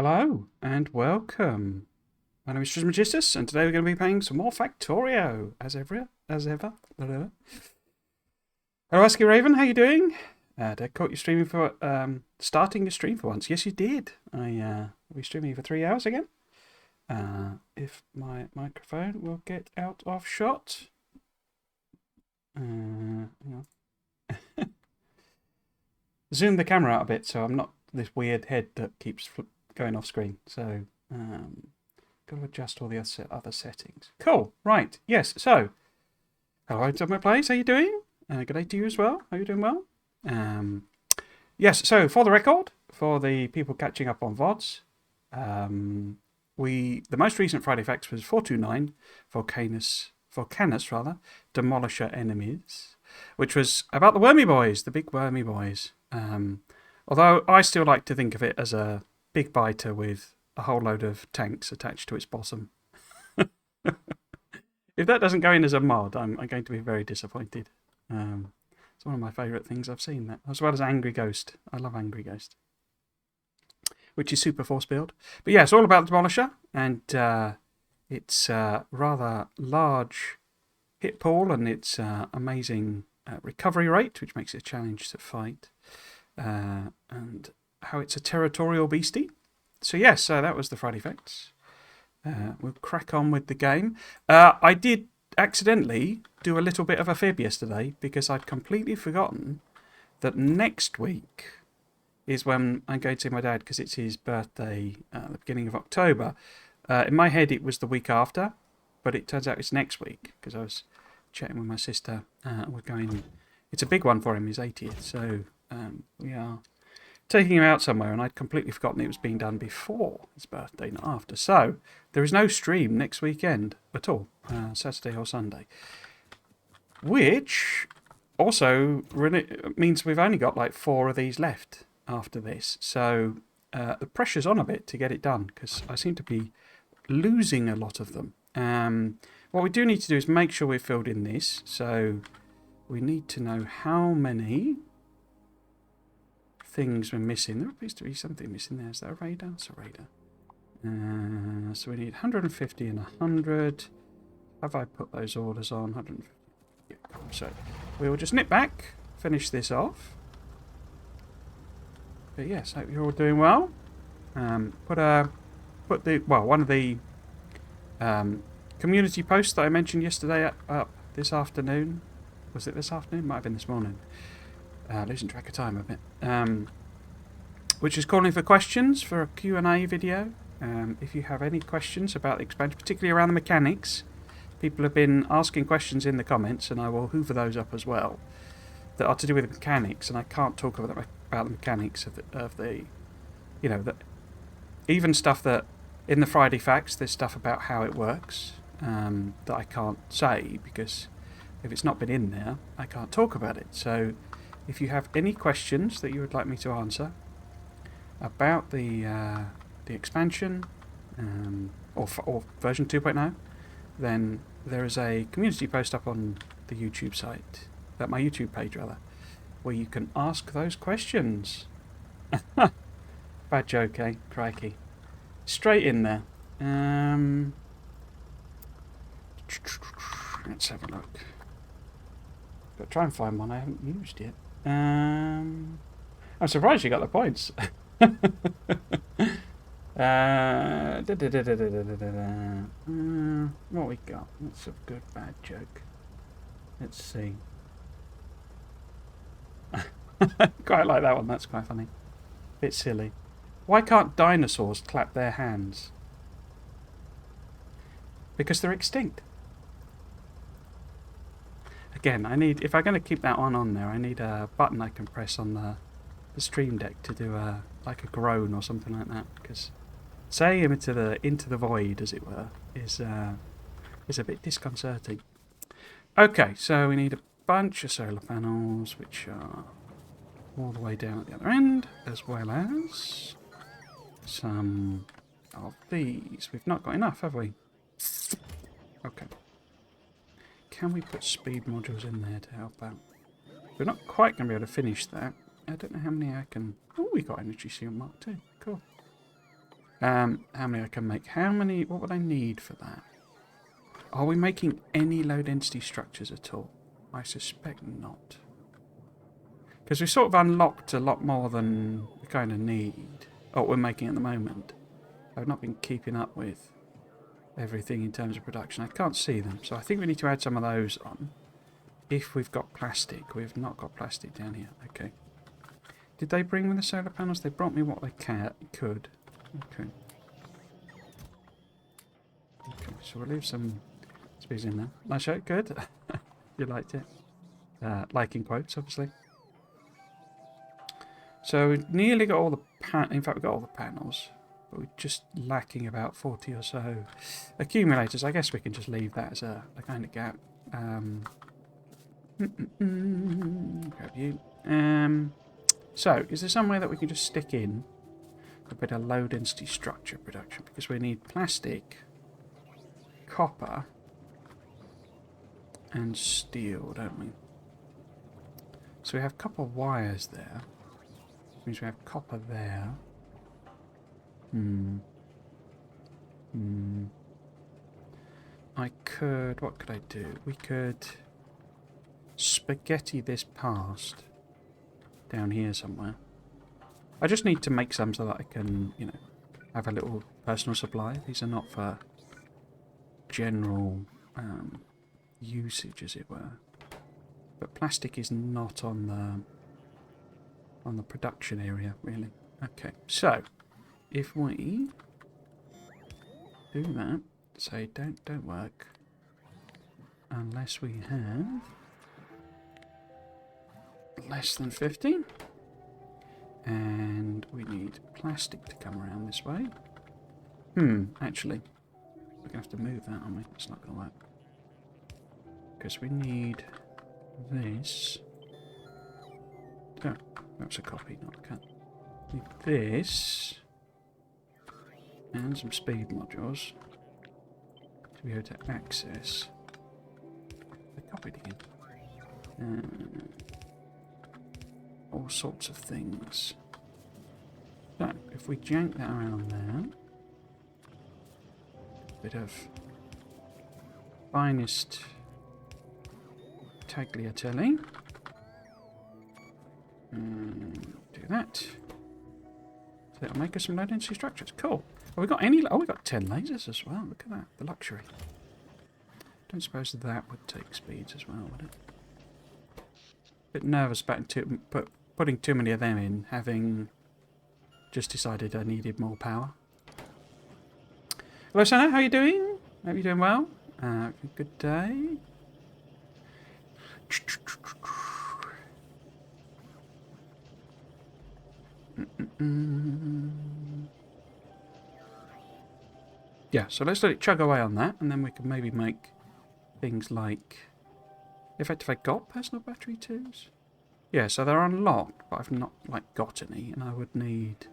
Hello and welcome. My name is Trismegistus, and today we're going to be playing some more Factorio, as ever. Hello, Husky Raven, how you doing? Did I caught you streaming for starting your stream for once? Yes, you did. We streaming for 3 hours again. If my microphone will get out of shot. Hang on. Zoom the camera out a bit so I'm not this weird head that keeps going off screen. So, got to adjust all the other settings. Cool. Right. Yes. So, hello to my place. How you doing? Good day to you as well. Are you doing well? Yes. So, for the record, for the people catching up on VODs, the most recent Friday Facts was 429 Volcanus Demolisher Enemies, which was about the wormy boys, the big wormy boys. Although I still like to think of it as a big biter with a whole load of tanks attached to its bottom. If that doesn't go in as a mod, I'm going to be very disappointed. It's one of my favourite things I've seen, that, as well as Angry Ghost. I love Angry Ghost, which is super force build. But yeah, it's all about the Demolisher, and its rather large hit pool and its amazing recovery rate, which makes it a challenge to fight, and how it's a territorial beastie. So yes, that was the Friday Facts. We'll crack on with the game. I did accidentally do a little bit of a fib yesterday because I'd completely forgotten that next week is when I'm going to see my dad, because it's his birthday at the beginning of October. In my head it was the week after, but it turns out it's next week, because I was chatting with my sister. We're going, it's a big one for him, his 80th, so we are taking him out somewhere, and I'd completely forgotten it was being done before his birthday, not after. So there is no stream next weekend at all, Saturday or Sunday, which also means we've only got like 4 of these left after this. So the pressure's on a bit to get it done, because I seem to be losing a lot of them. What we do need to do is make sure we've filled in this. So we need to know how many things we're missing. There appears to be something missing there. Is that a radar? It's a radar. So we need 150 and 100. Have I put those orders on? 150. Yeah, cool. So we will just nip back, finish this off. But yes, hope you're all doing well. One of the community posts that I mentioned yesterday up this afternoon. Was it this afternoon? Might have been this morning. Losing track of time a bit. Which is calling for questions for a Q&A video. If you have any questions about the expansion, particularly around the mechanics, people have been asking questions in the comments, and I will hoover those up as well, that are to do with the mechanics, and I can't talk about the mechanics of the even stuff that in the Friday Facts, there's stuff about how it works that I can't say, because if it's not been in there, I can't talk about it. So if you have any questions that you would like me to answer about the expansion or version 2.0, then there is a community post up on the YouTube site, my YouTube page rather, where you can ask those questions. Bad joke, eh? Crikey. Straight in there. Let's have a look. Got to try and find one I haven't used yet. I'm surprised you got the points. What we got? That's a good bad joke. Let's see. Quite like that one. That's quite funny. Bit silly. Why can't dinosaurs clap their hands? Because they're extinct. Again, if I'm going to keep that one on there, I need a button I can press on the stream deck to do like a groan or something like that, because saying him into the void, as it were, is a bit disconcerting. Okay, so we need a bunch of solar panels, which are all the way down at the other end, as well as some of these. We've not got enough, have we? Okay. Can we put speed modules in there to help out? We're not quite going to be able to finish that. I don't know how many I can... Oh, we got energy shield mark too. Cool. How many I can make? How many? What would I need for that? Are we making any low density structures at all? I suspect not. Because we've sort of unlocked a lot more than we kind of need. Or we're making at the moment. I've not been keeping up with everything in terms of production. I can't see them. So I think we need to add some of those on. If we've got plastic. We've not got plastic down here. Okay. Did they bring me the solar panels? They brought me what they could. Okay. Okay, so we'll leave some space in there. Nice shirt, good. You liked it. Like in quotes, obviously. So we've nearly got all the in fact, we've got all the panels. But we're just lacking about 40 or so accumulators. I guess we can just leave that as a kind of gap. Grab you. So, is there somewhere that we can just stick in a bit of low density structure production? Because we need plastic, copper, and steel, don't we? So we have copper wires there. Which means we have copper there. I could... What could I do? We could spaghetti this past down here somewhere. I just need to make some so that I can, you know, have a little personal supply. These are not for general usage, as it were. But plastic is not on the production area, really. Okay, so if we do that, say don't work unless we have less than 50, and we need plastic to come around this way. Actually, we're gonna have to move that, aren't we? It's not gonna work because we need this. Oh, that's a copy, not a cut. Need this and some speed modules to be able to access. I copied again. All sorts of things. So, if we jank that around there, bit of finest tagliatelle. Do that. So that'll make us some low density structures. Cool. Have we got any? Oh, we got 10 lasers as well. Look at that. The luxury. Don't suppose that would take speeds as well, would it? Bit nervous about putting too many of them in, having just decided I needed more power. Hello, Sana. How are you doing? Hope you're doing well. Good day. Yeah, so let's let it chug away on that, and then we can maybe make things like... In fact, have I got personal battery 2s? Yeah, so they're unlocked, but I've not got any, and I would need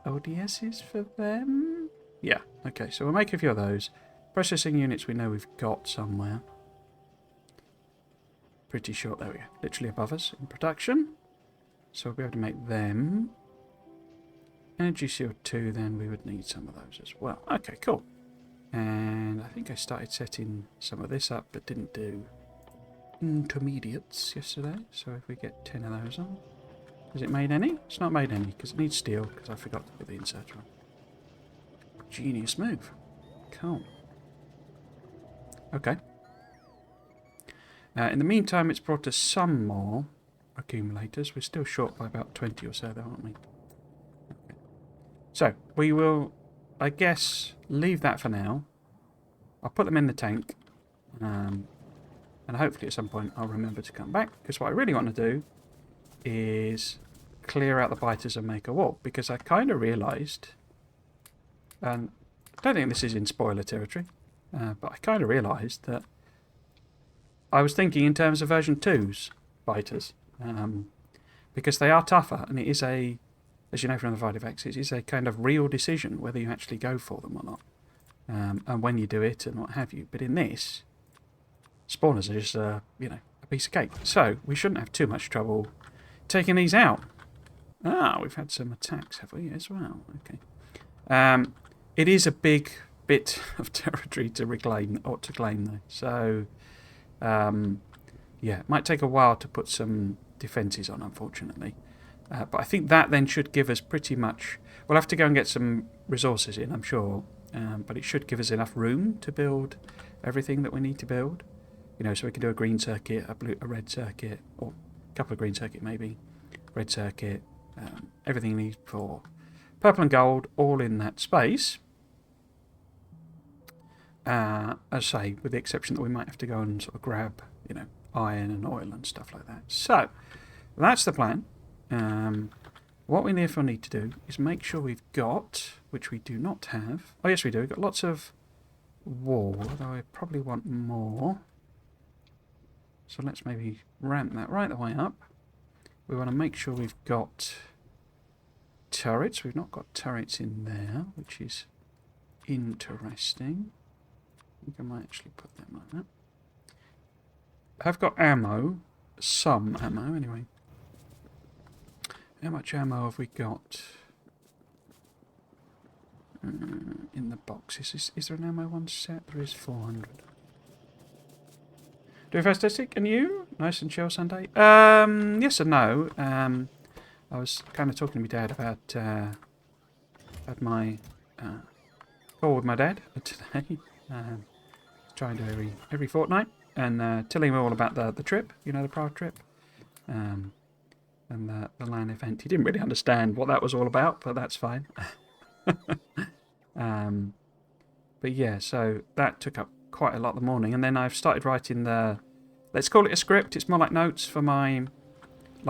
ODSs for them? Yeah, okay, so we'll make a few of those. Processing units we know we've got somewhere. Pretty sure, there we go, literally above us in production. So we'll be able to make them. Energy CO2, then we would need some of those as well. Okay, cool. And I think I started setting some of this up, but didn't do intermediates yesterday. So if we get 10 of those on. Has it made any? It's not made any, because it needs steel, because I forgot to put the inserter on. Genius move. Cool. Okay. In the meantime, it's brought us some more accumulators. We're still short by about 20 or so, though, aren't we? Okay. So, we will, I guess, leave that for now. I'll put them in the tank. And hopefully at some point I'll remember to come back. Because what I really want to do is clear out the biters and make a wall. Because I kind of realised, and I don't think this is in spoiler territory, but I kind of realised that I was thinking in terms of version 2's biters. Because they are tougher, and it is a, as you know from the VOD, it is a kind of real decision whether you actually go for them or not. And when you do it and what have you. But in this, spawners are just, you know, a piece of cake. So, we shouldn't have too much trouble taking these out. Ah, we've had some attacks, have we, as well? Okay. It is a big bit of territory to reclaim or to claim, though. So, yeah, it might take a while to put some defences on, unfortunately. But I think that then should give us pretty much... We'll have to go and get some resources in, I'm sure. But it should give us enough room to build everything that we need to build. You know, so we can do a green circuit, a red circuit, or a couple of green circuit maybe, red circuit, everything you need for purple and gold, all in that space. As I say, with the exception that we might have to go and sort of grab, you know, iron and oil and stuff like that. So, that's the plan. What we therefore need to do is make sure we've got, which we do not have. Oh yes we do, we've got lots of wall, although I probably want more. So let's maybe ramp that right the way up. We want to make sure we've got turrets. We've not got turrets in there, which is interesting. I think I might actually put them like that. I've got ammo, some ammo anyway. How much ammo have we got in the box? Is there an ammo one set? There is 400. Do we have static? And you? Nice and chill Sunday? Yes and no. I was kind of talking to my dad about had my call with my dad today. Try and do every fortnight, and telling him all about the trip, you know, the Prague trip. And the LAN event. He didn't really understand what that was all about, but that's fine. But yeah, so that took up quite a lot of the morning, and then I've started writing let's call it a script. It's more like notes for my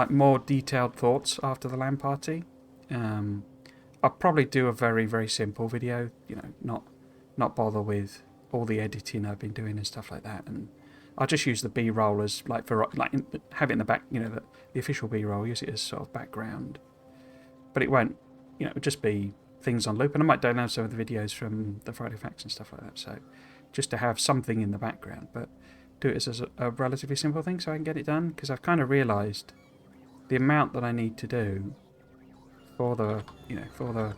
more detailed thoughts after the LAN party. I'll probably do a very, very simple video, you know, not bother with all the editing I've been doing and stuff like that, and I'll just use the B-roll as have it in the back, you know, the official B-roll, use it as sort of background. But it won't, you know, it'll just be things on loop. And I might download some of the videos from the Friday Facts and stuff like that. So just to have something in the background, but do it as a relatively simple thing so I can get it done. Because I've kind of realised the amount that I need to do for the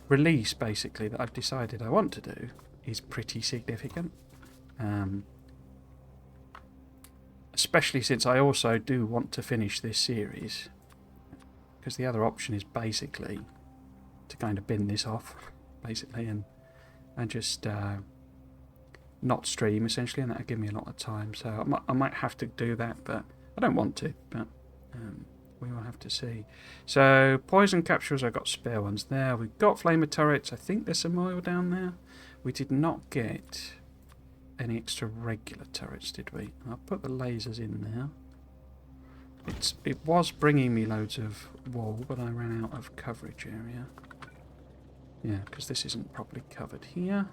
release, basically, that I've decided I want to do is pretty significant. Especially since I also do want to finish this series, because the other option is basically to kind of bin this off, basically, and just not stream, essentially, and that'll give me a lot of time. So I might have to do that, but I don't want to, but we will have to see. So poison capsurers, I've got spare ones there. We've got flamer turrets. I think there's some oil down there. We did not get any extra regular turrets, did we? I'll put the lasers in there. It was bringing me loads of wall, but I ran out of coverage area. Yeah, because this isn't properly covered here.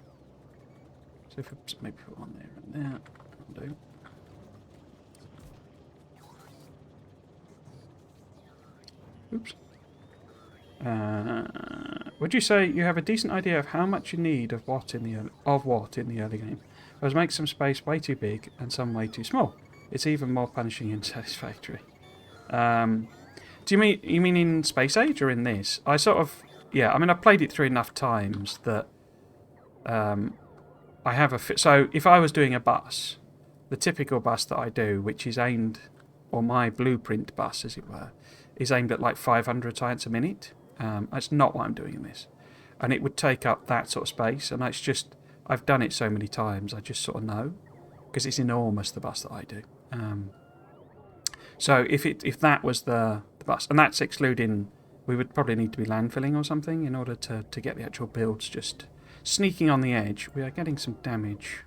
So if I maybe put one there and there, that'll do. Oops. Would you say you have a decent idea of how much you need of what in the early game? Whereas make some space way too big and some way too small. It's even more punishing and satisfactory. Do you mean in Space Age or in this? I sort of, yeah. I mean, I've played it through enough times that I have so if I was doing a bus, the typical bus that I do, which is aimed, or my blueprint bus, as it were, is aimed at like 500 science a minute. That's not what I'm doing in this, and it would take up that sort of space, and it's just. I've done it so many times, I just sort of know, because it's enormous, the bus that I do. So if that was the bus, and that's excluding, we would probably need to be landfilling or something in order to get the actual builds just sneaking on the edge. We are getting some damage.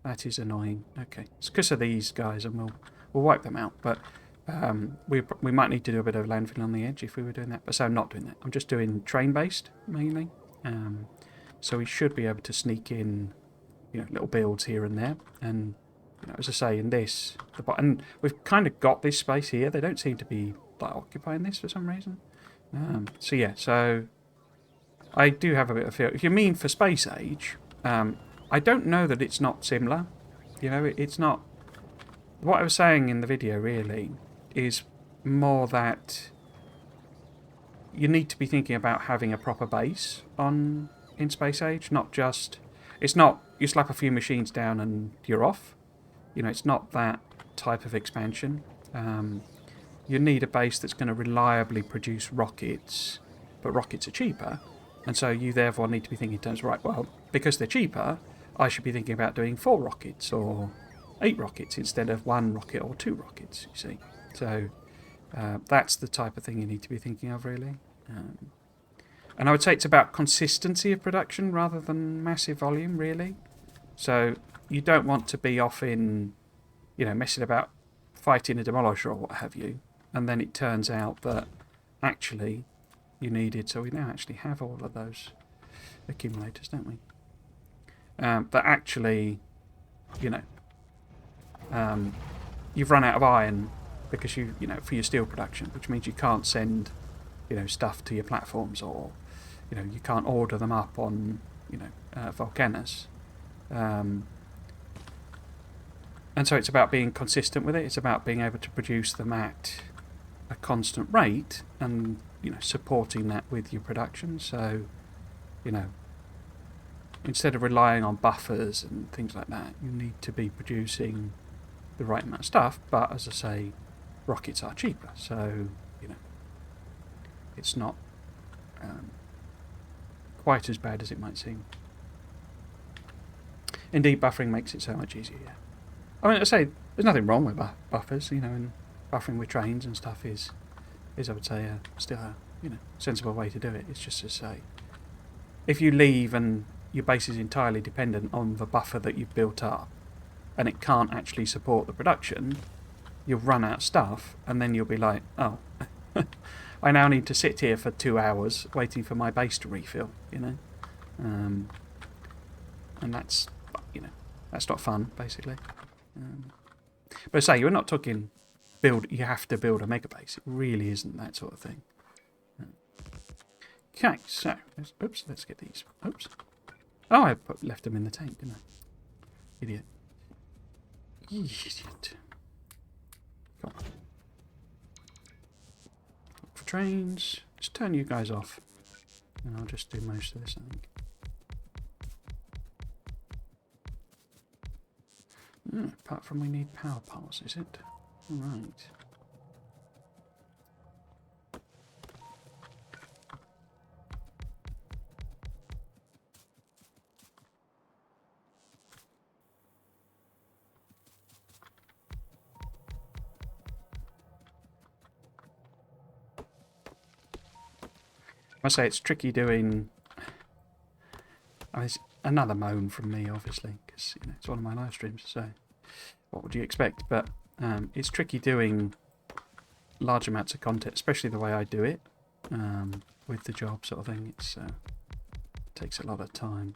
That is annoying. Okay, it's because of these guys, and we'll wipe them out. But we might need to do a bit of landfilling on the edge if we were doing that. But so I'm not doing that. I'm just doing train-based mainly. So we should be able to sneak in, you know, little builds here and there. And, you know, as I say, in this, and we've kind of got this space here. They don't seem to be like occupying this for some reason. So yeah, so I do have a bit of feel. If you mean for Space Age, I don't know that it's not similar. You know, it's not. What I was saying in the video really is more that you need to be thinking about having a proper base in Space Age, not just... It's not you slap a few machines down and you're off. You know, it's not that type of expansion. You need a base that's going to reliably produce rockets, but rockets are cheaper, and so you therefore need to be thinking in terms of, right, well, because they're cheaper, I should be thinking about doing 4 rockets or 8 rockets instead of 1 rocket or 2 rockets, you see. So that's the type of thing you need to be thinking of, really. And I would say it's about consistency of production rather than massive volume, really. So you don't want to be off in, messing about fighting a demolisher or what have you, and then it turns out that actually you needed... So we now actually have all of those accumulators, don't we? That actually, you've run out of iron because for your steel production, which means you can't send, stuff to your platforms, or, you can't order them up on, Volcanus. And so it's about being consistent with it. It's about being able to produce them at a constant rate and, supporting that with your production. So, instead of relying on buffers and things like that, you need to be producing the right amount of stuff. But as I say, rockets are cheaper. So, it's not quite as bad as it might seem. Indeed, buffering makes it so much easier, yeah. I mean, I say there's nothing wrong with buffers, and buffering with trains and stuff is I would say still a sensible way to do it. It's just to say, if you leave and your base is entirely dependent on the buffer that you've built up, and it can't actually support the production, you'll run out of stuff, and then you'll be like, oh, I now need to sit here for 2 hours waiting for my base to refill, and that's that's not fun, basically. But say, you're not talking you have to build a mega base. It really isn't that sort of thing. Okay, so let's get these. Oops. Oh, I left them in the tank, didn't I? Idiot. Come on. Look for trains. Just turn you guys off, and I'll just do most of this, I think. Apart from we need power poles, is it? Right. I must say it's tricky doing... it's another moan from me, obviously, because it's one of my live streams, so what would you expect? But it's tricky doing large amounts of content, especially the way I do it, with the job sort of thing. It takes a lot of time.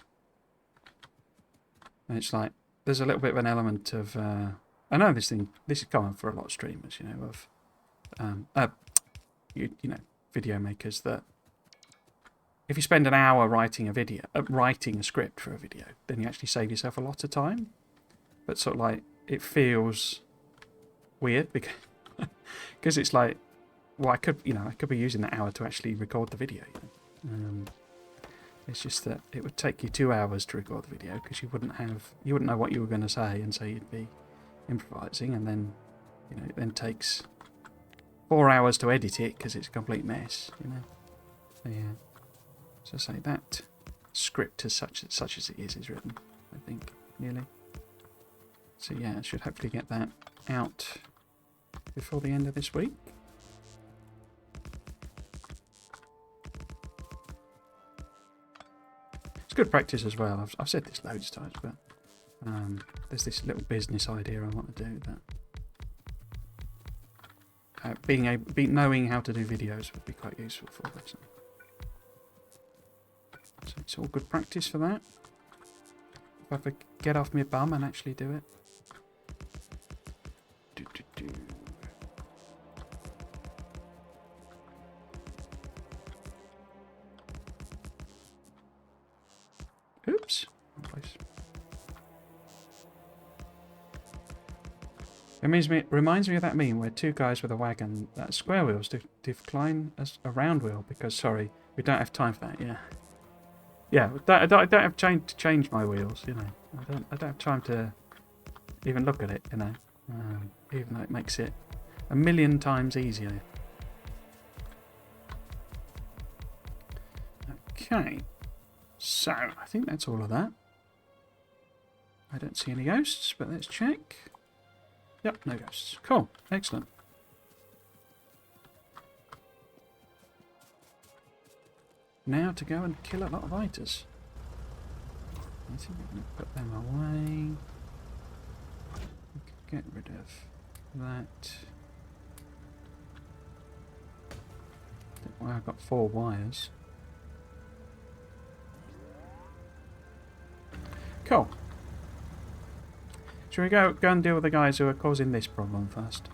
And it's like, there's a little bit of an element of... I know this is common for a lot of streamers, of video makers, that if you spend an hour writing a script for a video, then you actually save yourself a lot of time. But sort of like, it feels weird because it's like, well, I could be using that hour to actually record the video. It's just that it would take you 2 hours to record the video because you wouldn't know what you were going to say, and so you'd be improvising, and then it then takes 4 hours to edit it because it's a complete mess. So, yeah. So say that script as such as it is written, I think, nearly. So yeah, I should hopefully get that out before the end of this week. It's good practice as well. I've said this loads of times, but there's this little business idea I want to do that knowing how to do videos would be quite useful for this. So it's all good practice for that. If I ever get off my bum and actually do it. Oops. Wrong place. It reminds me of that meme where two guys with a wagon, square wheels decline as a round wheel because, sorry, we don't have time for that, yeah. Yeah, I don't have time to change my wheels, you know. I don't have time to even look at it, you know. Even though it makes it a million times easier. Okay. So, I think that's all of that. I don't see any ghosts, but let's check. Yep, no ghosts. Cool. Excellent. Now to go and kill a lot of biters. I think we're going to put them away. We can get rid of that. Well, I've got 4 wires. Cool. Shall we go and deal with the guys who are causing this problem first?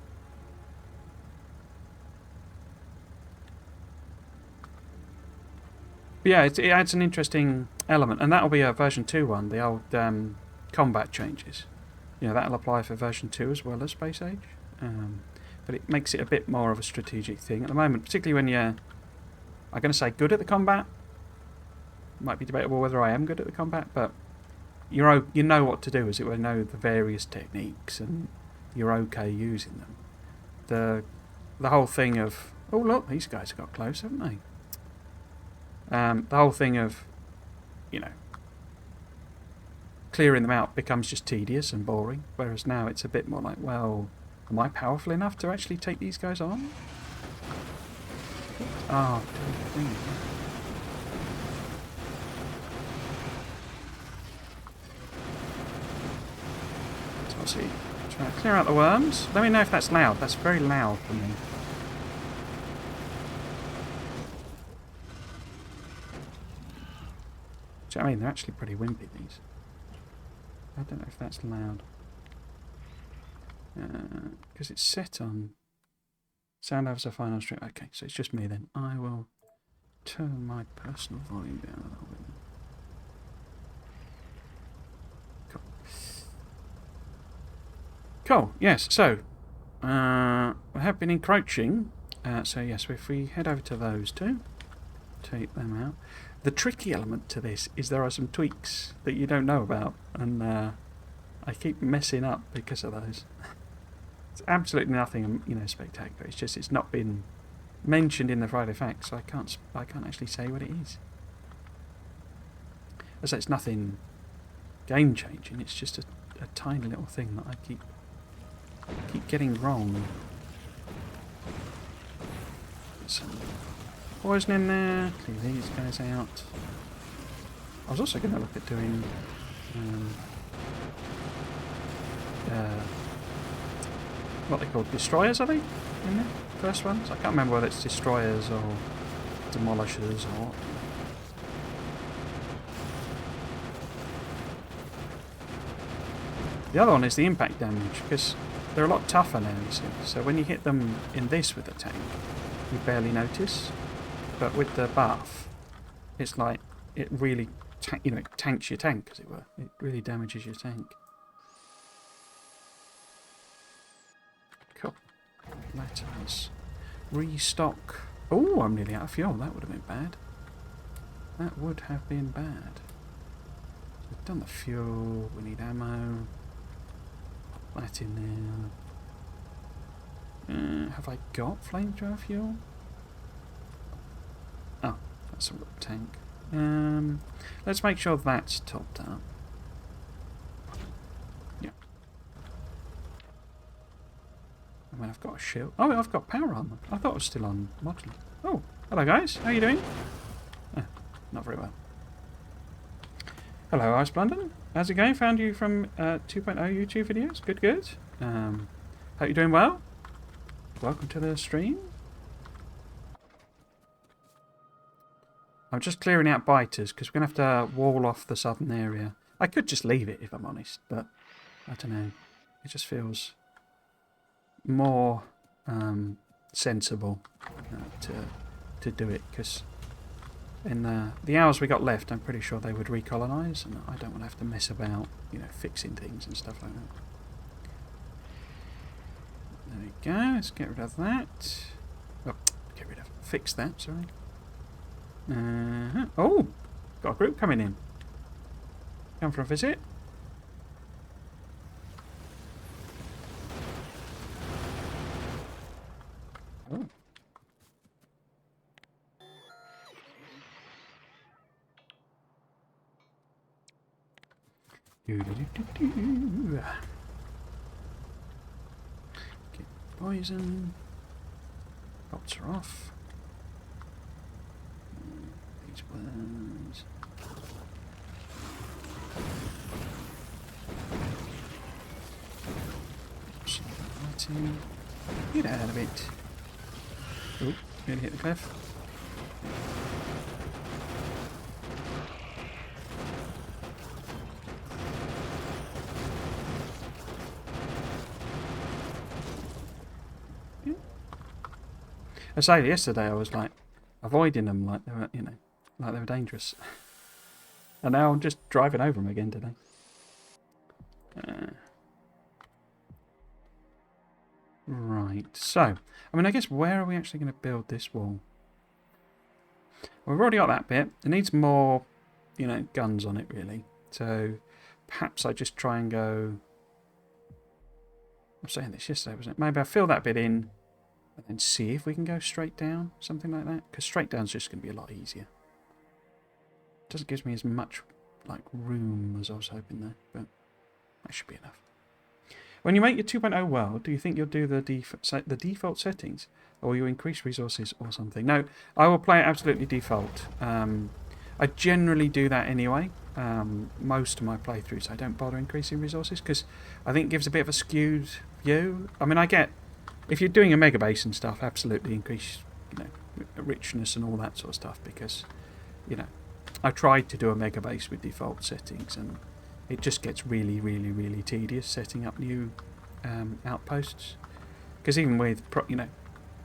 But yeah, it adds an interesting element, and that'll be a version 2 one, the old combat changes. You know, that'll apply for version 2 as well as Space Age. But it makes it a bit more of a strategic thing at the moment, particularly when you're, I'm going to say, good at the combat. It might be debatable whether I am good at the combat, but you know what to do, as it were, know the various techniques, and you're okay using them. The whole thing of, oh look, these guys have got close, haven't they? The whole thing of, you know, clearing them out becomes just tedious and boring, whereas now it's a bit more like, well, am I powerful enough to actually take these guys on? Oh, so I'll see. Try to clear out the worms. Let me know if that's loud. That's very loud for me. I mean, they're actually pretty wimpy, these. I don't know if that's loud. Because it's set on sound levels of final stream. Okay, so it's just me then. I will turn my personal volume down a little bit. Cool. Cool, yes, so we have been encroaching. So yes, if we head over to those two, take them out. The tricky element to this is there are some tweaks that you don't know about, and I keep messing up because of those. It's absolutely nothing, you know, spectacular. It's just it's not been mentioned in the Friday Facts, so I can't actually say what it is. I say it's nothing game changing. It's just a tiny little thing that I keep getting wrong. Some poison in there. Clear these guys out. I was also going to look at doing what they call destroyers, are they? In there? First ones? I can't remember whether it's destroyers or demolishers or what. The other one is the impact damage, because they're a lot tougher now, you see. So when you hit them in this with a tank, you barely notice. But with the buff, it's like it really, it tanks your tank, as it were. It really damages your tank. Cool. Let us restock. Oh, I'm nearly out of fuel. That would have been bad. That would have been bad. So we've done the fuel. We need ammo. Put that in there. Have I got flamethrower fuel? Oh, that's a tank. Let's make sure that's topped up. Yeah. I mean, I've got a shield. Oh, I've got power armor. I thought it was still on modular. Oh, hello guys. How are you doing? Not very well. Hello, Ice London. How's it going? Found you from 2.0 YouTube videos. Good, good. Hope you're doing well. Welcome to the stream. I'm just clearing out biters because we're going to have to wall off the southern area. I could just leave it if I'm honest, but I don't know. It just feels more sensible to do it, because in the hours we got left, I'm pretty sure they would recolonise, and I don't want to have to mess about, you know, fixing things and stuff like that. There we go. Let's get rid of that. Oh, fix that, sorry. Oh, got a group coming in. Come for a visit. Oh. Get poison. Bolts are off. These worms. Get out of it. Oh, gonna hit the cliff. I say yesterday I was like avoiding them like they were, like they were dangerous, and now I'm just driving over them again today. Right, so I mean, I guess where are we actually going to build this wall? Well, we've already got that bit. It needs more, guns on it really. So perhaps I just try and go. I was saying this yesterday, wasn't it? Maybe I fill that bit in. And then see if we can go straight down, something like that. Because straight down is just going to be a lot easier. Doesn't give me as much room as I was hoping there, but that should be enough. When you make your 2.0 world, do you think you'll do the default settings, or will you increase resources or something? No, I will play it absolutely default. I generally do that anyway. Most of my playthroughs, I don't bother increasing resources because I think it gives a bit of a skewed view. I mean, I get. If you're doing a mega base and stuff, absolutely increase, richness and all that sort of stuff because, I tried to do a mega base with default settings and it just gets really, really, really tedious setting up new outposts. Because even with,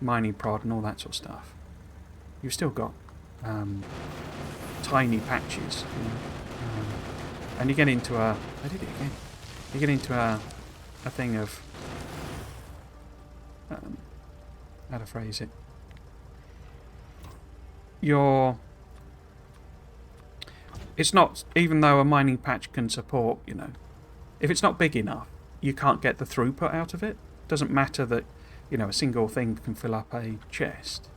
mining prod and all that sort of stuff, you've still got tiny patches, and you get into I did it again. You get into a thing of. How to phrase it? It's not, even though a mining patch can support, if it's not big enough, you can't get the throughput out of it. Doesn't matter that, a single thing can fill up a chest,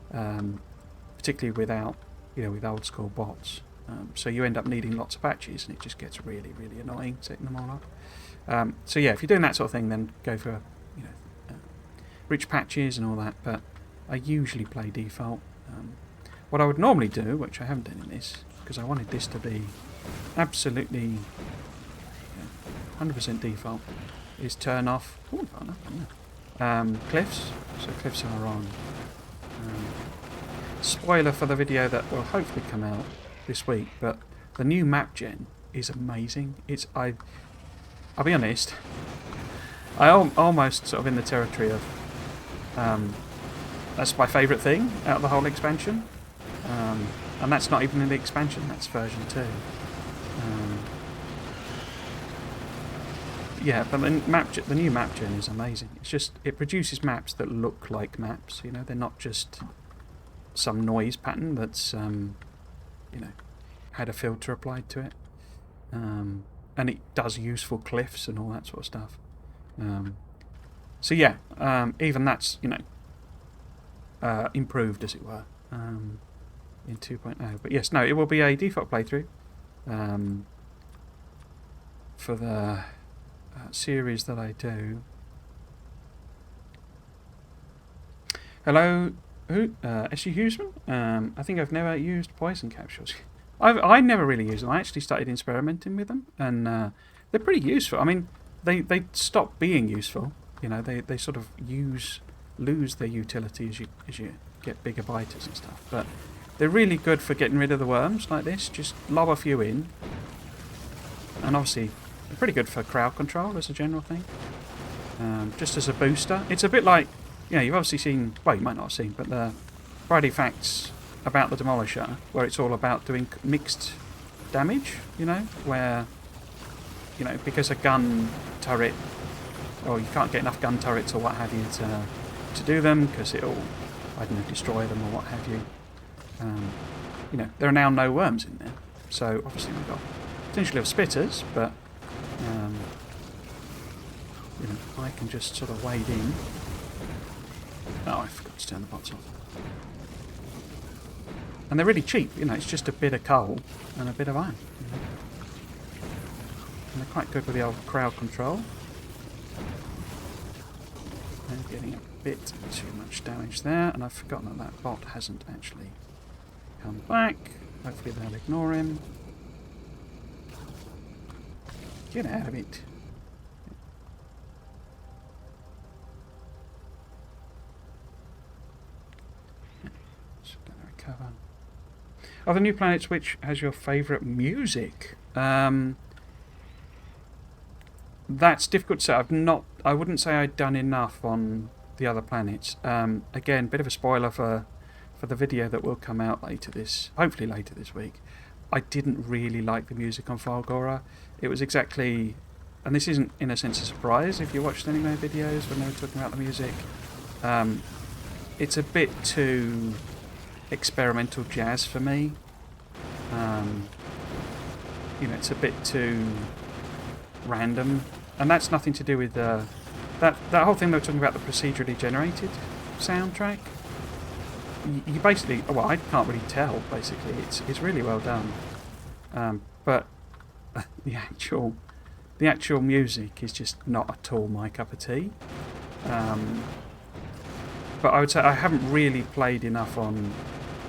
particularly without, with old school bots. So you end up needing lots of patches, and it just gets really, really annoying setting them all up. So yeah, if you're doing that sort of thing, then go for rich patches and all that, but I usually play default. What I would normally do, which I haven't done in this, because I wanted this to be absolutely 100% default, is turn off cliffs. So cliffs are on. Spoiler for the video that will hopefully come out this week, but the new map gen is amazing. I'll be honest, I'm almost sort of in the territory of that's my favourite thing out of the whole expansion, and that's not even in the expansion, that's version 2. Yeah, but the new map gen is amazing. It's just, it produces maps that look like maps, they're not just some noise pattern that's had a filter applied to it, and it does useful cliffs and all that sort of stuff. So yeah, even that's, improved, as it were, in 2.0. But yes, no, it will be a default playthrough for the series that I do. Hello, S.U. Hughesman? I think I've never used poison capsules. I never really used them. I actually started experimenting with them, and they're pretty useful. I mean, they stop being useful. They sort of lose their utility as you get bigger biters and stuff. But they're really good for getting rid of the worms like this. Just lob a few in. And obviously, they're pretty good for crowd control as a general thing. Just as a booster. It's a bit like, you've obviously seen, well, you might not have seen, but the Friday Facts about the Demolisher, where it's all about doing mixed damage, where, because a gun turret or you can't get enough gun turrets or what have you to do them, because it'll, I don't know, destroy them or what have you. You know, there are now no worms in there, so obviously we've got potentially of spitters, but you know, I can just sort of wade in. Oh, I forgot to turn the pots off. And they're really cheap, you know, it's just a bit of coal and a bit of iron. You know. And they're quite good with the old crowd control. And getting a bit too much damage there, and I've forgotten that that bot hasn't actually come back. Hopefully they'll ignore him. Get out of it. Just gonna recover. Of the new planets, which has your favourite music? That's difficult to say. I wouldn't say I'd done enough on the other planets. Again, bit of a spoiler for the video that will come out hopefully later this week. I didn't really like the music on Falgora. It was exactly, and this isn't in a sense a surprise if you watched any of my videos when they were talking about the music. It's a bit too experimental jazz for me. You know, it's a bit too random, and that's nothing to do with that whole thing they were talking about, the procedurally generated soundtrack. You basically, well, I can't really tell. Basically, it's really well done, but the actual music is just not at all my cup of tea. But I would say I haven't really played enough on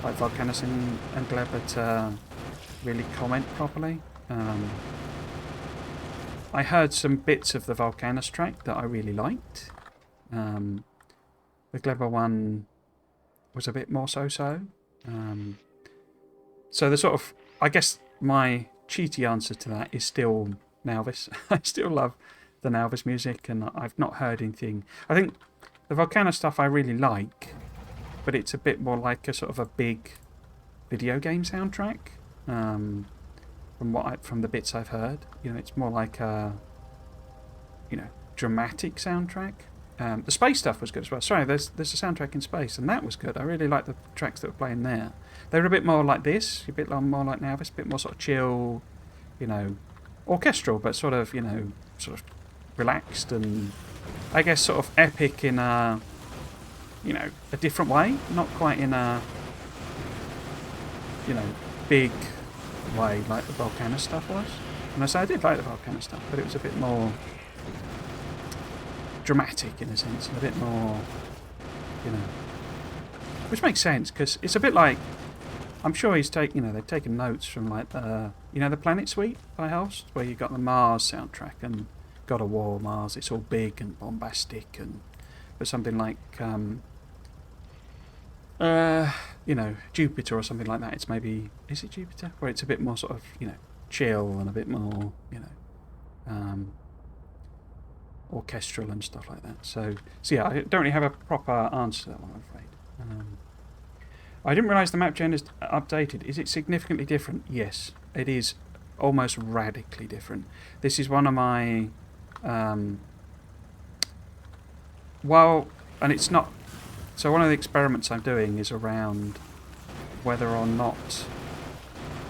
like Volcanus and Gleba to really comment properly. I heard some bits of the Volcanus track that I really liked. The Gleba one was a bit more so-so. So the sort of, I guess my cheaty answer to that is still Nalvis. I still love the Nalvis music, and I've not heard anything. I think the Volcano stuff I really like, but it's a bit more like a sort of a big video game soundtrack. From the bits I've heard, you know, it's more like a, you know, dramatic soundtrack. The space stuff was good as well. Sorry, there's a soundtrack in space, and that was good. I really liked the tracks that were playing there. They were a bit more like this, a bit more like Nalvis, a bit more sort of chill, you know, orchestral, but sort of, you know, sort of relaxed and I guess sort of epic in a, you know, a different way. Not quite in a, you know, big way like the Volcano stuff was. And I say I did like the Volcano stuff, but it was a bit more dramatic in a sense, and a bit more, you know, which makes sense because it's a bit like, I'm sure they've taken notes from like the, you know, the Planet Suite by House, where you got the Mars soundtrack and God of War Mars. It's all big and bombastic, and but something like you know, Jupiter or something like that. It's maybe, is it Jupiter, where it's a bit more sort of, you know, chill and a bit more, you know, orchestral and stuff like that. So yeah, I don't really have a proper answer to that one, I'm afraid. I didn't realise the map gen is updated. Is it significantly different? Yes, it is almost radically different. This is one of my and it's not. So one of the experiments I'm doing is around whether or not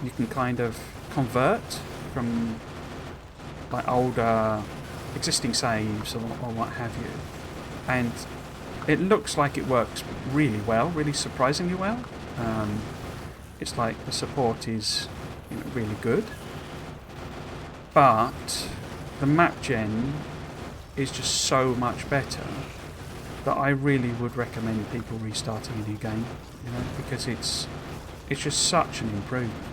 you can kind of convert from like older existing saves or what have you, and it looks like it works really well, really surprisingly well. It's like the support is, you know, really good, but the map gen is just so much better that I really would recommend people restarting a new game, you know, because it's just such an improvement.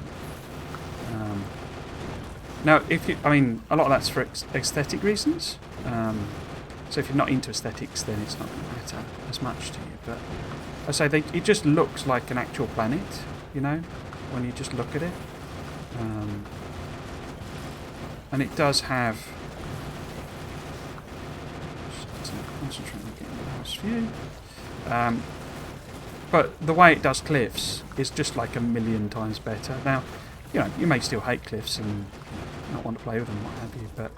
Now, I mean, a lot of that's for aesthetic reasons. So if you're not into aesthetics, then it's not going to matter as much to you. But I say it just looks like an actual planet, you know, when you just look at it. And it does have. Just concentrate on getting the last view. But the way it does cliffs is just like a million times better. Now, you know, you may still hate cliffs and not want to play with them, what have you, but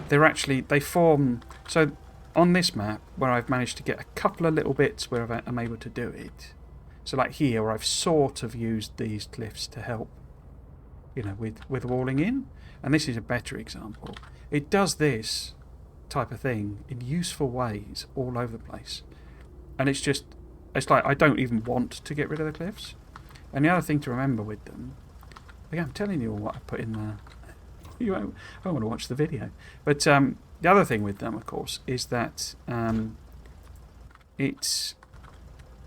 they're actually, they form. So on this map, where I've managed to get a couple of little bits where I'm able to do it, so like here, where I've sort of used these cliffs to help, you know, with walling in, and this is a better example. It does this type of thing in useful ways all over the place. And it's like I don't even want to get rid of the cliffs. And the other thing to remember with them, again, I'm telling you all what I put in there. You won't want to watch the video. But the other thing with them, of course, is that it's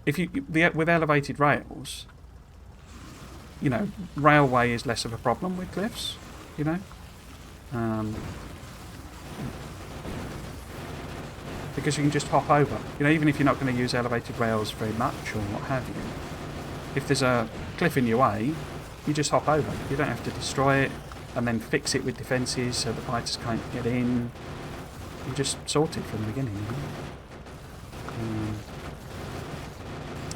with elevated rails, you know, railway is less of a problem with cliffs, you know. Because you can just hop over. You know, even if you're not going to use elevated rails very much or what have you, if there's a cliff in your way, you just hop over. You don't have to destroy it and then fix it with defences so the fighters can't get in. You just sort it from the beginning. You know?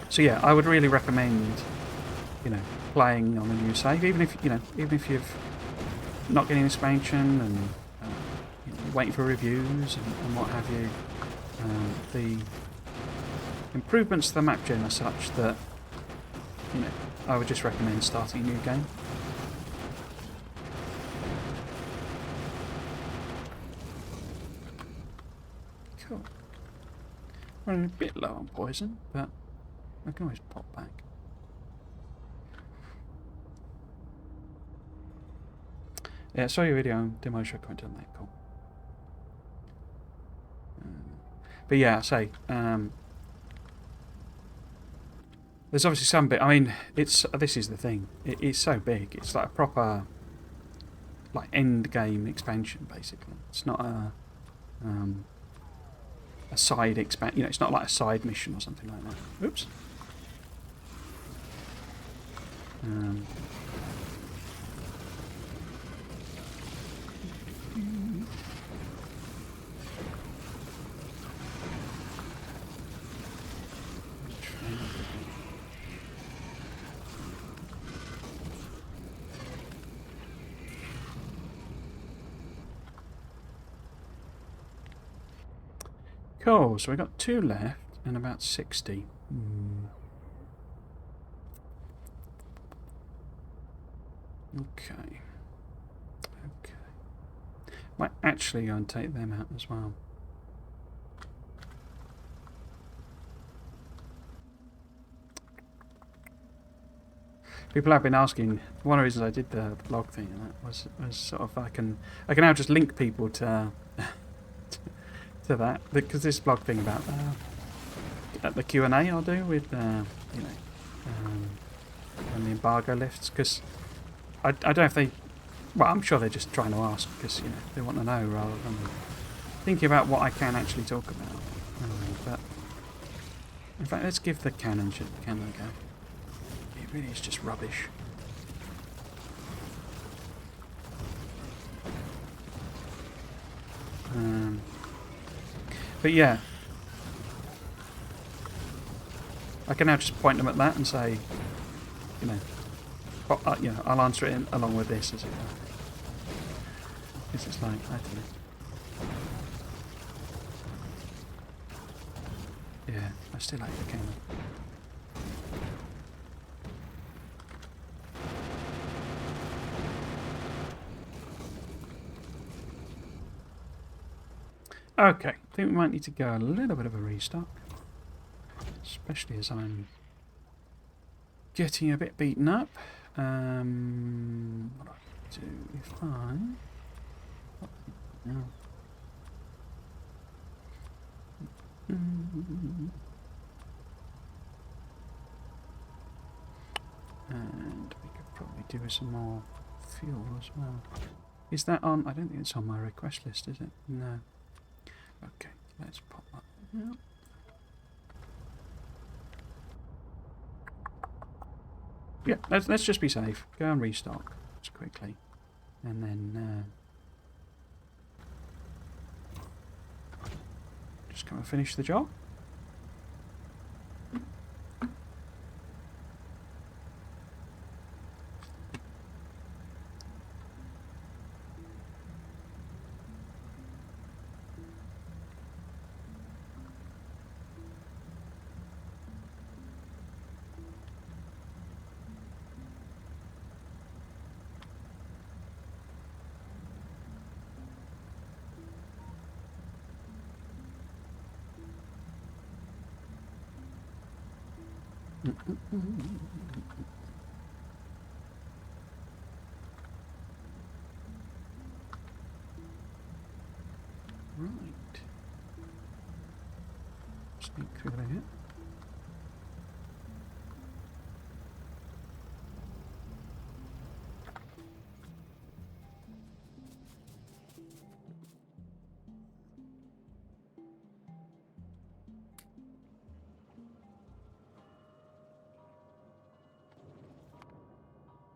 So yeah, I would really recommend, you know, playing on a new save, even if you've not getting expansion and you know, waiting for reviews and what have you. The improvements to the map gen are such that, you know, I would just recommend starting a new game. Cool. Running a bit low on poison, but I can always pop back. Yeah, saw your video on demo show comment on that. Cool. But yeah, I say, there's obviously some bit. I mean, this is the thing. It's so big. It's like a proper, like, end game expansion, basically. It's not a side expansion. You know, it's not like a side mission or something like that. Oops. Cool, so we got 2 left and about 60. Okay. Might actually go and take them out as well. People have been asking. One of the reasons I did the blog thing and that was sort of I can now just link people to to that, because this blog thing about the Q&A I'll do with you know, when the embargo lifts, because I don't know if they, well, I'm sure they're just trying to ask because, you know, they want to know rather than thinking about what I can actually talk about. But in fact, let's give the cannon a go. It really is just rubbish. But yeah, I can now just point them at that and say, you know, I'll answer it along with this as it were. Because it's like, I don't know. Yeah, I still like the cannon. Okay, I think we might need to go a little bit of a restock. Especially as I'm getting a bit beaten up. What do I do if I... No. And we could probably do with some more fuel as well. Is that on? I don't think it's on my request list, is it? No. Okay, let's pop that out. Yeah, let's just be safe. Go and restock just quickly, and then just come and finish the job. Right. Sneak through there.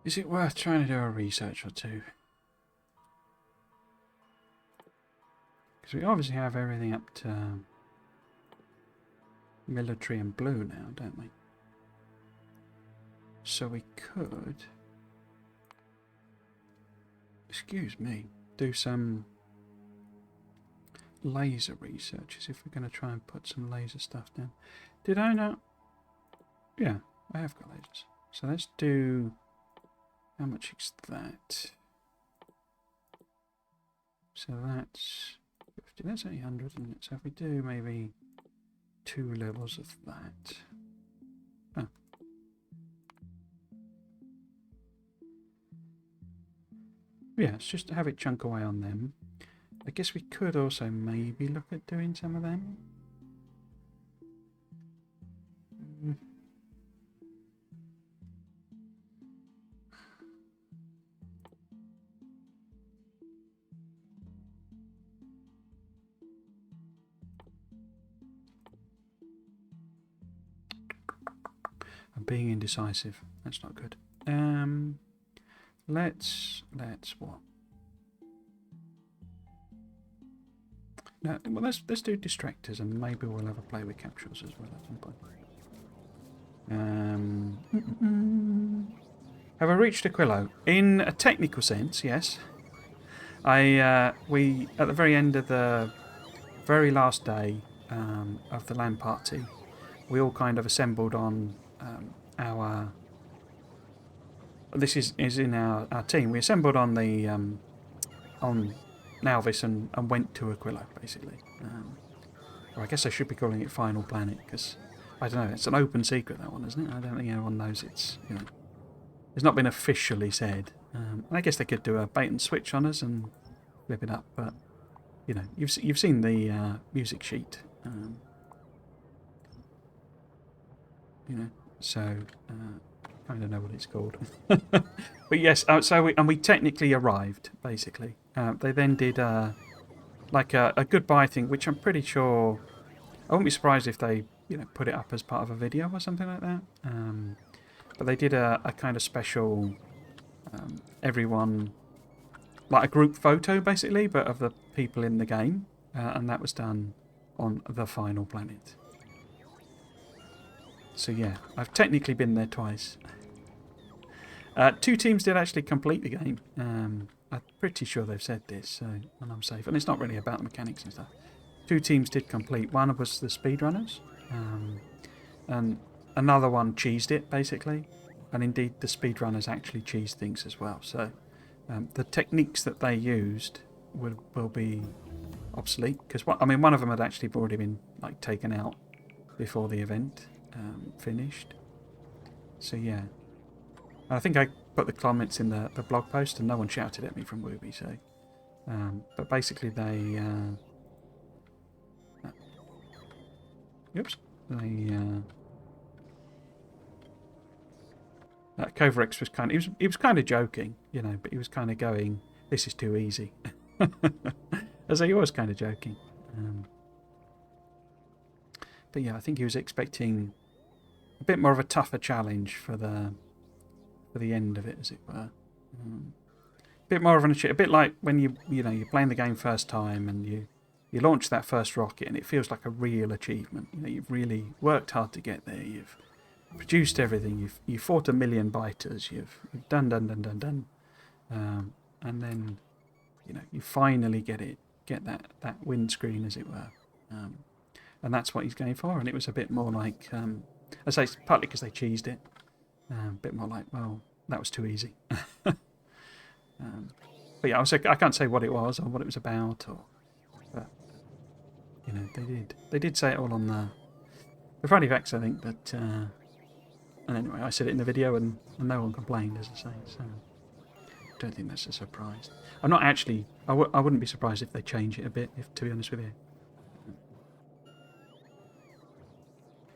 Is it worth trying to do a research or two? Because we obviously have everything up to military and blue now, don't we? So we could, excuse me, do some laser research as if we're going to try and put some laser stuff down. Did I not? Yeah, I have got lasers. So let's do, how much is that? So that's 50, that's 800, isn't it? So if we do maybe 2 levels of that. Oh. Yeah, let's just have it chunk away on them. I guess we could also maybe look at doing some of them. I'm being indecisive. That's not good. Let's what? No, well, let's do distractors, and maybe we'll have a play with capsules as well at some point. Have I reached Aquilo? In a technical sense, yes. We at the very end of the very last day of the LAN party, we all kind of assembled on our. This is in our team. We assembled on the on Nalvis and went to Aquilo, basically. Or I guess I should be calling it Final Planet, because I don't know. It's an open secret, that one, isn't it? I don't think anyone knows it's, you know, it's not been officially said. And I guess they could do a bait and switch on us and flip it up, but you know, you've seen the music sheet, you know, so I don't know what it's called. But yes, so we technically arrived, basically. They then did like a goodbye thing, which I'm pretty sure, I wouldn't be surprised if they, you know, put it up as part of a video or something like that. But they did a kind of special, everyone, like a group photo basically, but of the people in the game, and that was done on the Final Planet. So yeah, I've technically been there twice. 2 teams did actually complete the game. I'm pretty sure they've said this, so and I'm safe. And it's not really about the mechanics and stuff. 2 teams did complete. One was the speedrunners, and another one cheesed it, basically. And indeed, the speedrunners actually cheesed things as well. So the techniques that they used will be obsolete. Because, I mean, one of them had actually already been like taken out before the event finished. So yeah. I think I put the comments in the blog post and no one shouted at me from Wooby, so but basically they oops, they Kovarex was kind of, he was kind of joking, you know, but he was kind of going, this is too easy. As he was kind of joking. But yeah, I think he was expecting a bit more of a tougher challenge for the end of it, as it were. A bit more of a bit like when you're playing the game first time and you launch that first rocket and it feels like a real achievement. You know, you've really worked hard to get there. You've produced everything. You've fought 1 million biters. You've done, and then you know you finally get that windscreen, as it were. And that's what he's going for. And it was a bit more like, I say it's partly because they cheesed it. A bit more like, well, that was too easy. But yeah, I can't say what it was or what it was about, but you know, they did say it all on the Friday Vex, I think, that And anyway, I said it in the video and no one complained, as I say, so I don't think that's a surprise. I'm not actually... I wouldn't be surprised if they change it a bit, if to be honest with you.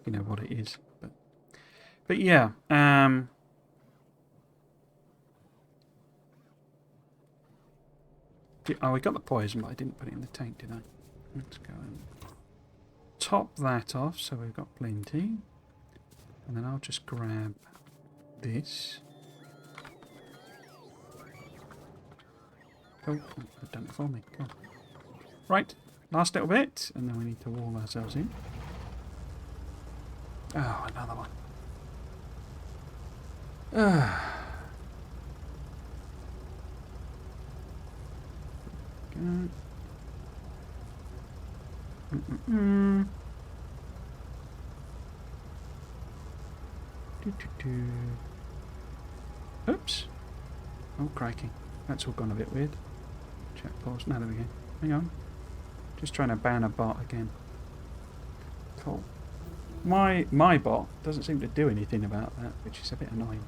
You know what it is. But yeah, oh, we got the poison, but I didn't put it in the tank, did I? Let's go and top that off, so we've got plenty. And then I'll just grab this. Oh, they've done it for me. Go on. Right, last little bit, and then we need to wall ourselves in. Oh, another one. Oops. Oh, crikey. That's all gone a bit weird. Check pause. Now there we go. Hang on. Just trying to ban a bot again. Cool. My bot doesn't seem to do anything about that, which is a bit annoying.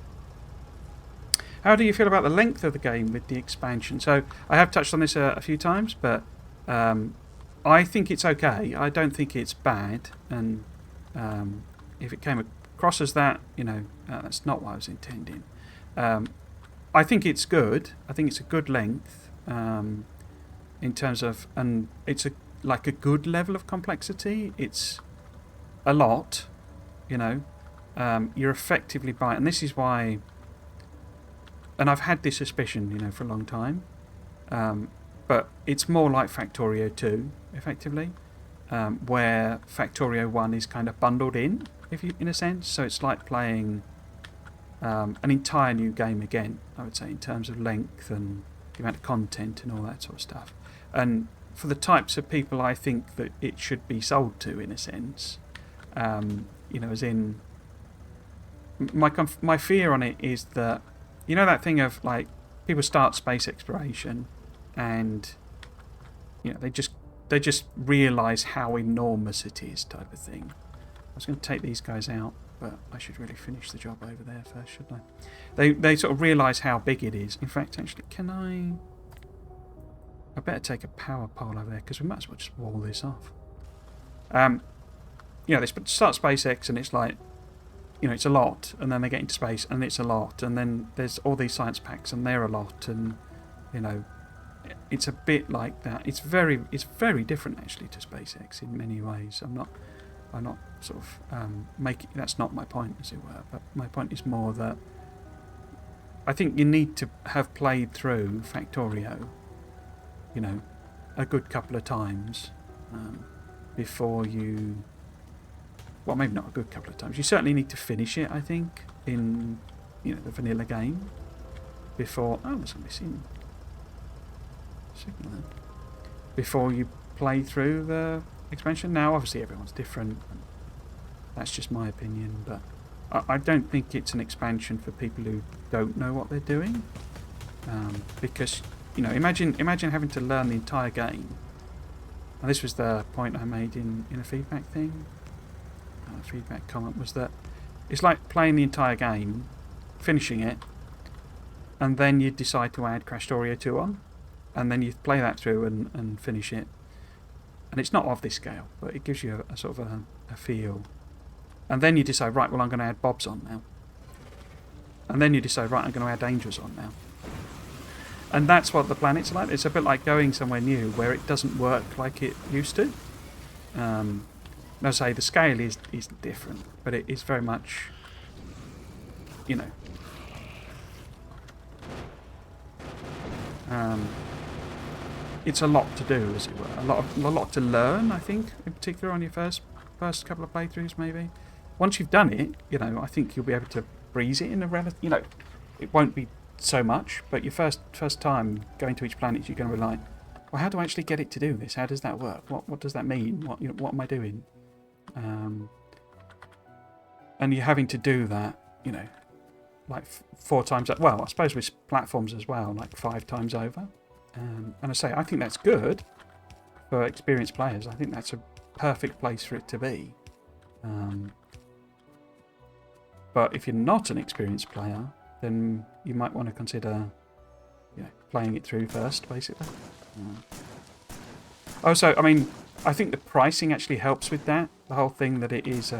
How do you feel about the length of the game with the expansion? So I have touched on this a few times, but I think it's okay. I don't think it's bad, and if it came across as that, you know, that's not what I was intending. I think it's good. I think it's a good length in terms of, and it's like a good level of complexity. It's a lot, you know. You're effectively buying, and this is why. And I've had this suspicion, you know, for a long time. But it's more like Factorio 2, effectively, where Factorio 1 is kind of bundled in, in a sense. So it's like playing an entire new game again, I would say, in terms of length and the amount of content and all that sort of stuff. And for the types of people I think that it should be sold to, in a sense, you know, as in, my fear on it is that, you know, that thing of like people start space exploration and, you know, they just realise how enormous it is, type of thing. I was going to take these guys out, but I should really finish the job over there first, shouldn't I? They sort of realise how big it is. In fact, actually, can I better take a power pole over there, because we might as well just wall this off. You know, they start SpaceX and it's like, you know, it's a lot, and then they get into space and it's a lot, and then there's all these science packs and they're a lot, and, you know, it's a bit like that. It's very different actually to SpaceX in many ways. I'm not sort of making, that's not my point, as it were, but my point is more that I think you need to have played through Factorio, you know, a good couple of times before you, well, maybe not a good couple of times. You certainly need to finish it, I think, in, you know, the vanilla game before. Oh, there's a missing signal then. Before you play through the expansion. Now, obviously, everyone's different. That's just my opinion, but I don't think it's an expansion for people who don't know what they're doing. Because, you know, imagine having to learn the entire game. And this was the point I made in a feedback thing. Feedback comment was that it's like playing the entire game, finishing it, and then you decide to add Crashtorio 2 on, and then you play that through and finish it. And it's not of this scale, but it gives you a sort of a feel. And then you decide, right, well, I'm going to add Bobs on now. And then you decide, right, I'm going to add Angels on now. And that's what the planets are like. It's a bit like going somewhere new where it doesn't work like it used to. As I say, the scale is different, but it is very much, you know, it's a lot to do, as it were. A lot to learn, I think, in particular on your first couple of playthroughs, maybe. Once you've done it, you know, I think you'll be able to breeze it in a relative, you know, it won't be so much, but your first time going to each planet, you're going to be like, well, how do I actually get it to do this? How does that work? What does that mean? What am I doing? And you're having to do that, you know, like 4 times. Well, I suppose with platforms as well, like 5 times over. And I say, I think that's good for experienced players. I think that's a perfect place for it to be. But if you're not an experienced player, then you might want to consider, playing it through first, basically. Also, I mean, I think the pricing actually helps with that. The whole thing that it is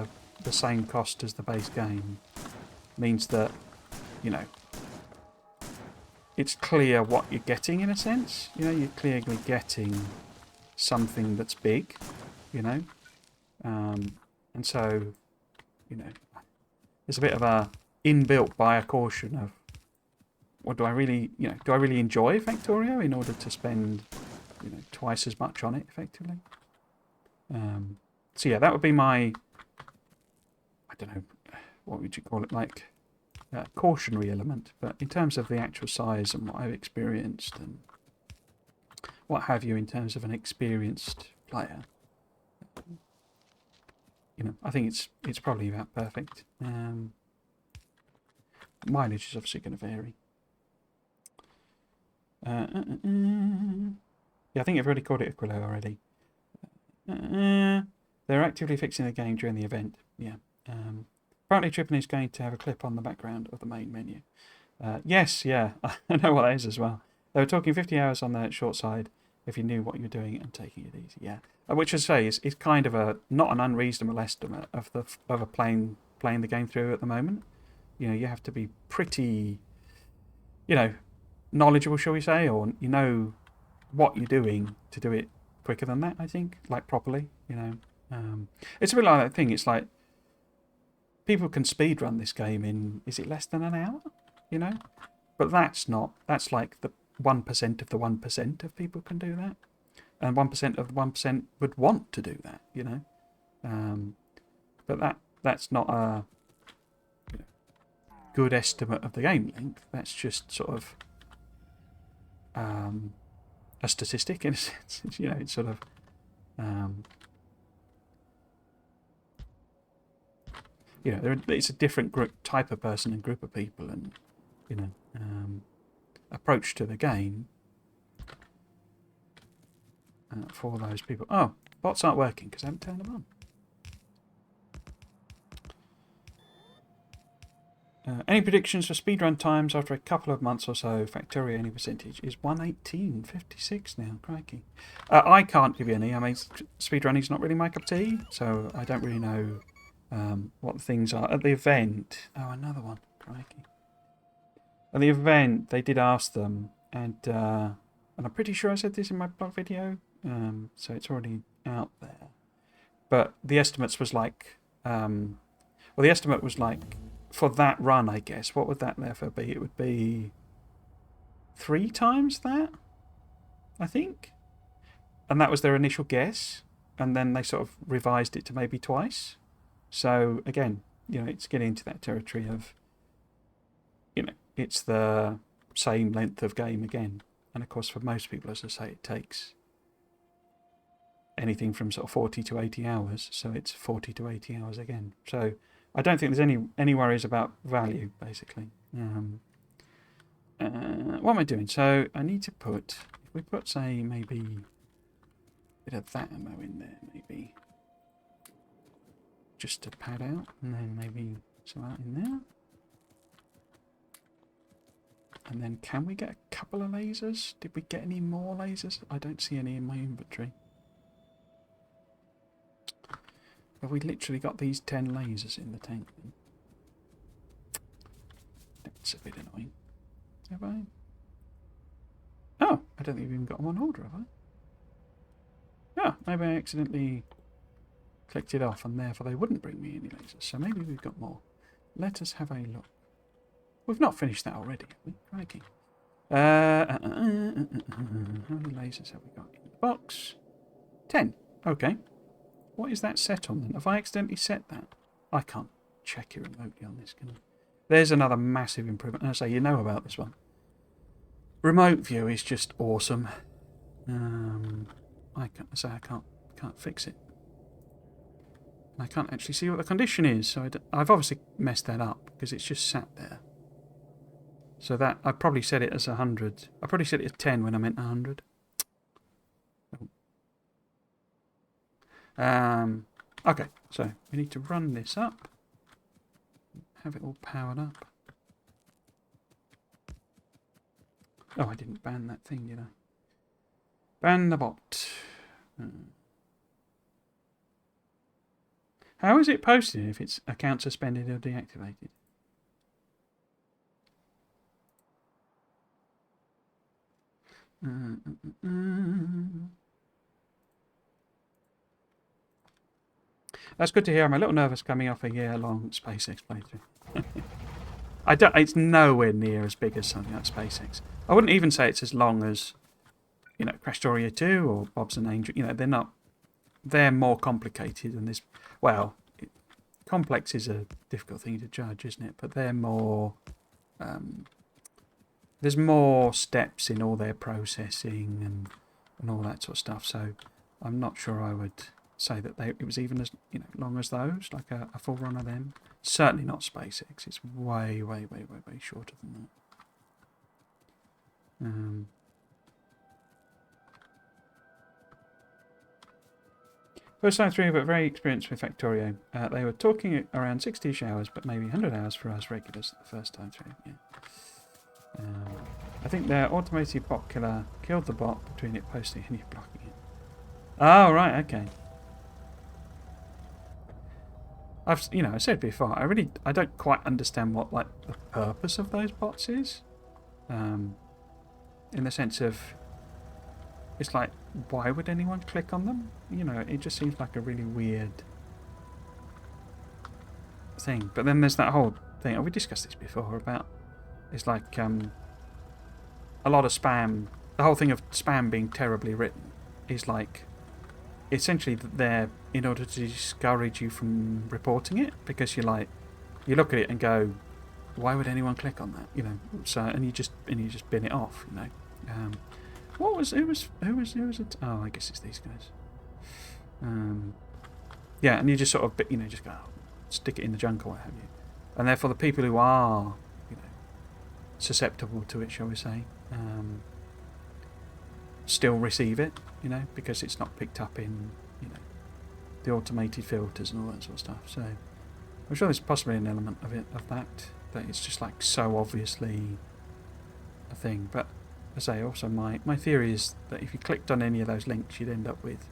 the same cost as the base game means that, it's clear what you're getting in a sense. You're clearly getting something that's big, and so, there's a bit of a inbuilt buyer caution of, what do I really enjoy Factorio in order to spend, twice as much on it effectively? So yeah, that would be my, I don't know, what would you call it, like cautionary element. But in terms of the actual size and what I've experienced and what have you in terms of an experienced player, I think it's probably about perfect. Mileage is obviously going to vary. Yeah, I think I've already called it Aquilo already. They're actively fixing the game during the event. Yeah. Apparently Trippin is going to have a clip on the background of the main menu. Yes, yeah, I know what that is as well. They were talking 50 hours on the short side if you knew what you're doing and taking it easy. Yeah, which I say is kind of not an unreasonable estimate of a playing the game through at the moment. You have to be pretty, knowledgeable, shall we say, or what you're doing to do it quicker than that. I think, like properly. It's a bit like that thing. It's like people can speedrun this game in, is it less than an hour? But that's like the 1% of the 1% of people can do that, and 1% of the 1% would want to do that. But that's not a good estimate of the game length. That's just sort of a statistic in a sense. It's sort of it's a different type of person and group of people, and approach to the game for those people. Oh, bots aren't working because I haven't turned them on. Any predictions for speedrun times after a couple of months or so? Factorio, any percentage? Is 118.56 now. Crikey. I can't give you any. I mean, speedrunning is not really my cup of tea, so I don't really know what the things are. At the event... Oh, another one. Crikey. At the event, they did ask them, and I'm pretty sure I said this in my blog video, so it's already out there. But the estimates was like... the estimate was like... For that run, I guess, what would that therefore be? It would be 3 times that, I think. And that was their initial guess. And then they sort of revised it to maybe twice. So, again, it's getting into that territory of, it's the same length of game again. And, of course, for most people, as I say, it takes anything from sort of 40 to 80 hours. So it's 40 to 80 hours again. So... I don't think there's any worries about value, basically. What am I doing? So I need to put, if we put, say, maybe a bit of that ammo in there, maybe. Just to pad out, and then maybe some of that in there. And then can we get a couple of lasers? Did we get any more lasers? I don't see any in my inventory. Have we literally got these 10 lasers in the tank then? That's a bit annoying. Have I? Oh, I don't think we've even got them on order, have I? Oh, maybe I accidentally clicked it off and therefore they wouldn't bring me any lasers. So maybe we've got more. Let us have a look. We've not finished that already, have we? Crikey. How many lasers have we got in the box? 10. Okay. What is that set on then? Have I accidentally set that? I can't check it remotely on this, can I? There's another massive improvement. And I say, about this one. Remote view is just awesome. I can't fix it. I can't actually see what the condition is. So I've obviously messed that up because it's just sat there. So that I probably set it as 100. I probably set it as 10 when I meant 100. Okay, so we need to run this up. have it all powered up. Oh, I didn't ban that thing, did I? Ban the bot. How is it posted if it's account suspended or deactivated? That's good to hear. I'm a little nervous coming off a year-long space exploration. It's nowhere near as big as something like SpaceX. I wouldn't even say it's as long as, Factorio 2 or Bob's and Angel. They're not. They're more complicated than this. Well, complex is a difficult thing to judge, isn't it? But they're more. There's more steps in all their processing and all that sort of stuff. So I'm not sure I would say that it was even as long as those, like a full run of them. Certainly not SpaceX. It's way, way, way, way, way shorter than that. First time through, but very experienced with Factorio. They were talking around 60-ish hours, but maybe 100 hours for us regulars the first time through. Yeah. I think their automated bot killer killed the bot between it posting and you blocking it. Oh, right, okay. I said before, I don't quite understand what the purpose of those bots is. In the sense of, it's like, why would anyone click on them? It just seems like a really weird thing. But then there's that whole thing. Oh, we discussed this before about, it's like a lot of spam. The whole thing of spam being terribly written is like, essentially they're in order to discourage you from reporting it, because you look at it and go, why would anyone click on that? So and you just bin it off. Who was it? Oh, I guess it's these guys. Yeah, and you just sort of just go, stick it in the junk or what have you, and therefore the people who are susceptible to it, shall we say, still receive it, because it's not picked up in the automated filters and all that sort of stuff. So I'm sure there's possibly an element of that it's just like so obviously a thing. But I say also my theory is that if you clicked on any of those links, you'd end up with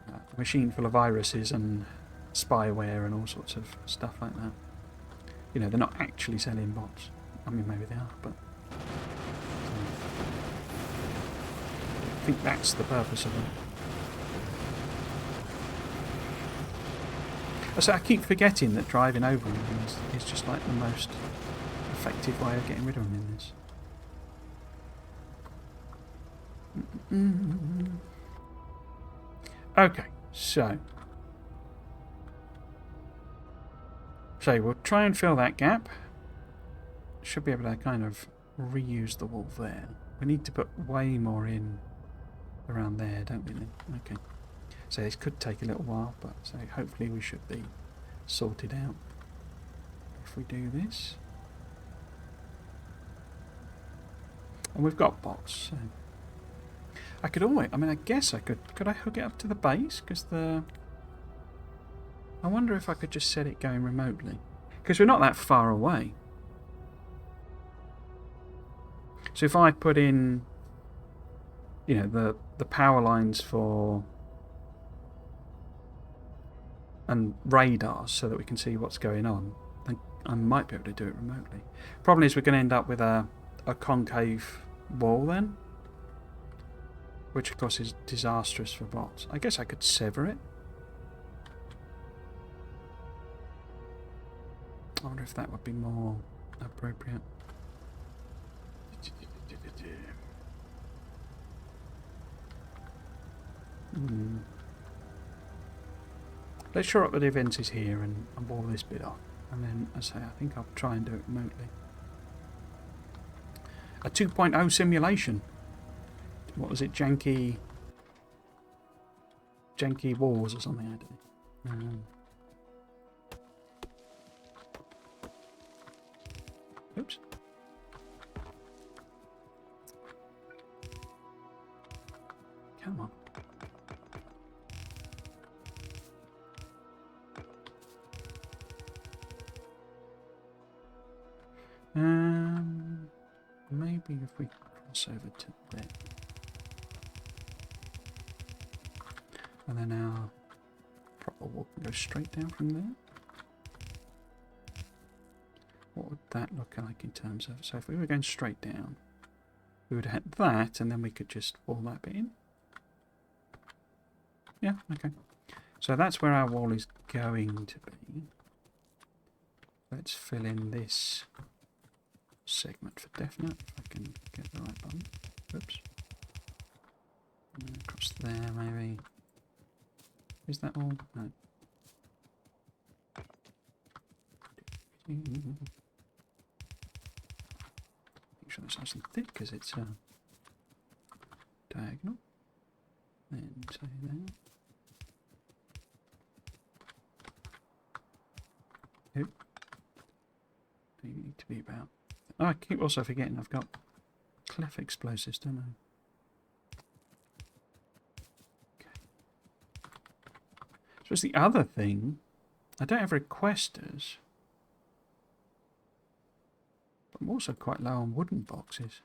a machine full of viruses and spyware and all sorts of stuff like that. They're not actually selling bots. I mean, maybe they are, but I think that's the purpose of them. So I keep forgetting that driving over them is just like the most effective way of getting rid of them in this. Okay, so we'll try and fill that gap. Should be able to kind of reuse the wall there. We need to put way more in around there, don't we then? Okay. So this could take a little while, but hopefully we should be sorted out if we do this. And we've got bots, so I could always, I guess I could I hook it up to the base? Because I wonder if I could just set it going remotely. Because we're not that far away. So if I put in, the power lines for and radars so that we can see what's going on, then I might be able to do it remotely. Problem is we're going to end up with a concave wall then, which of course is disastrous for bots. I guess I could sever it. I wonder if that would be more appropriate. Let's shore up the defences here and wall this bit off. And then, as I say, I think I'll try and do it remotely. A 2.0 simulation. What was it? Janky walls or something, I don't know. Oops. Come on. if we cross over to there. And then our proper wall can go straight down from there. What would that look like in terms of... So if we were going straight down, we would have that, and then we could just wall that bit in. Yeah, okay. So that's where our wall is going to be. Let's fill in this segment for definite, if I can get the right button. Oops. And across there, maybe. Is that all? No. Make sure that's nice and thick, because it's diagonal. Then say there. Oop. You need to be about... Oh, I keep also forgetting I've got clef explosives, don't I? Okay. So it's the other thing. I don't have requesters. But I'm also quite low on wooden boxes.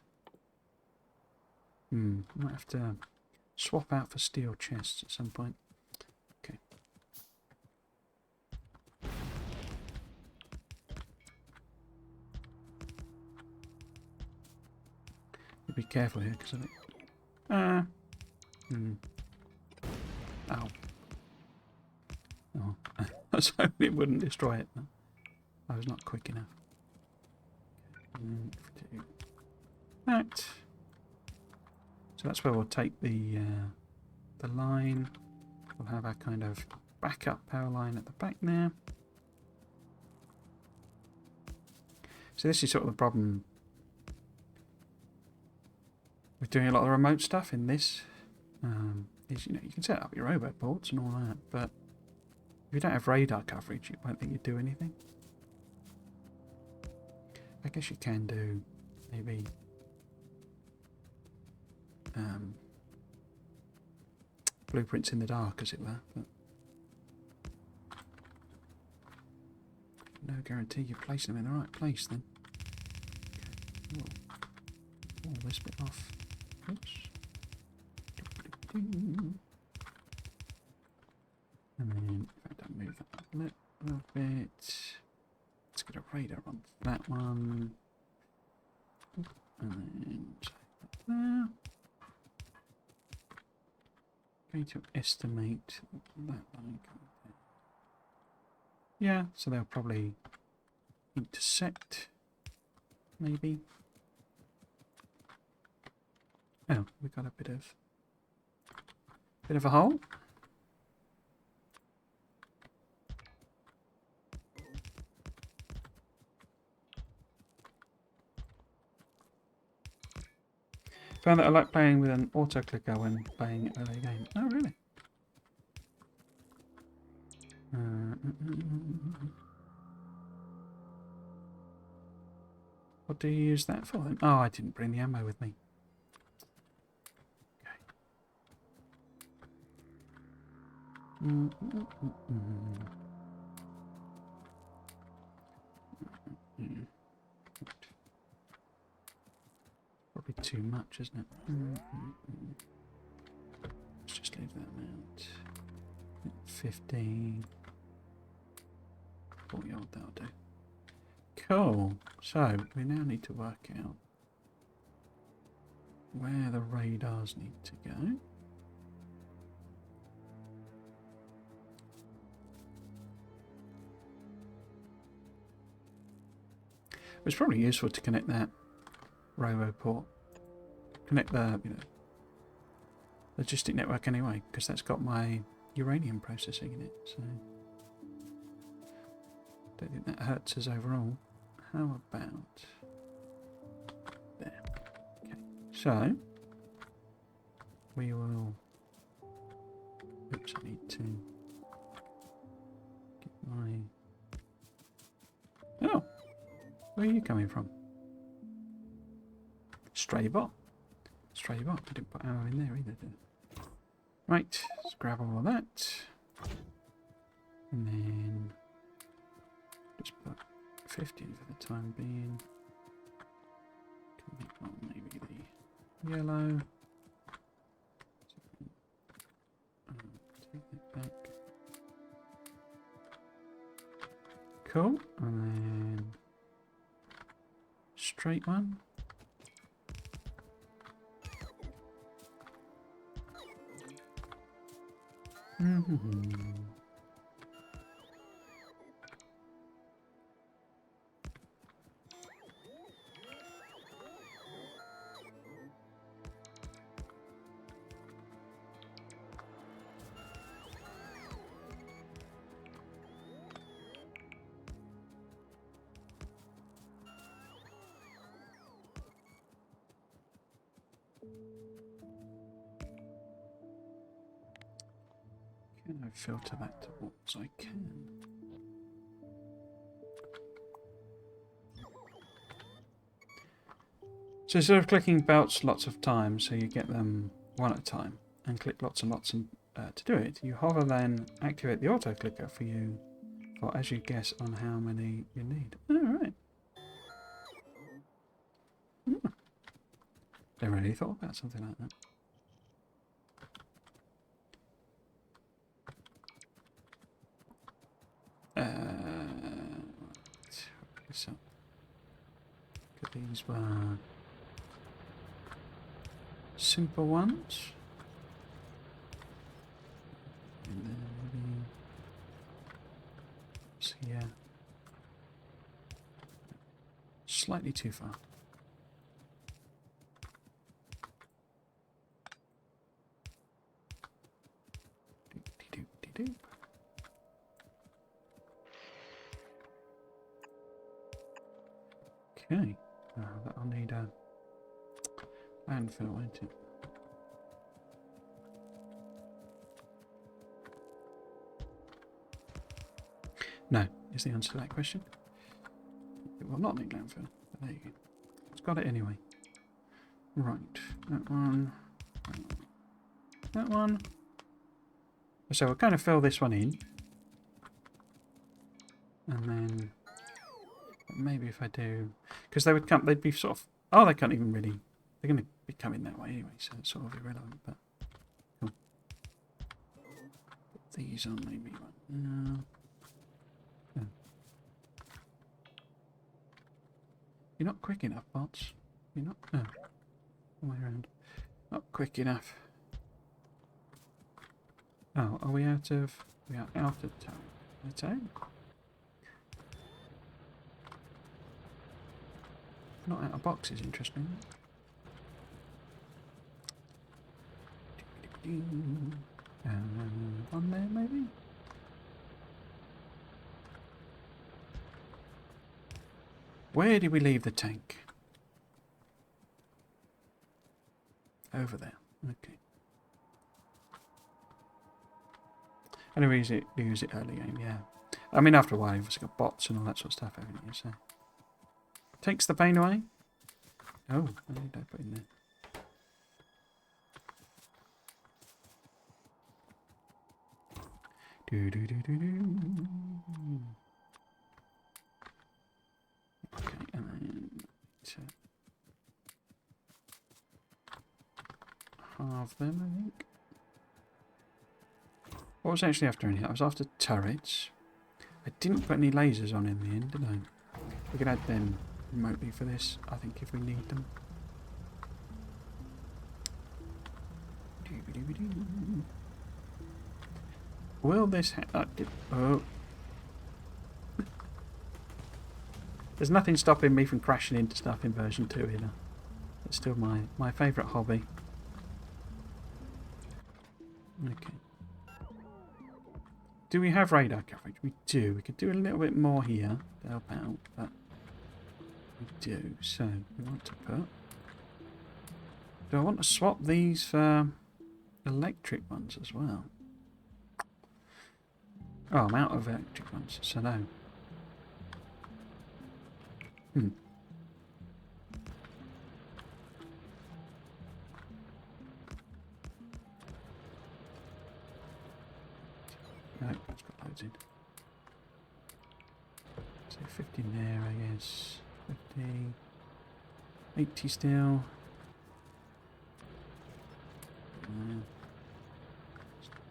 Might have to swap out for steel chests at some point. Okay. Be careful here, because I think... Ow. Oh. I was hoping it wouldn't destroy it. No. I was not quick enough. Do that. So that's where we'll take the line. We'll have our kind of backup power line at the back there. So this is sort of the problem with doing a lot of the remote stuff in this. Is, you know, you can set up your robot ports and all that, but if you don't have radar coverage, you won't think you'd do anything. I guess you can do maybe blueprints in the dark, as it were, but no guarantee you're placing them in the right place then. Okay. Pull this bit off. Oops. And then, if I don't move that up a little bit, let's get a radar on that one. And then take that there. Going to estimate that line. Yeah, so they'll probably intersect, maybe. Oh, we got a bit of a hole. Found that I like playing with an auto clicker when playing a game. Oh, really? What do you use that for then? Oh, I didn't bring the ammo with me. Probably too much, isn't it? Let's just leave that amount. 15. 40 odd, that'll do. Cool. So, we now need to work out where the radars need to go. It's probably useful to connect that robo port, connect the logistic network anyway, because that's got my uranium processing in it. So don't think that hurts us overall. How about there? Okay, so we will. Oops, I need to get my. Oh. Where are you coming from? Stray bot. Stray bot. I didn't put ammo in there either, did I? Right, let's grab all of that. And then just put 50 in for the time being. Maybe the yellow. Take that back. Cool. And then straight one. Can I filter that towards I can? So instead of clicking belts lots of times, so you get them one at a time, and click lots and lots and, to do it, you hover then activate the auto clicker for you, for as you guess on how many you need. Alright. Never really thought about something like that. So, these were simple ones. And then maybe, so yeah, slightly too far. Okay, that'll need a landfill, won't it? No, is the answer to that question. It will not need landfill, but there you go. It's got it anyway. Right, that one. That one. So we'll kind of fill this one in. And then maybe if I do, because they would come, they'd be sort of, oh, they can't even really, they're going to be coming that way anyway, so it's sort of irrelevant, but cool. Put these on maybe one. Oh. You're not quick enough, bots. You're not, no. All the way around. Not quick enough. Oh, are we out of, we are out of time. That's it. Not out of boxes, interesting. One there, maybe? Where did we leave the tank? Over there. Okay. And we use it early game, yeah. I mean, after a while, you've obviously got bots and all that sort of stuff, haven't you? So. Takes the pain away. Oh, what did I put in there? Okay, and then halve them, I think. What was I actually after in here? I was after turrets. I didn't put any lasers on in the end, did I? We could add them remotely for this, I think, if we need them. Will this oh. There's nothing stopping me from crashing into stuff in version 2 here. It's still my favourite hobby. Okay. Do we have radar coverage? We do. We could do a little bit more here to help out, but we do. So we want to put. Do I want to swap these for electric ones as well? Oh, I'm out of electric ones, so no. No, it's got loads in. So 50 there, I guess. 50. 80 still.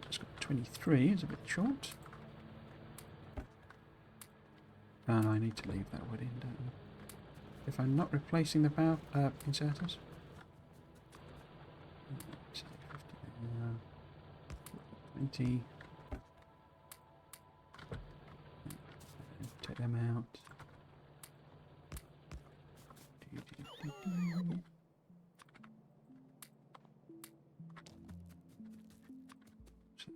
It's got 23, it's a bit short. Oh, no, I need to leave that wood in, don't I? If I'm not replacing the power inserters. 20. Take them out. So,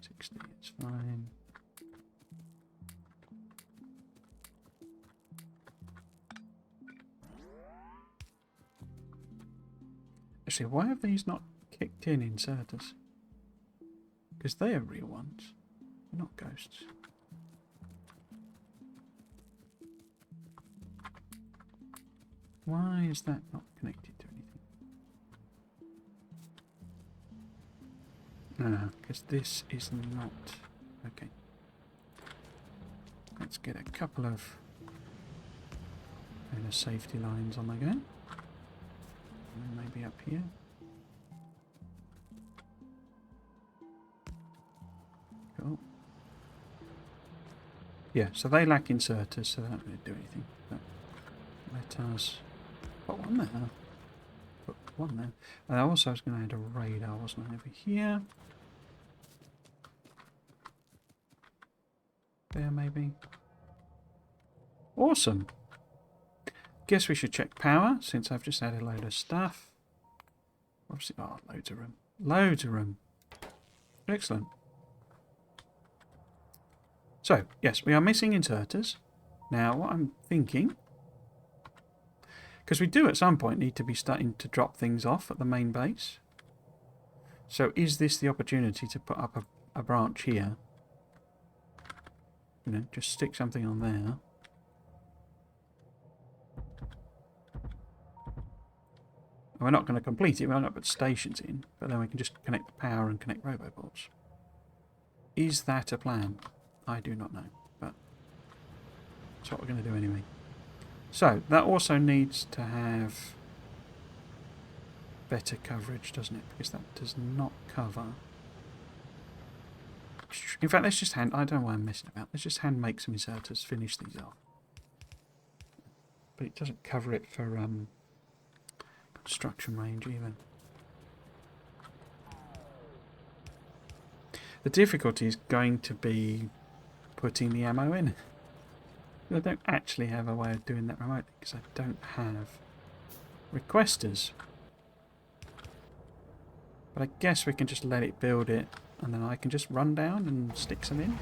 60, it's fine. Actually, why have these not kicked in inserters? Because they are real ones. They're not ghosts. Why is that not connected to anything? No, because this is not... Okay. Let's get a couple of safety lines on again. And maybe up here. Cool. Yeah, so they lack inserters, so they don't really do anything. But let us put one there. Put one there. And I also was going to add a radar, wasn't I, over here? There, maybe. Awesome. Guess we should check power, since I've just added a load of stuff. Obviously, oh, loads of room. Loads of room. Excellent. So, yes, we are missing inserters. Now, what I'm thinking... Because we do at some point need to be starting to drop things off at the main base. So, is this the opportunity to put up a branch here? You know, just stick something on there. We're not going to complete it, we're not going to put stations in, but then we can just connect the power and connect roboports. Is that a plan? I do not know, but that's what we're going to do anyway. So, that also needs to have better coverage, doesn't it? Because that does not cover... In fact, let's just hand... I don't know why I'm messing about. Let's just hand make some inserters, finish these off. But it doesn't cover it for... construction range even. The difficulty is going to be putting the ammo in. I don't actually have a way of doing that remotely because I don't have requesters. But I guess we can just let it build it and then I can just run down and stick some in.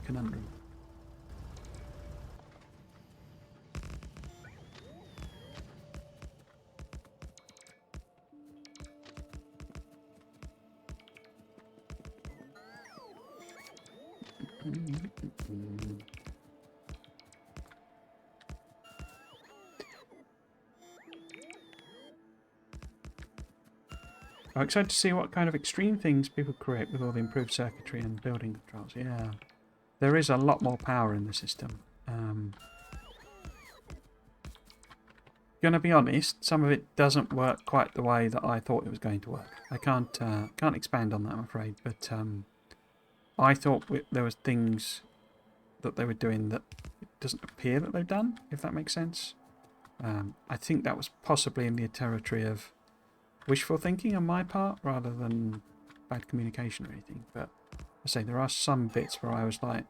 Conundrum. I'm excited to see what kind of extreme things people create with all the improved circuitry and building controls. Yeah, there is a lot more power in the system. Gonna be honest, some of it doesn't work quite the way that I thought it was going to work. I can't expand on that, I'm afraid. But I thought there was things that they were doing that it doesn't appear that they've done, if that makes sense. I think that was possibly in the territory of wishful thinking on my part rather than bad communication or anything. But I say there are some bits where I was like,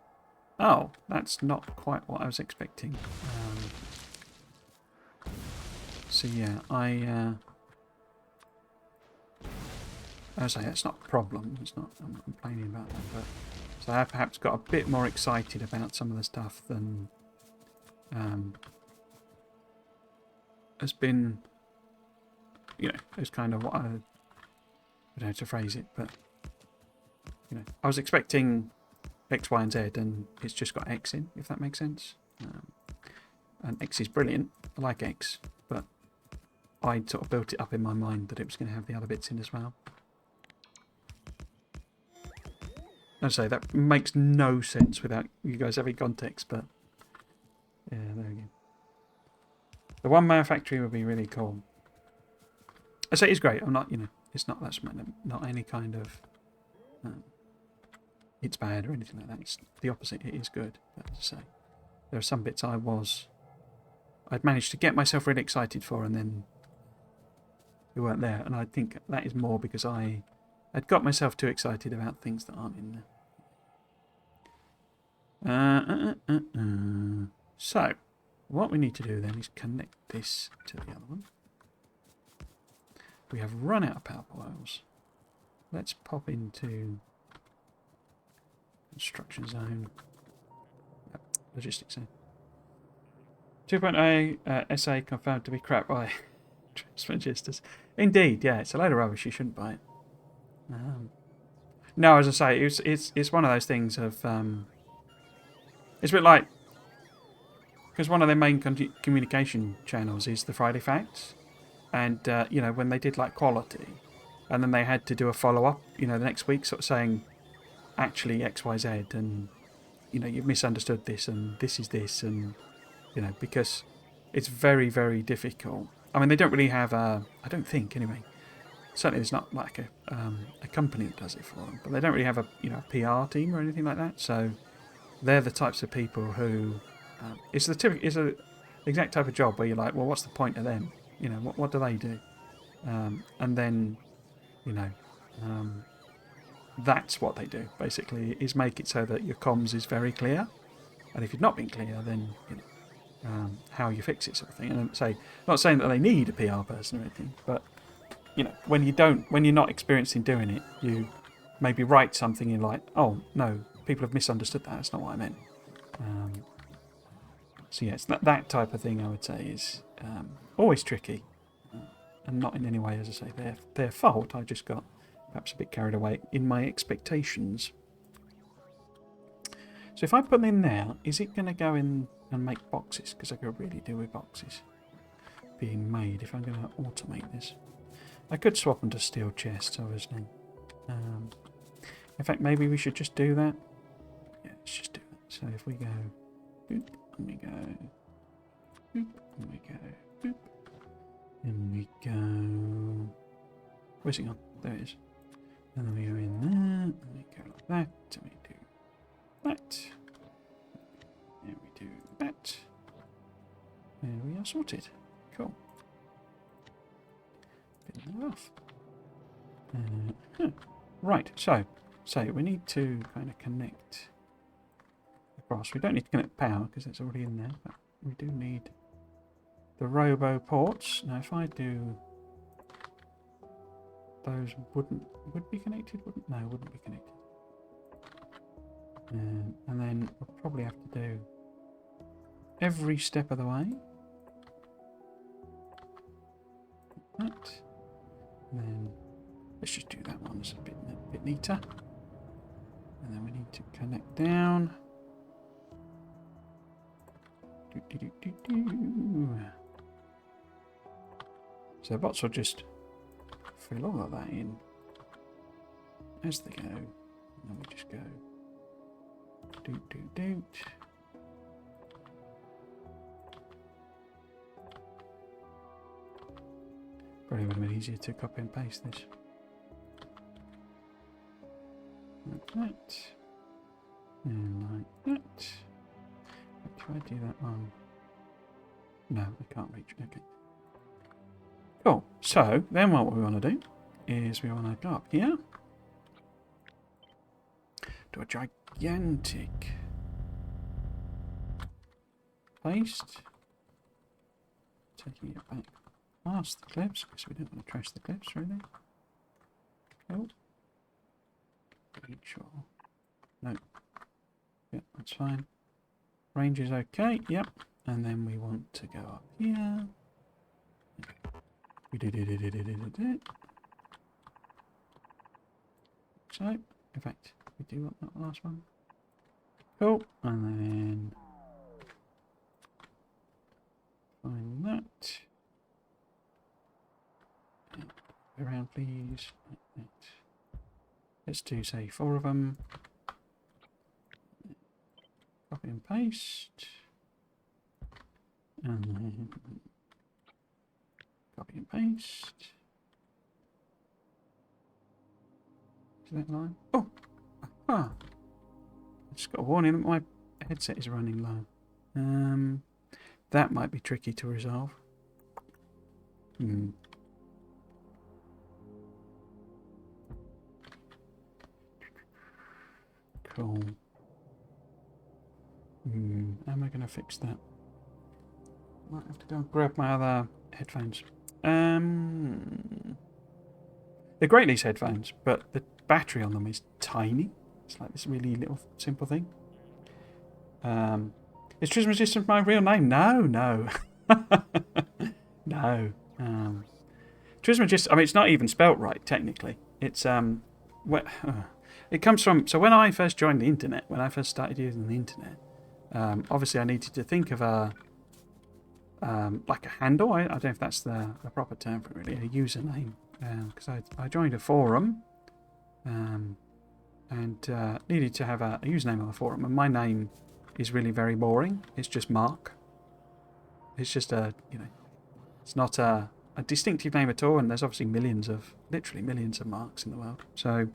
oh, that's not quite what I was expecting. So yeah, I say that's not a problem. It's not. I'm not complaining about that. But so I perhaps got a bit more excited about some of the stuff than has been. You know, it's kind of what I don't know how to phrase it, but you know, I was expecting X, Y, and Z, and it's just got X in, if that makes sense. And X is brilliant. I like X, but I sort of built it up in my mind that it was going to have the other bits in as well. I say that makes no sense without you guys having context, but yeah, there we go. The one-man factory would be really cool. I say it's great. I'm not, it's not that's not any kind of it's bad or anything like that. It's the opposite. It is good. But as I say, there are some bits I'd managed to get myself really excited for, and then we weren't there. And I think that is more because I'd got myself too excited about things that aren't in there. So, what we need to do then is connect this to the other one. We have run out of power piles. Let's pop into construction zone. Logistics zone. 2.0 SA confirmed to be crap by Transformers. Indeed, yeah, it's a load of rubbish. You shouldn't buy it. No, as I say, it's one of those things of it's a bit like, because one of their main communication channels is the Friday Facts, and when they did like quality, and then they had to do a follow up, the next week, sort of saying, actually X, Y, Z, and you've misunderstood this, and this is this, and because it's very, very difficult. I mean, they don't really have I don't think anyway. Certainly, there's not like a company that does it for them, but they don't really have a PR team or anything like that. So they're the types of people who it's the exact type of job where you're like, well, what's the point of them? What do they do? And then that's what they do basically, is make it so that your comms is very clear, and if you've not been clear, then how you fix it, sort of thing. And not saying that they need a PR person or anything, but when you're not experienced in doing it, you maybe write something in like, oh no, people have misunderstood that. That's not what I meant. So yeah, it's that type of thing. I would say is always tricky, and not in any way, as I say, their fault. I just got perhaps a bit carried away in my expectations. So if I put them in there, is it going to go in and make boxes? Because I could really do with boxes being made if I'm going to automate this. I could swap them to steel chests, obviously. In fact, maybe we should just do that. Yeah, let's just do that. So if we go, boop, and we go, boop, and we go, boop, and we go. Where's it gone? There it is. And then we go in there, and we go like that, and we do that, and we do that, and we are sorted. Cool. Enough. Right, so we need to kind of connect across. We don't need to connect power because it's already in there, but we do need the robo ports. Now, if I do those, would be connected? Wouldn't be connected. And then we'll probably have to do every step of the way. That. And then let's just do that one. It's a bit neater. And then we need to connect down. So bots will just fill all of that in as they go. And then we just go doot. Probably would have been easier to copy and paste this. Like that. And like that. Can I do that on? No, I can't reach. Okay. Cool. So, then what we want to do is we want to go up here to a gigantic paste. Taking it back past the clips because we don't want to trash the clips really. Cool. Make sure. No. Yep, that's fine. Range is okay. Yep. And then we want to go up here. We did it. So, in fact, we do want that last one. Cool. And then find that. Around, please. Let's do, say, 4 of them. and paste. And then copy and paste. Is that line? Oh! Ah! I just got a warning that my headset is running low. That might be tricky to resolve. Cool. How am I going to fix that? Might have to go and grab my other headphones. They're great, these headphones, but the battery on them is tiny. It's like this really little simple thing. Is Trismegistus my real name? No. No. Trismegistus, I mean, it's not even spelt right, technically. It's, it comes from, so when I first joined the internet, when I first started using the internet, obviously I needed to think of a, like a handle. I don't know if that's the proper term for it, really, a username. Because I joined a forum, and needed to have a username on the forum, and my name is really very boring. It's just Mark. It's just it's not a distinctive name at all, and there's obviously literally millions of Marks in the world. So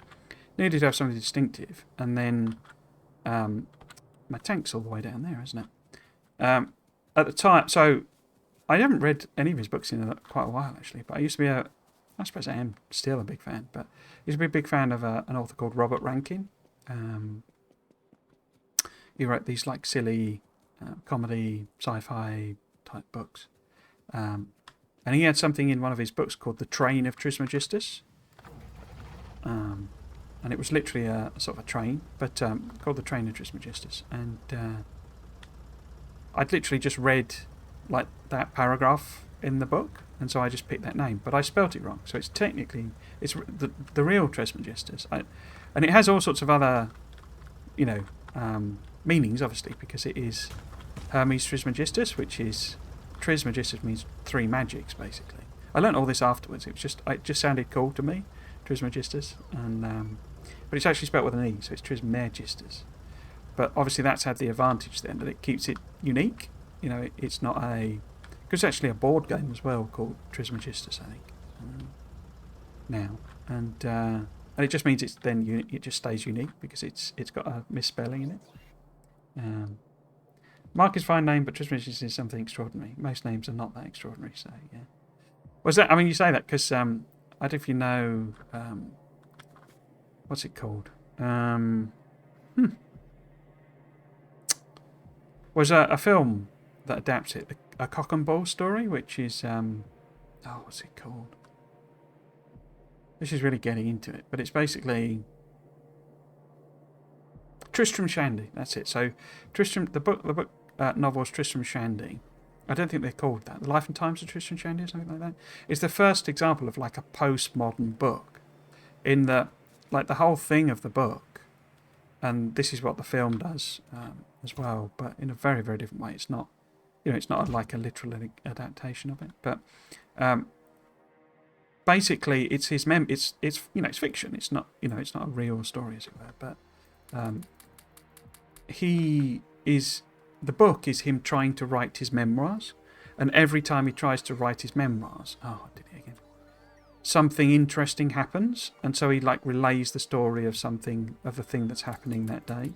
needed to have something distinctive, and then my tank's all the way down there, isn't it? At the time, so I haven't read any of his books in quite a while, actually, but I used to be I suppose I am still a big fan, but I used to be a big fan of an author called Robert Rankin. He wrote these like silly comedy, sci-fi type books. And he had something in one of his books called The Train of Trismegistus. And it was literally a sort of a train, but called The Train of Trismegistus. And I'd literally just read like that paragraph in the book, and so I just picked that name, but I spelt it wrong. So it's technically the real Trismegistus, and it has all sorts of other, meanings, obviously, because it is Hermes Trismegistus, which is Trismegistus means three magics, basically. I learnt all this afterwards. It just sounded cool to me, Trismegistus, and but it's actually spelt with an E, so it's Trismegistus. But obviously that's had the advantage then that it keeps it unique. It's not because it's actually a board game as well called Trismegistus, I think, now, and it just means it's then it just stays unique because it's got a misspelling in it. Mark is a fine name, but Trismegistus is something extraordinary. Most names are not that extraordinary, so yeah. Was that? I mean, you say that because I don't know if you know what's it called? Was a film that adapts it, a Cock and Bull story, which is what's it called? This is really getting into it, but it's basically Tristram Shandy. That's it. So Tristram, the book novels Tristram Shandy. I don't think they're called that. The Life and Times of Tristram Shandy or something like that. It's the first example of like a postmodern book, in that like the whole thing of the book, and this is what the film does as well, but in a very, very different way. It's not, it's not like a literal adaptation of it, but basically it's his it's fiction. It's not, it's not a real story, as it were. But the book is him trying to write his memoirs, and every time he tries to write his memoirs, I did it again. Something interesting happens, and so he like relays the story of the thing that's happening that day.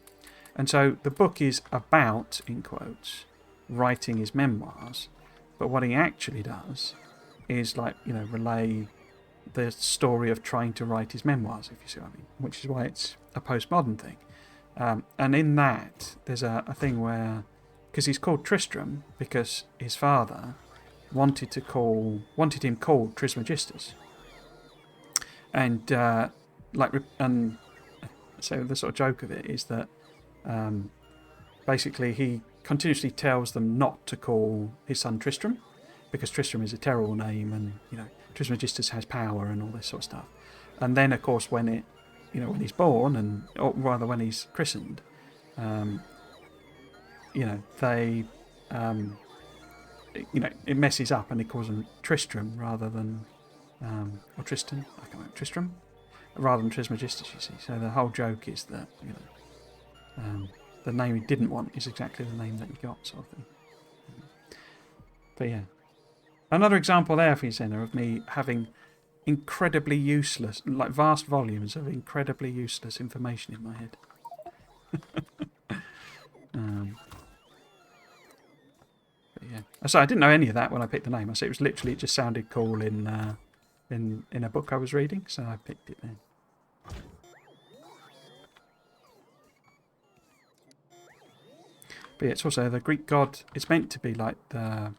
And so the book is about, in quotes, writing his memoirs, but what he actually does is relay the story of trying to write his memoirs, if you see what I mean, which is why it's a postmodern thing. And in that, there's a thing where, because he's called Tristram because his father wanted him called Trismegistus, and so the sort of joke of it is that basically he continuously tells them not to call his son Tristram, because Tristram is a terrible name, and Trismegistus has power and all this sort of stuff. And then, of course, when he's born, or rather when he's christened, they, it messes up, and it calls him Tristram rather than, or Tristan, I can't remember, Tristram, rather than Trismegistus, you see. So the whole joke is that, the name he didn't want is exactly the name that he got, sort of thing. But yeah. Another example there for you, Senna, of me having incredibly useless, like vast volumes of incredibly useless information in my head. But yeah. So I didn't know any of that when I picked the name. I said it was literally, it just sounded cool in a book I was reading, so I picked it then. But yeah, it's also the Greek god. It's meant to be like the.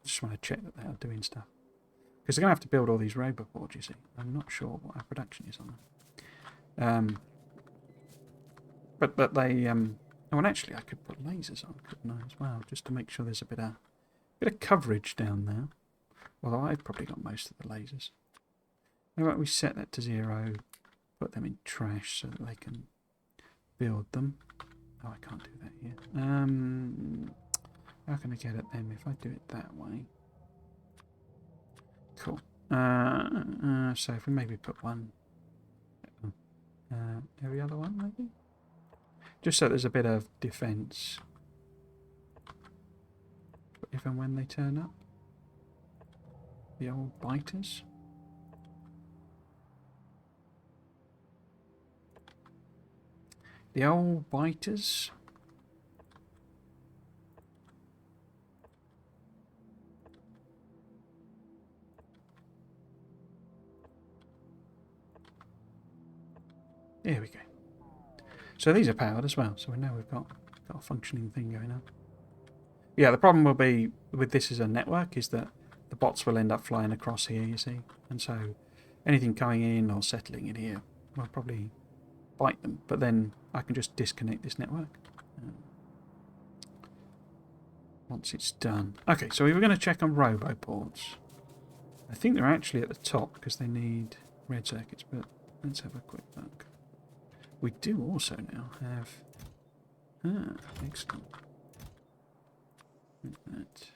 I just want to check that they are doing stuff. Because they're going to have to build all these robot boards, you see. I'm not sure what our production is on them. But they... oh, and actually I could put lasers on, couldn't I, as well, just to make sure there's a bit of coverage down there. Although I've probably got most of the lasers. How about we set that to 0, put them in trash so that they can build them. Oh, I can't do that here. How can I get at them if I do it that way? Cool. So if we maybe put one... every other one, maybe? Just so there's a bit of defence. If and when they turn up. The old biters. The old biters. There we go. So these are powered as well. So we know we've got a functioning thing going on. Yeah, the problem will be with this as a network is that the bots will end up flying across here, you see. And so anything coming in or settling in here will probably bite them. But then I can just disconnect this network once it's done. Okay, so we were going to check on roboports. I think they're actually at the top because they need red circuits, but let's have a quick look. We do also now have... Ah, excellent. That.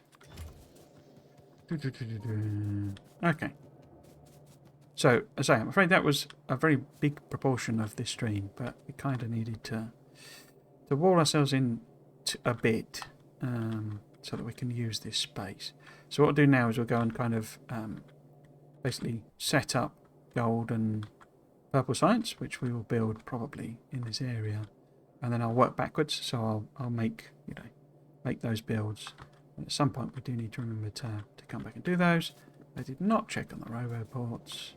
Okay. So, as I say, I'm afraid that was a very big proportion of this stream, but we kind of needed to wall ourselves in a bit so that we can use this space. So what we'll do now is we'll go and kind of basically set up gold and purple science, which we will build probably in this area, and then I'll work backwards. So I'll make make those builds. And at some point, we do need to remember to come back and do those. I did not check on the roboports.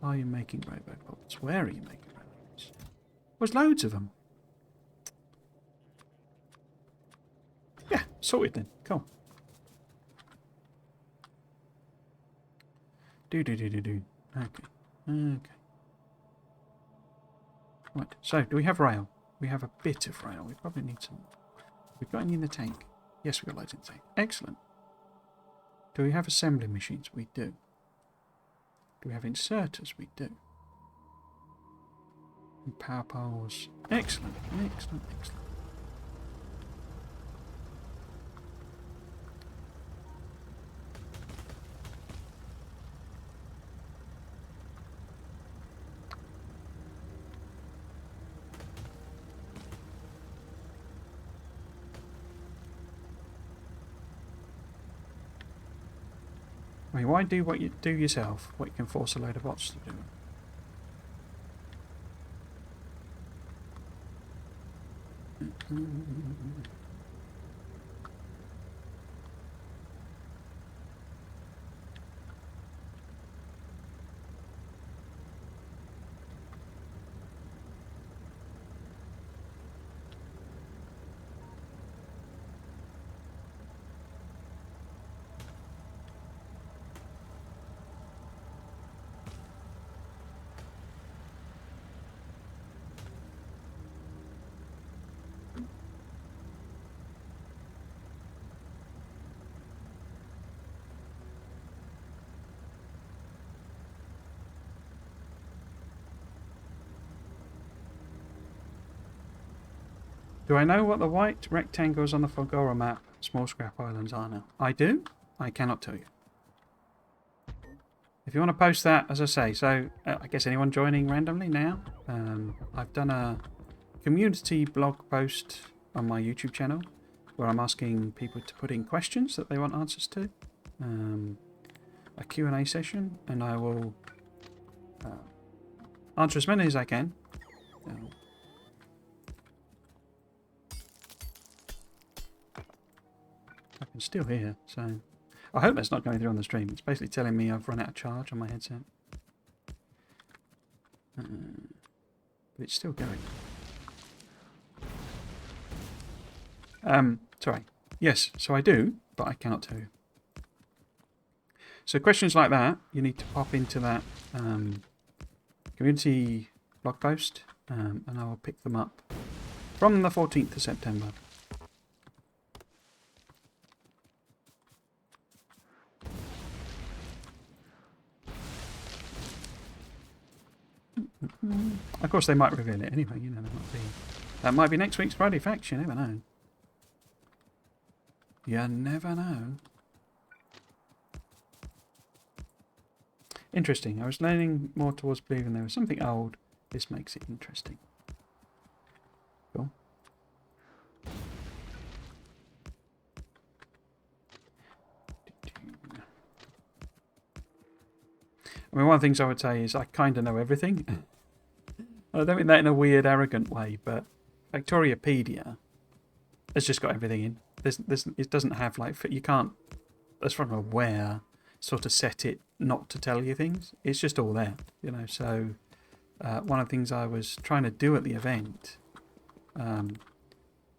Are you making roboports? Where are you making roboports? There's loads of them. Yeah, sorted then. Cool. Okay. Okay. Right, so do we have rail? We have a bit of rail. We probably need some. We've got any in the tank? Yes, we've got loads in the tank. Excellent. Do we have assembly machines? We do. Do we have inserters? We do. And power poles. Excellent, excellent, excellent. I mean, why do what you do yourself, what you can force a load of bots to do? Do I know what the white rectangles on the Fogora map, small scrap islands, are now? I do. I cannot tell you. If you want to post that, as I say, so I guess anyone joining randomly now, I've done a community blog post on my YouTube channel where I'm asking people to put in questions that they want answers to. A Q&A session, and I will answer as many as I can. I can still hear, so I hope that's not going through on the stream. It's basically telling me I've run out of charge on my headset. But it's still going. Sorry. Yes, so I do, but I cannot tell you. So questions like that, you need to pop into that community blog post, and I will pick them up from the 14th of September. Of course, they might reveal it anyway. You know, that might be next week's Friday Facts. You never know. You never know. Interesting. I was leaning more towards believing there was something old. This makes it interesting. Cool. I mean, one of the things I would say is I kind of know everything. I don't mean that in a weird, arrogant way, but Factoriopedia has just got everything in. It doesn't have, like, you can't, as far as I'm aware, sort of set it not to tell you things. It's just all there, you know. So one of the things I was trying to do at the event, I'm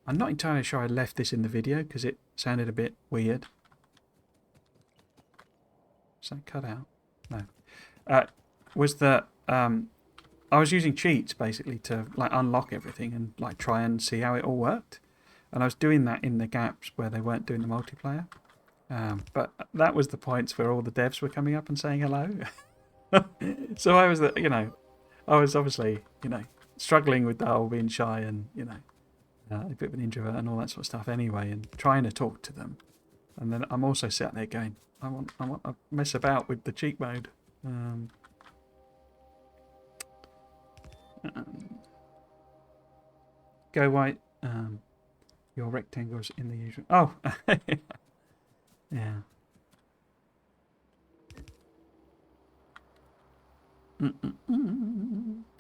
not entirely sure I left this in the video because it sounded a bit weird. Is that cut out? No. Was that I was using cheats basically to like unlock everything and like try and see how it all worked. And I was doing that in the gaps where they weren't doing the multiplayer. But that was the points where all the devs were coming up and saying hello. So I was, you know, I was obviously, you know, struggling with the whole being shy and, you know, a bit of an introvert and all that sort of stuff anyway, and trying to talk to them. And then I'm also sat there going, I want to mess about with the cheat mode. Go white. Your rectangles in the usual. Oh, yeah.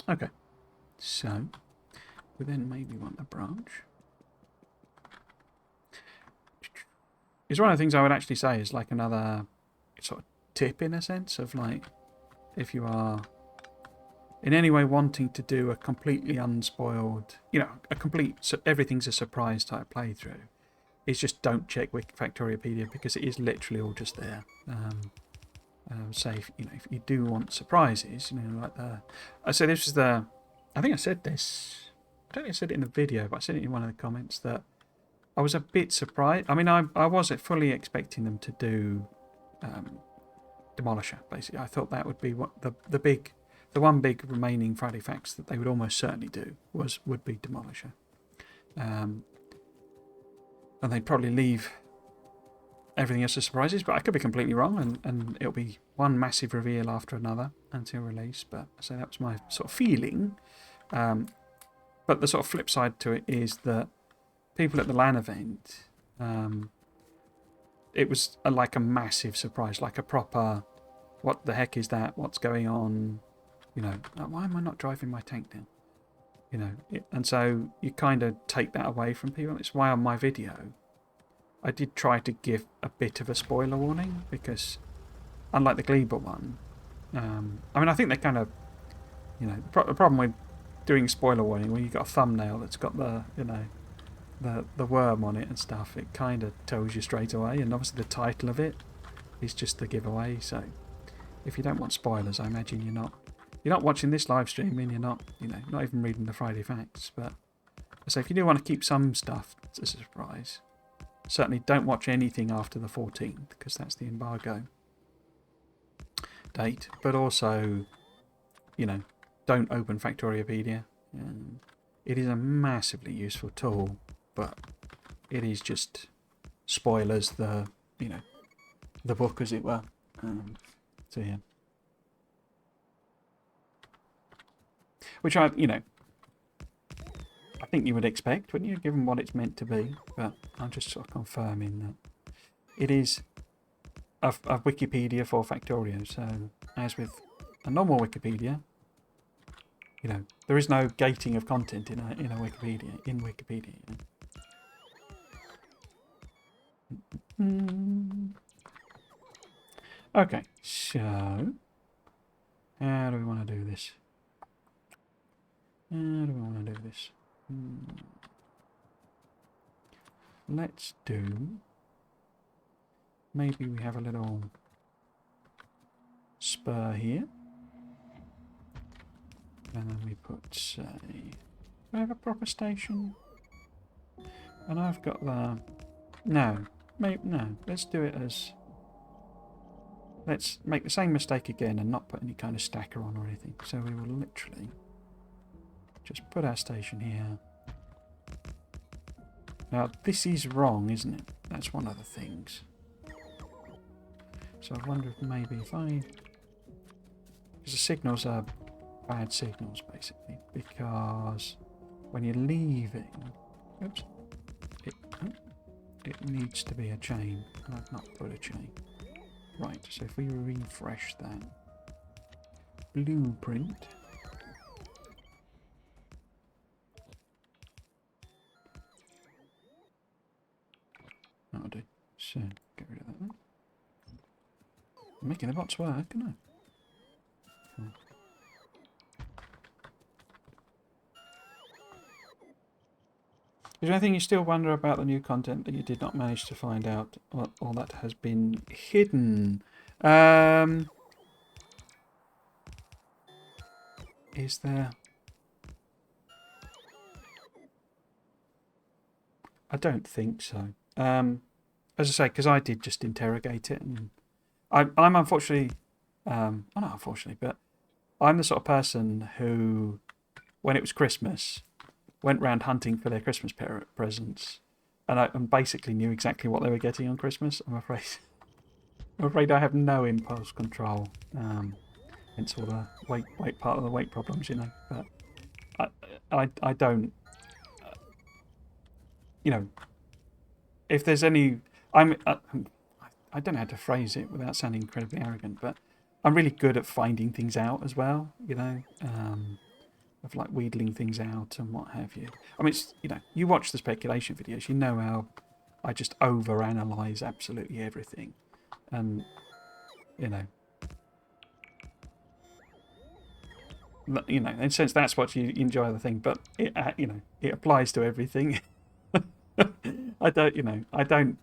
Okay, so we then maybe want a branch. It's one of the things I would actually say is like another sort of tip in a sense of like, if you are in any way wanting to do a completely unspoiled, you know, a complete, so everything's a surprise type playthrough, is just don't check Factoriopedia because it is literally all just there. Say, you know, if you do want surprises, you know, like so this is the, I think I said this, I don't think I said it in the video, but I said it in one of the comments that I was a bit surprised. I mean, I wasn't fully expecting them to do Demolisher, basically. I thought that would be what the one big remaining Friday Facts that they would almost certainly do would be Demolisher. And they'd probably leave everything else as surprises, but I could be completely wrong, and it'll be one massive reveal after another until release. But so that was my sort of feeling. But the sort of flip side to it is that people at the LAN event, it was like a massive surprise, like a proper, what the heck is that? What's going on? You know, like, why am I not driving my tank down? You know, and so you kind of take that away from people. It's why on my video, I did try to give a bit of a spoiler warning because, unlike the Gleeber one, I mean, I think they kind of, you know, the problem with doing spoiler warning when you've got a thumbnail that's got the, you know, the worm on it and stuff, it kind of tells you straight away, and obviously the title of it is just the giveaway. So if you don't want spoilers, I imagine you're not watching this live stream and you're not, you know, not even reading the Friday Facts. But so if you do want to keep some stuff as a surprise, certainly don't watch anything after the 14th because that's the embargo date. But also, you know, don't open Factoriopedia. It is a massively useful tool, but it is just spoilers, the, you know, the book as it were. So yeah. Which I, you know, think you would expect, wouldn't you, given what it's meant to be? But I'm just sort of confirming that it is a Wikipedia for Factorio. So, as with a normal Wikipedia, you know, there is no gating of content in a Wikipedia. You know? Okay, so how do we want to do this? How do we want to do this? Let's do. Maybe we have a little spur here. And then we put, say, we have a proper station. And I've got the. No, no. Let's do it as. Let's make the same mistake again and not put any kind of stacker on or anything. So we will literally just put our station here. Now this is wrong, isn't it? That's one of the things. So I wonder if maybe if I. Because the signals are bad signals basically. Because when you're leaving. Oops. It needs to be a chain. And I've not put a chain. Right, so if we refresh that blueprint. That'll do. So, get rid of that then. I'm making the bots work, aren't I? Cool. Is there anything you still wonder about the new content that you did not manage to find out, or that has been hidden? Is there? I don't think so. As I say, because I did just interrogate it, and I'm unfortunately, well, not unfortunately, but I'm the sort of person who, when it was Christmas, went round hunting for their Christmas presents, and basically knew exactly what they were getting on Christmas. I'm afraid I have no impulse control. Hence all the weight part of the weight problems, you know. But I don't. You know, if there's any, I don't know how to phrase it without sounding incredibly arrogant, but I'm really good at finding things out as well. You know. Of like wheedling things out and what have you. I mean, it's, you know, you watch the speculation videos, you know how I just overanalyze absolutely everything, and you know, in a sense that's what you enjoy the thing. But it, you know, it applies to everything. I don't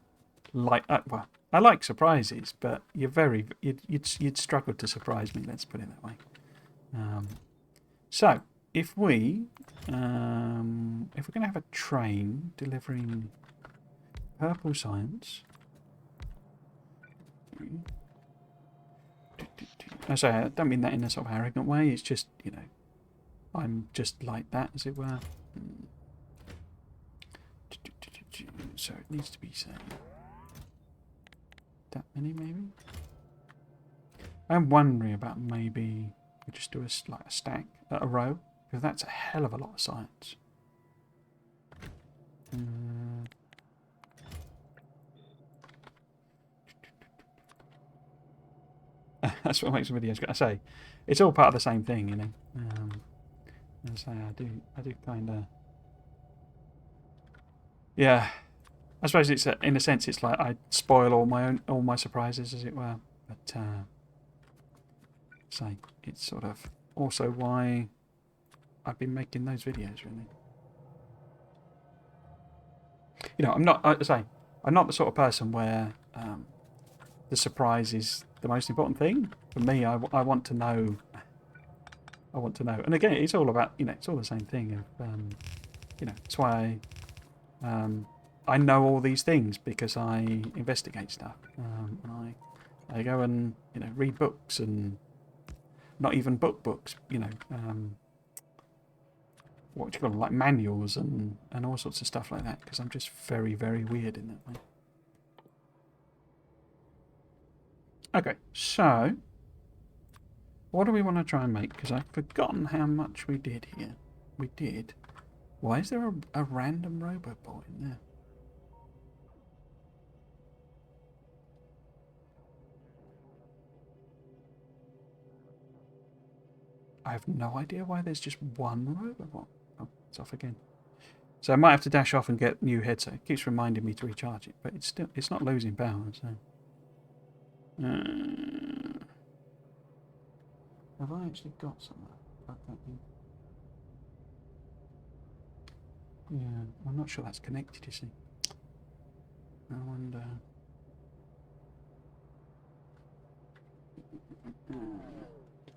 like. Well, I like surprises, but you'd struggle to surprise me. Let's put it that way. So. If we're going to have a train delivering purple science, I don't mean that in a sort of arrogant way. It's just, you know, I'm just like that, as it were. So it needs to be, say, that many maybe. I'm wondering about maybe we just do a stack, a row. Because that's a hell of a lot of science. That's what makes the videos good. I say, it's all part of the same thing, you know. I say, I do kind of. Yeah, I suppose it's in a sense it's like I spoil all my surprises, as it were. But say it's sort of also why I've been making those videos, really. You know, I'm not the sort of person where the surprise is the most important thing. For me, I want to know. I want to know. And again, it's all about, you know, it's all the same thing. Of, you know, that's why I know all these things, because I investigate stuff. I go and, you know, read books, and not even books, you know. What do you call them, like manuals and all sorts of stuff like that, because I'm just very, very weird in that way. Okay, so what do we want to try and make? Because I've forgotten how much we did here. We did Why is there a random robobot in there? I have no idea why there's just one robobot. Oh, it's off again. So I might have to dash off and get new headset. It keeps reminding me to recharge it, but it's not losing power. So, have I actually got somewhere? Yeah, I'm not sure that's connected. You see, I wonder.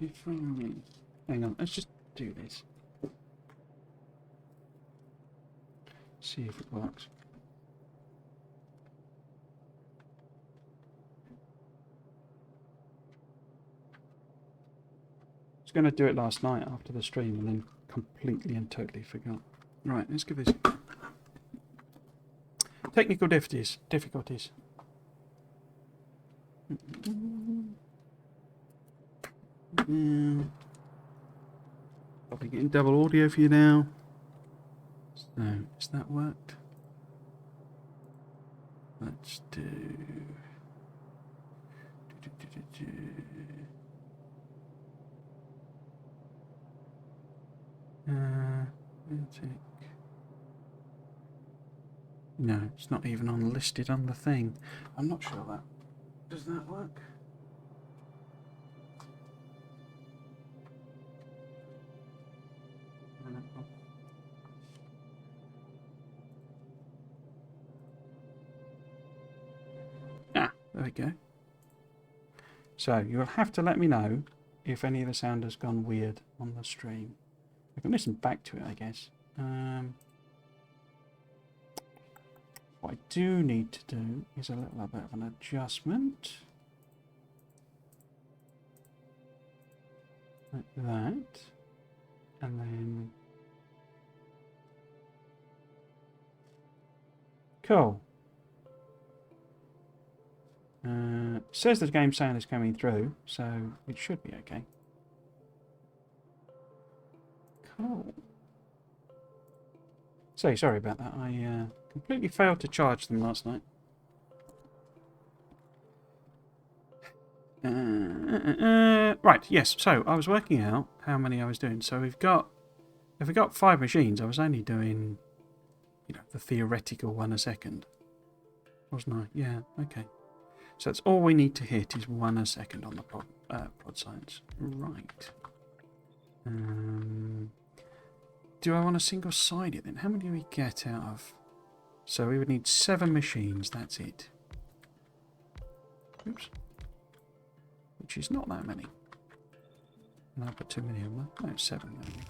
If hang on, let's just do this. See if it works. I was going to do it last night after the stream and then completely and totally forgot. Right, let's give this a go. Technical difficulties. Probably getting double audio for you now. So, has that worked? Let's do. No, it's not even listed on the thing. I'm not sure that. Does that work? Ah, there we go. So you will have to let me know if any of the sound has gone weird on the stream. I can listen back to it, I guess. What I do need to do is a little bit of an adjustment. Like that. And then... Cool. Says the game sound is coming through, so it should be okay. Cool. So, sorry about that. I completely failed to charge them last night. Right, yes. So, I was working out how many I was doing. So, if we got 5 machines, I was only doing, the theoretical 1 a second. Wasn't I? Yeah, okay. So that's all we need to hit is 1 a second on the prod science. Right. Do I want a single-sided then? How many do we get out of... So we would need 7 machines, that's it. Oops. Which is not that many. And I put too many on there. No, 7 maybe.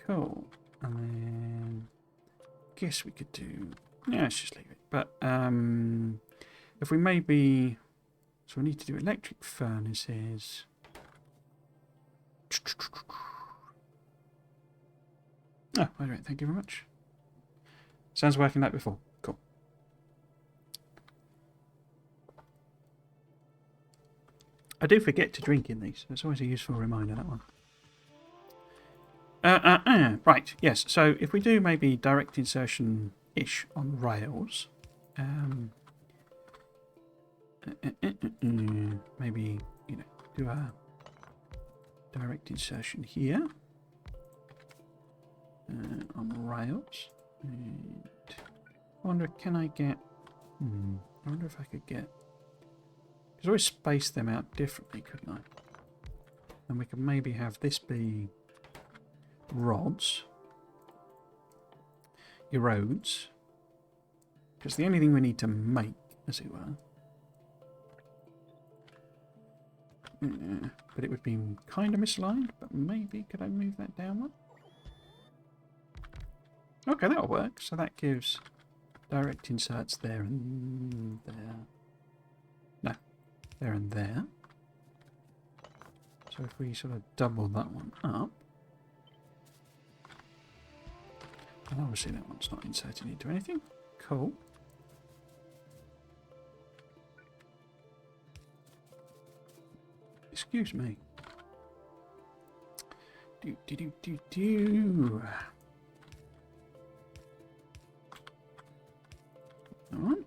Cool. And then... guess we could do... Yeah, let's just leave it. But, if we maybe... So we need to do electric furnaces. Oh, all right, thank you very much. Sounds working like before. Cool. I do forget to drink in these. It's always a useful reminder, that one. Right, yes. So if we do maybe direct insertion-ish on rails, maybe, do a direct insertion here on rails. And I wonder, can I get... I wonder if I could get... I could always space them out differently, couldn't I? And we could maybe have this be rods. Your roads. Because the only thing we need to make, as it were. But it would be kind of misaligned, but maybe could I move that down one? Okay, that'll work. So that gives direct inserts there and there. No, there and there. So if we sort of double that one up. And obviously that one's not inserted into anything. Cool. Excuse me. Alright.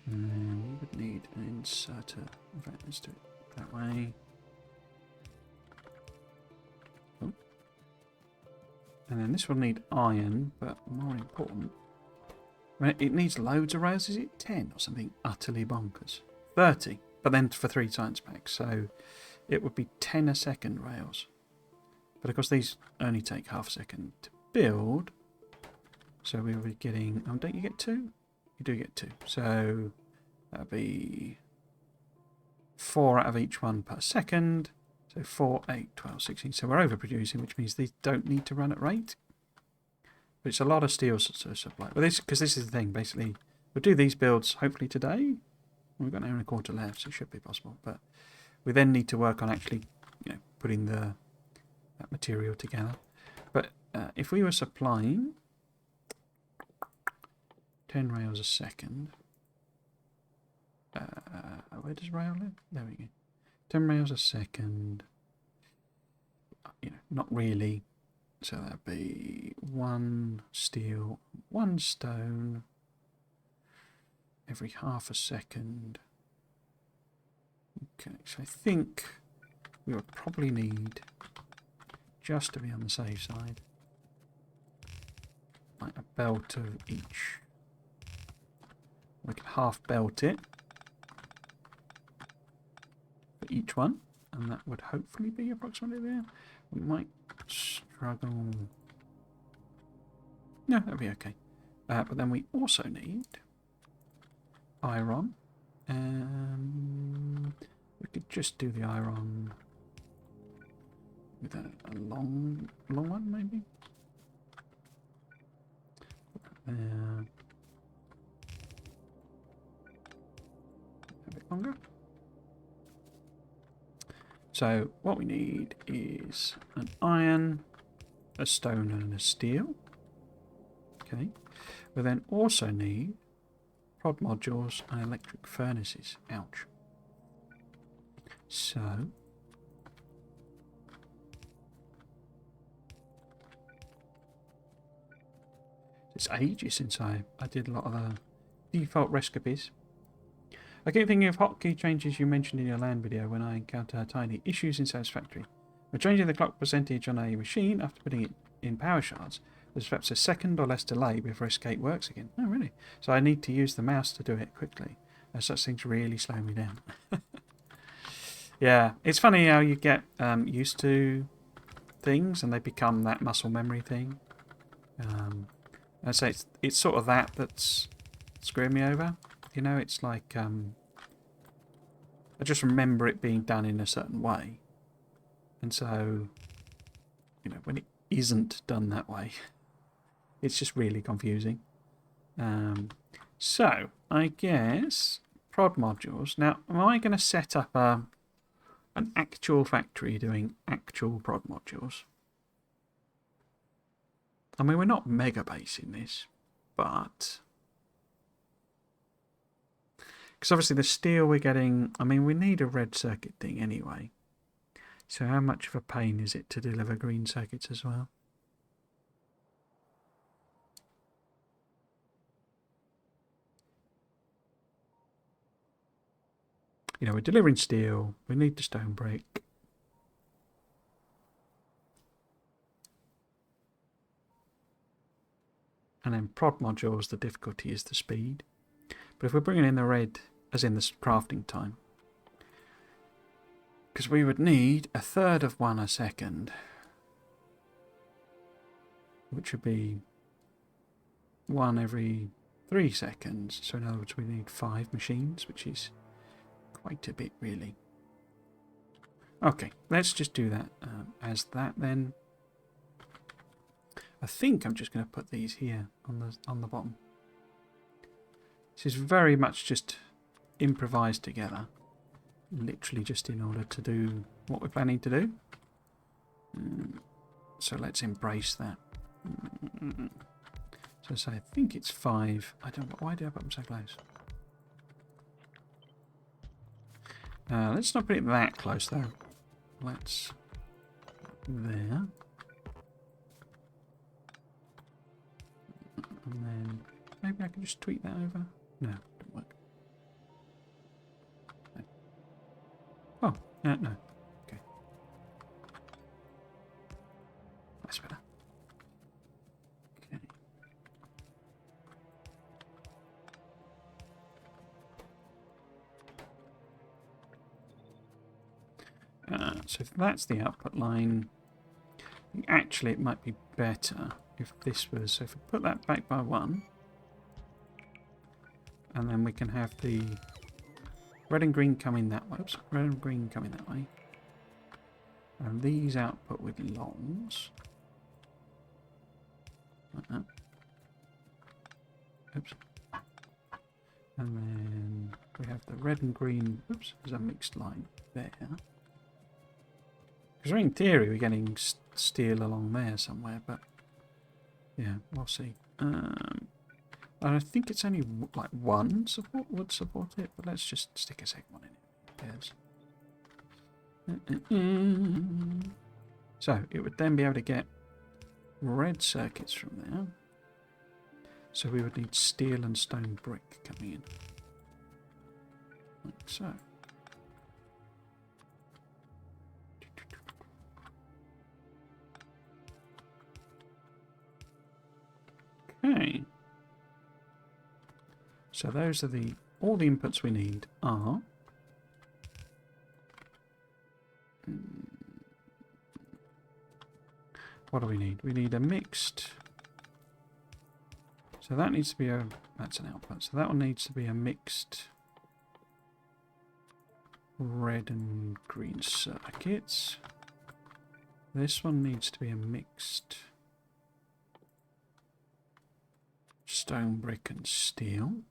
And then we would need an inserter. In fact, let's do it that way. Oh. And then this will need iron, but more important, it needs loads of rails. Is it 10 or something utterly bonkers? 30, but then for 3 science packs. So it would be 10 a second rails. But of course these only take half a second to build. So we'll be getting... Oh, don't you get 2? You do get 2. So that'll be 4 out of each one per second. So 4, 8, 12, 16. So we're overproducing, which means these don't need to run at rate. But it's a lot of steel supply. Well, because this is the thing, basically. We'll do these builds hopefully today. We've got an hour and a quarter left, so it should be possible. But we then need to work on actually, putting that material together. But if we were supplying 10 rails a second, where does rail live? There we go. 10 rails a second. Not really. So that'd be 1 steel, 1 stone every half a second. Okay, so I think we would probably need, just to be on the safe side, like a belt of each. We could half belt it for each one, and that would hopefully be approximately there. We might struggle. No, that'll be okay. But then we also need iron. We could just do the iron with a long one, maybe. There. A bit longer. So what we need is an iron, a stone and a steel. Okay. We then also need prod modules and electric furnaces. Ouch. So it's ages since I did a lot of the default recipes. I keep thinking of hotkey changes you mentioned in your LAN video when I encounter tiny issues in Satisfactory. When changing the clock percentage on a machine after putting it in power shards, there's perhaps a second or less delay before escape works again. Oh, really? So I need to use the mouse to do it quickly. Such things really slow me down. Yeah, it's funny how you get used to things and they become that muscle memory thing. I say it's sort of that's screwing me over. It's like I just remember it being done in a certain way, and so when it isn't done that way, it's just really confusing. So I guess prod modules. Now, am I going to set up an actual factory doing actual prod modules? I mean, we're not mega basing this, but because obviously the steel we're getting, I mean, we need a red circuit thing anyway. So how much of a pain is it to deliver green circuits as well? We're delivering steel, we need the stone brick. And then prod modules, the difficulty is the speed. But if we're bringing in the red, as in the crafting time, because we would need 1/3 of 1 a second, which would be 1 every 3 seconds. So in other words, we need 5 machines, which is quite a bit, really. Okay, let's just do that as that then. I think I'm just going to put these here on the bottom. This is very much just improvised together, literally just in order to do what we're planning to do. So let's embrace that. So I think it's 5. I don't know why did I put them so close. Let's not put it that close though. Let's there. And then maybe I can just tweet that over. No, didn't work. No. Oh, no. Okay. That's better. Okay. So if that's the output line, actually it might be better if this was, so if we put that back by 1, and then we can have the red and green coming that way. Oops, red and green coming that way. And these output with longs. Like that. Oops. And then we have the red and green, oops, there's a mixed line there. Because in theory we're getting steel along there somewhere, but yeah, we'll see. I think it's only like one would support it, but let's just stick a second one in it. So it would then be able to get red circuits from there. So we would need steel and stone brick coming in. Like so. Okay. So those are all the inputs we need are what do we need? We need a mixed. So that needs to be that's an output. So that one needs to be a mixed red and green circuits. This one needs to be a mixed stone, brick and steel.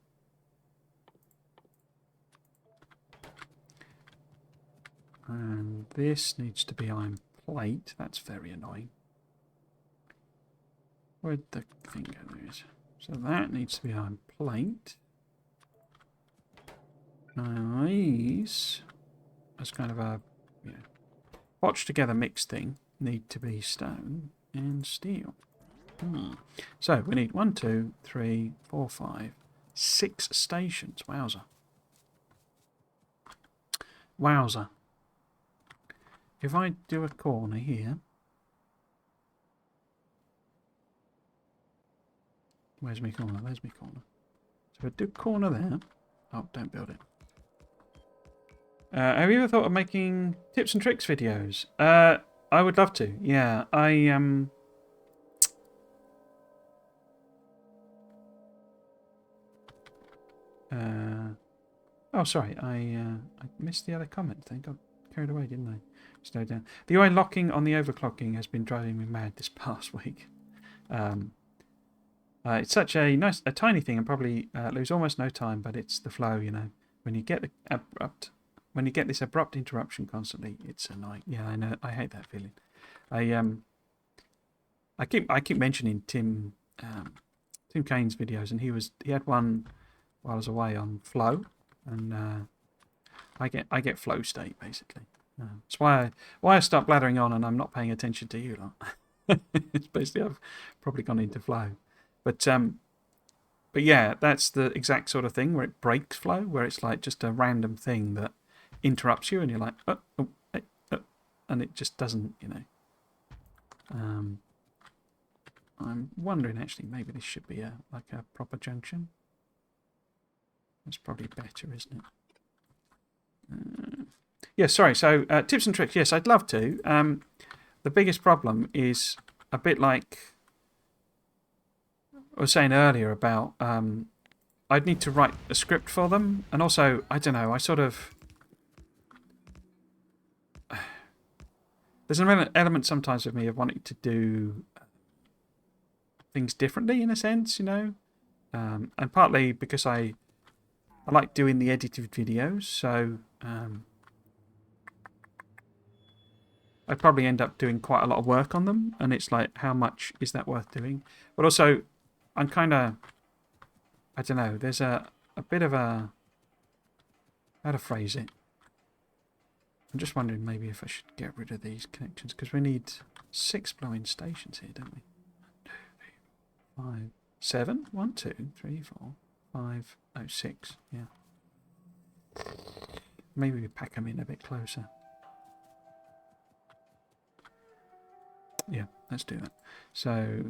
And this needs to be iron plate. That's very annoying. Where'd the thing go? There it is. So that needs to be iron plate. Now these, as kind of a botched together mixed thing, need to be stone and steel. So we need 1, 2, 3, 4, 5, 6 stations. Wowza. Wowza. If I do a corner here, where's my corner? There's my corner. So if I do corner there, oh, don't build it. Have you ever thought of making tips and tricks videos? I would love to. Yeah, oh, sorry. I missed the other comment. I got carried away, didn't I? Slow down. The UI locking on the overclocking has been driving me mad this past week. It's such a tiny thing, and probably lose almost no time. But it's the flow, you know. When you get this abrupt interruption constantly, it's annoying. Yeah, I know. I hate that feeling. I keep mentioning Tim Kane's videos, and he had one while I was away on flow, and I get flow state basically. That's why I start blathering on and I'm not paying attention to you lot. It's basically I've probably gone into flow, but yeah, that's the exact sort of thing where it breaks flow, where it's like just a random thing that interrupts you, and you're like, and it just doesn't, you know. I'm wondering actually maybe this should be like a proper junction. That's probably better, isn't it? Yeah, sorry. So tips and tricks. Yes, I'd love to. The biggest problem is a bit like I was saying earlier about I'd need to write a script for them, and also I don't know. I sort of there's an element sometimes of me of wanting to do things differently in a sense, you know, and partly because I like doing the edited videos, so I'd probably end up doing quite a lot of work on them, and it's like, how much is that worth doing? But also, I'm kind of, I don't know, there's a bit of a, how to phrase it? I'm just wondering maybe if I should get rid of these connections, because we need 6 blowing stations here, don't we? 2, 3, 4, 5, 7? 1, 2, 3, 4, 5, oh, 6. Yeah. Maybe we pack them in a bit closer. Yeah, let's do that. So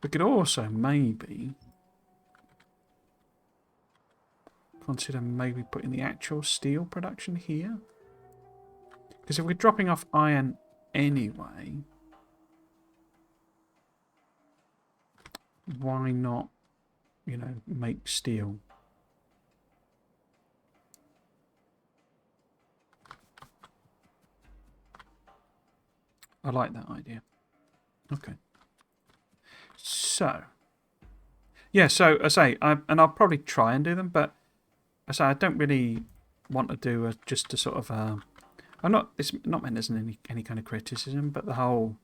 we could also maybe consider maybe putting the actual steel production here. Because if we're dropping off iron anyway, why not, you know, make steel? I like that idea. Okay. So, yeah, so I say, and I'll probably try and do them, but I say I don't really want to do just a sort of, I'm not, it's not meant as any kind of criticism, but the whole,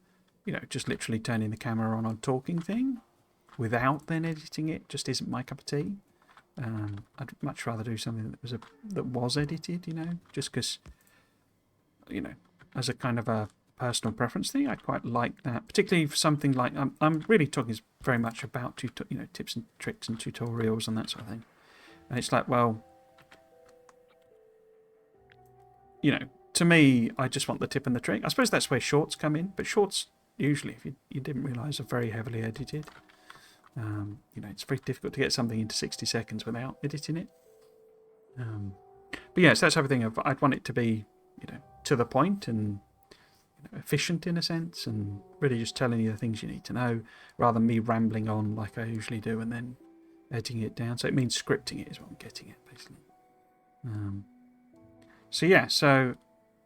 you know, just literally turning the camera on talking thing without then editing it just isn't my cup of tea. I'd much rather do something that was edited, you know, just because, you know, as a kind of a personal preference thing, I quite like that, particularly for something like I'm really talking very much about you know, tips and tricks and tutorials and that sort of thing. And it's like, well, you know, to me, I just want the tip and the trick. I suppose that's where shorts come in, but shorts usually, if you didn't realise, are very heavily edited. You know, it's very difficult to get something into 60 seconds without editing it. But yes, that's everything. I'd want it to be, you know, to the point and, you know, efficient in a sense, and really just telling you the things you need to know, rather than me rambling on like I usually do and then editing it down. So it means scripting it is what I'm getting at, basically. So yeah, so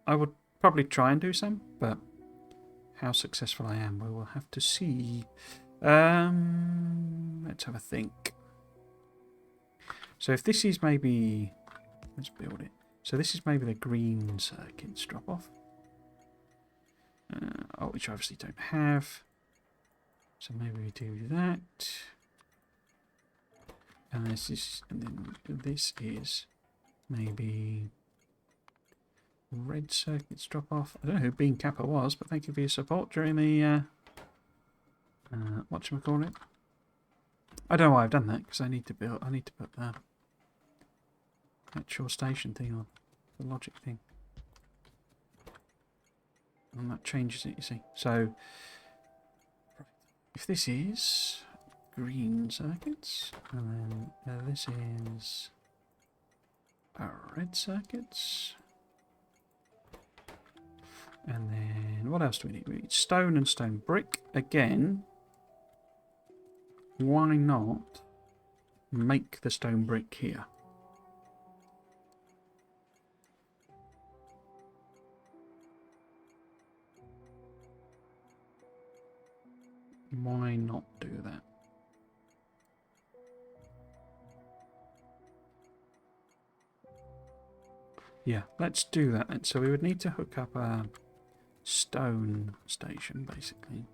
I would probably try and do some, but how successful I am, we will have to see. Let's have a think. So if this is maybe, let's build it. So this is maybe the green circuits drop off, which I obviously don't have. So maybe we do that. And this is, and then this is maybe red circuits drop off. I don't know who Bean Kappa was, but thank you for your support during the whatchamacallit. I don't know why I've done that, because I need to put the actual station thing on, the logic thing. And that changes it, you see. So if this is green circuits, and then this is red circuits, and then what else do we need? We need stone and stone brick. Again, why not make the stone brick here? Why not do that? Yeah, let's do that then. So we would need to hook up a stone station, basically.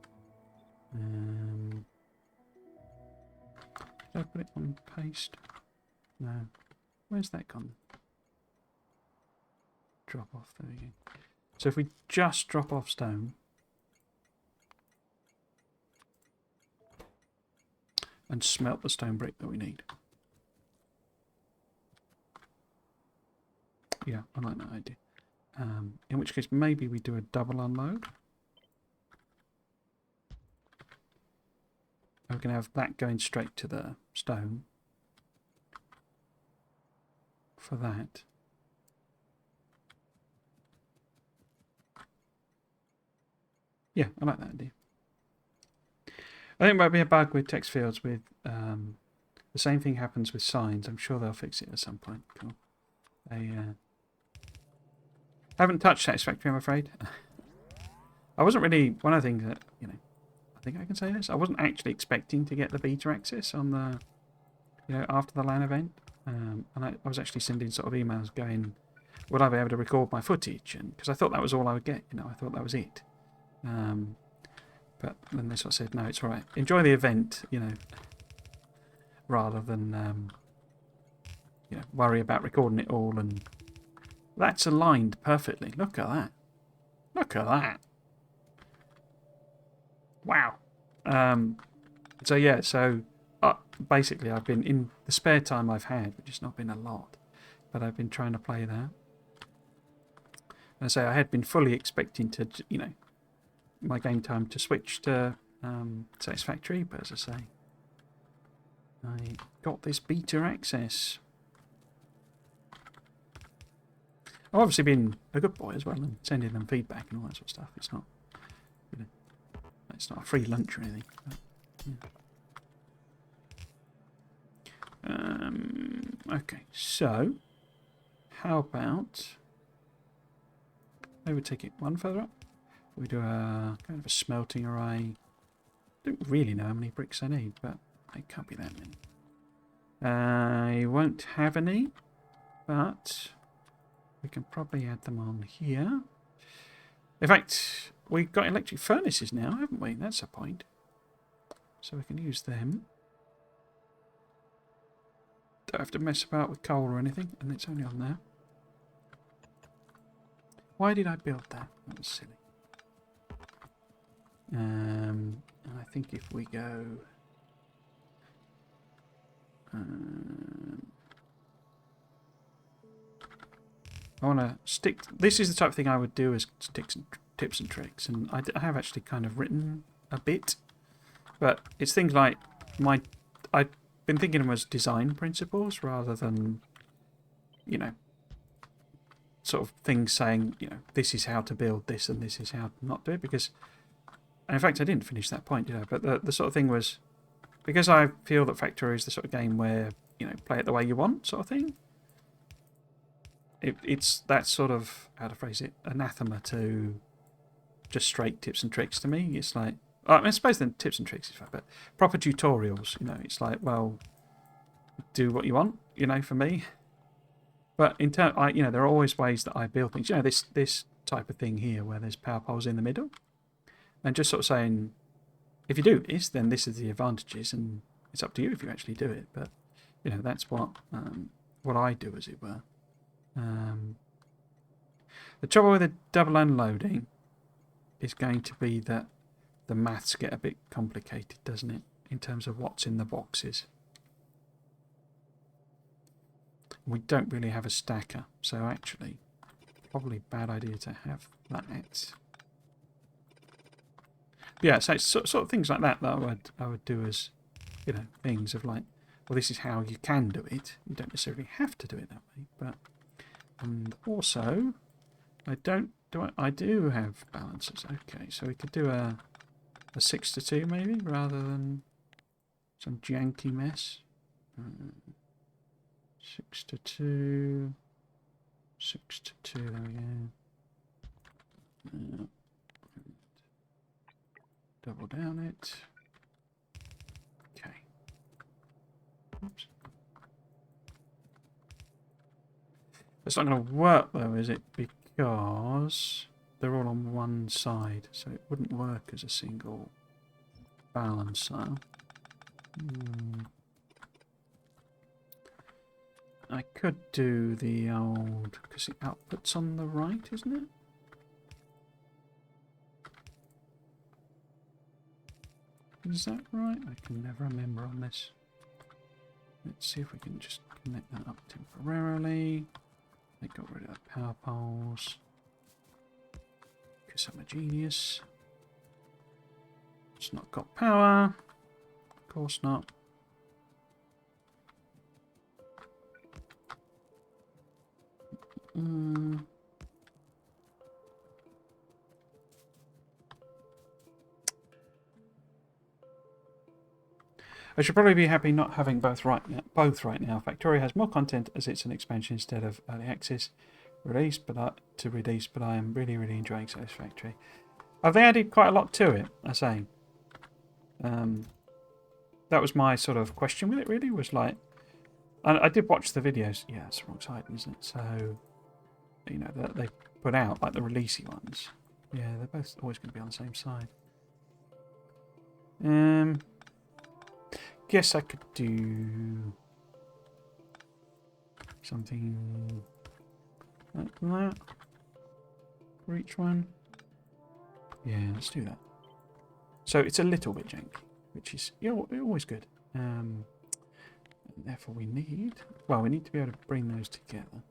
Did I put it on paste? No. Where's that gone? Drop off, there we go. So if we just drop off stone and smelt the stone brick that we need. Yeah, I like that idea. In which case, maybe we do a double unload. And we can have that going straight to the stone for that. Yeah, I like that idea. I think it might be a bug with text fields with the same thing happens with signs. I'm sure they'll fix it at some point. Cool. They haven't touched Satisfactory, I'm afraid. I wasn't really, one of the things that, you know, I think I can say this, I wasn't actually expecting to get the beta access on the, you know, after the LAN event. And I was actually sending sort of emails going, would I be able to record my footage? And because I thought that was all I would get, you know, I thought that was it. But then they sort of said, no, it's all right. Enjoy the event, you know, rather than, you know, worry about recording it all. And that's aligned perfectly. Look at that. Look at that. Wow. So yeah, so basically I've been, in the spare time I've had, which has not been a lot, but I've been trying to play that. And I say I had been fully expecting to, my game time to switch to Satisfactory, but as I say, I got this beta access. I've obviously been a good boy as well and sending them feedback and all that sort of stuff. It's not, it's not a free lunch or anything. But, yeah. Okay, so how about maybe we take it one further up? We do a kind of a smelting array. Don't really know how many bricks I need, but it can't be that many. I won't have any, but we can probably add them on here. In fact, we've got electric furnaces now, haven't we? That's a point. So we can use them. Don't have to mess about with coal or anything, and it's only on there. Why did I build that? That was silly. And I think if we go... I want to stick... This is the type of thing I would do as tips and tricks. And I have actually kind of written a bit. But it's things like... I've been thinking of them as design principles rather than, sort of things saying, this is how to build this and this is how to not do it. Because... And in fact, I didn't finish that point, But the sort of thing was... Because I feel that Factorio is the sort of game where, play it the way you want sort of thing. It's that sort of, how to phrase it, anathema to just straight tips and tricks to me. It's like, I suppose then tips and tricks is fine, but proper tutorials, it's like, well, do what you want, for me. But in turn, there are always ways that I build things. This type of thing here where there's power poles in the middle. And just sort of saying, if you do this, then this is the advantages, and it's up to you if you actually do it. But, that's what I do, as it were. The trouble with the double unloading is going to be that the maths get a bit complicated, doesn't it, in terms of what's in the boxes. We don't really have a stacker, so actually, probably a bad idea to have that. Yeah, so it's sort of things like that I would do as, things of like, well, this is how you can do it. You don't necessarily have to do it that way, but and also, I do have balances. Okay, so we could do a 6-2 maybe rather than some janky mess. 6-2, 6-2. There we go. Double down it. Okay. Oops. It's not going to work though, is it? Because they're all on one side, so it wouldn't work as a single balancer. I could do the old, because the output's on the right, isn't it? Is that right? I can never remember on this. Let's see if we can just connect that up temporarily. They got rid of the power poles. Because I'm a genius. It's not got power. Of course not. I should probably be happy not having both right now. Factorio has more content as it's an expansion instead of early access release, but I am really, really enjoying Satisfactory. They added quite a lot to it, I say. That was my sort of question with it, really, was like... I did watch the videos. Yeah, it's the wrong side, isn't it? So, that they put out, like the releasey ones. Yeah, they're both always going to be on the same side. Guess I could do something like that for each one. Yeah, let's do that. So it's a little bit janky. which is always good. And therefore we need... Well, we need to be able to bring those together.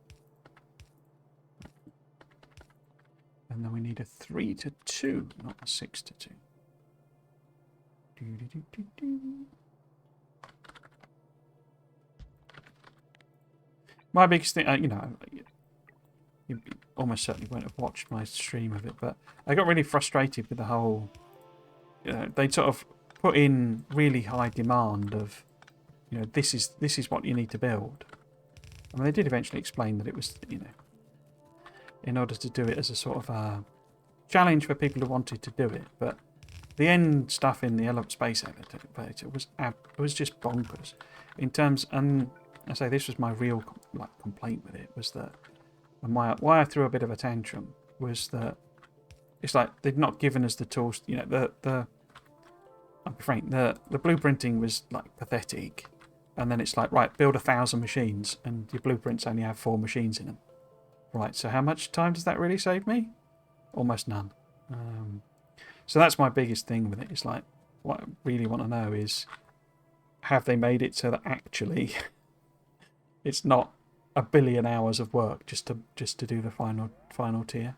And then we need a 3 to 2, not a 6 to 2. My biggest thing, you know, you almost certainly won't have watched my stream of it, but I got really frustrated with the whole... they sort of put in really high demand of, you know, this is what you need to build. I mean, they did eventually explain that it was, you know, in order to do it as a sort of a challenge for people who wanted to do it, but the end stuff in the Space Elevator was just bonkers. In terms, and I say this was my real complaint with it, was that, and why I threw a bit of a tantrum was that it's like they'd not given us the tools. You know, I'll be frank, the blueprinting was like pathetic, and then it's like, right, build 1,000 machines, and your blueprints only have 4 machines in them. Right, so how much time does that really save me? Almost none. So that's my biggest thing with it. It's like, what I really want to know is, have they made it so that actually it's not a billion hours of work just to do the final tier?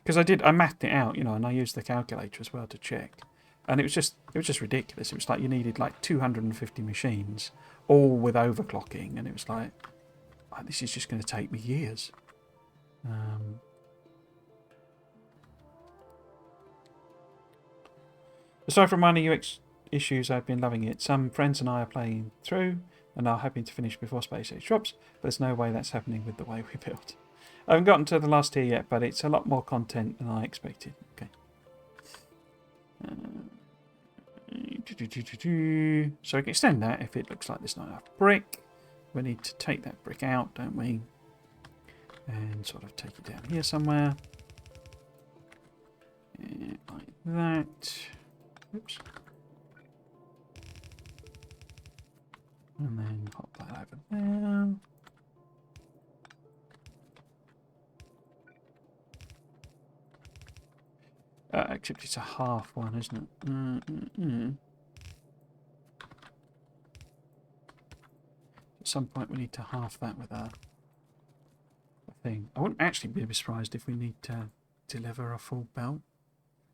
Because I mathed it out, you know, and I used the calculator as well to check, and it was just ridiculous. It was like you needed like 250 machines, all with overclocking, and it was like this is just going to take me years. Aside from minor UX issues, I've been loving it. Some friends and I are playing through and are hoping to finish before Space Age drops, but there's no way that's happening with the way we built. I haven't gotten to the last tier yet, but it's a lot more content than I expected. Okay. So we can extend that if it looks like there's not enough brick. We need to take that brick out, don't we? And sort of take it down here somewhere. Like that. Oops. And then pop that over there. Except it's a half one, isn't it? At some point we need to half that with a thing. I wouldn't actually be surprised if we need to deliver a full belt.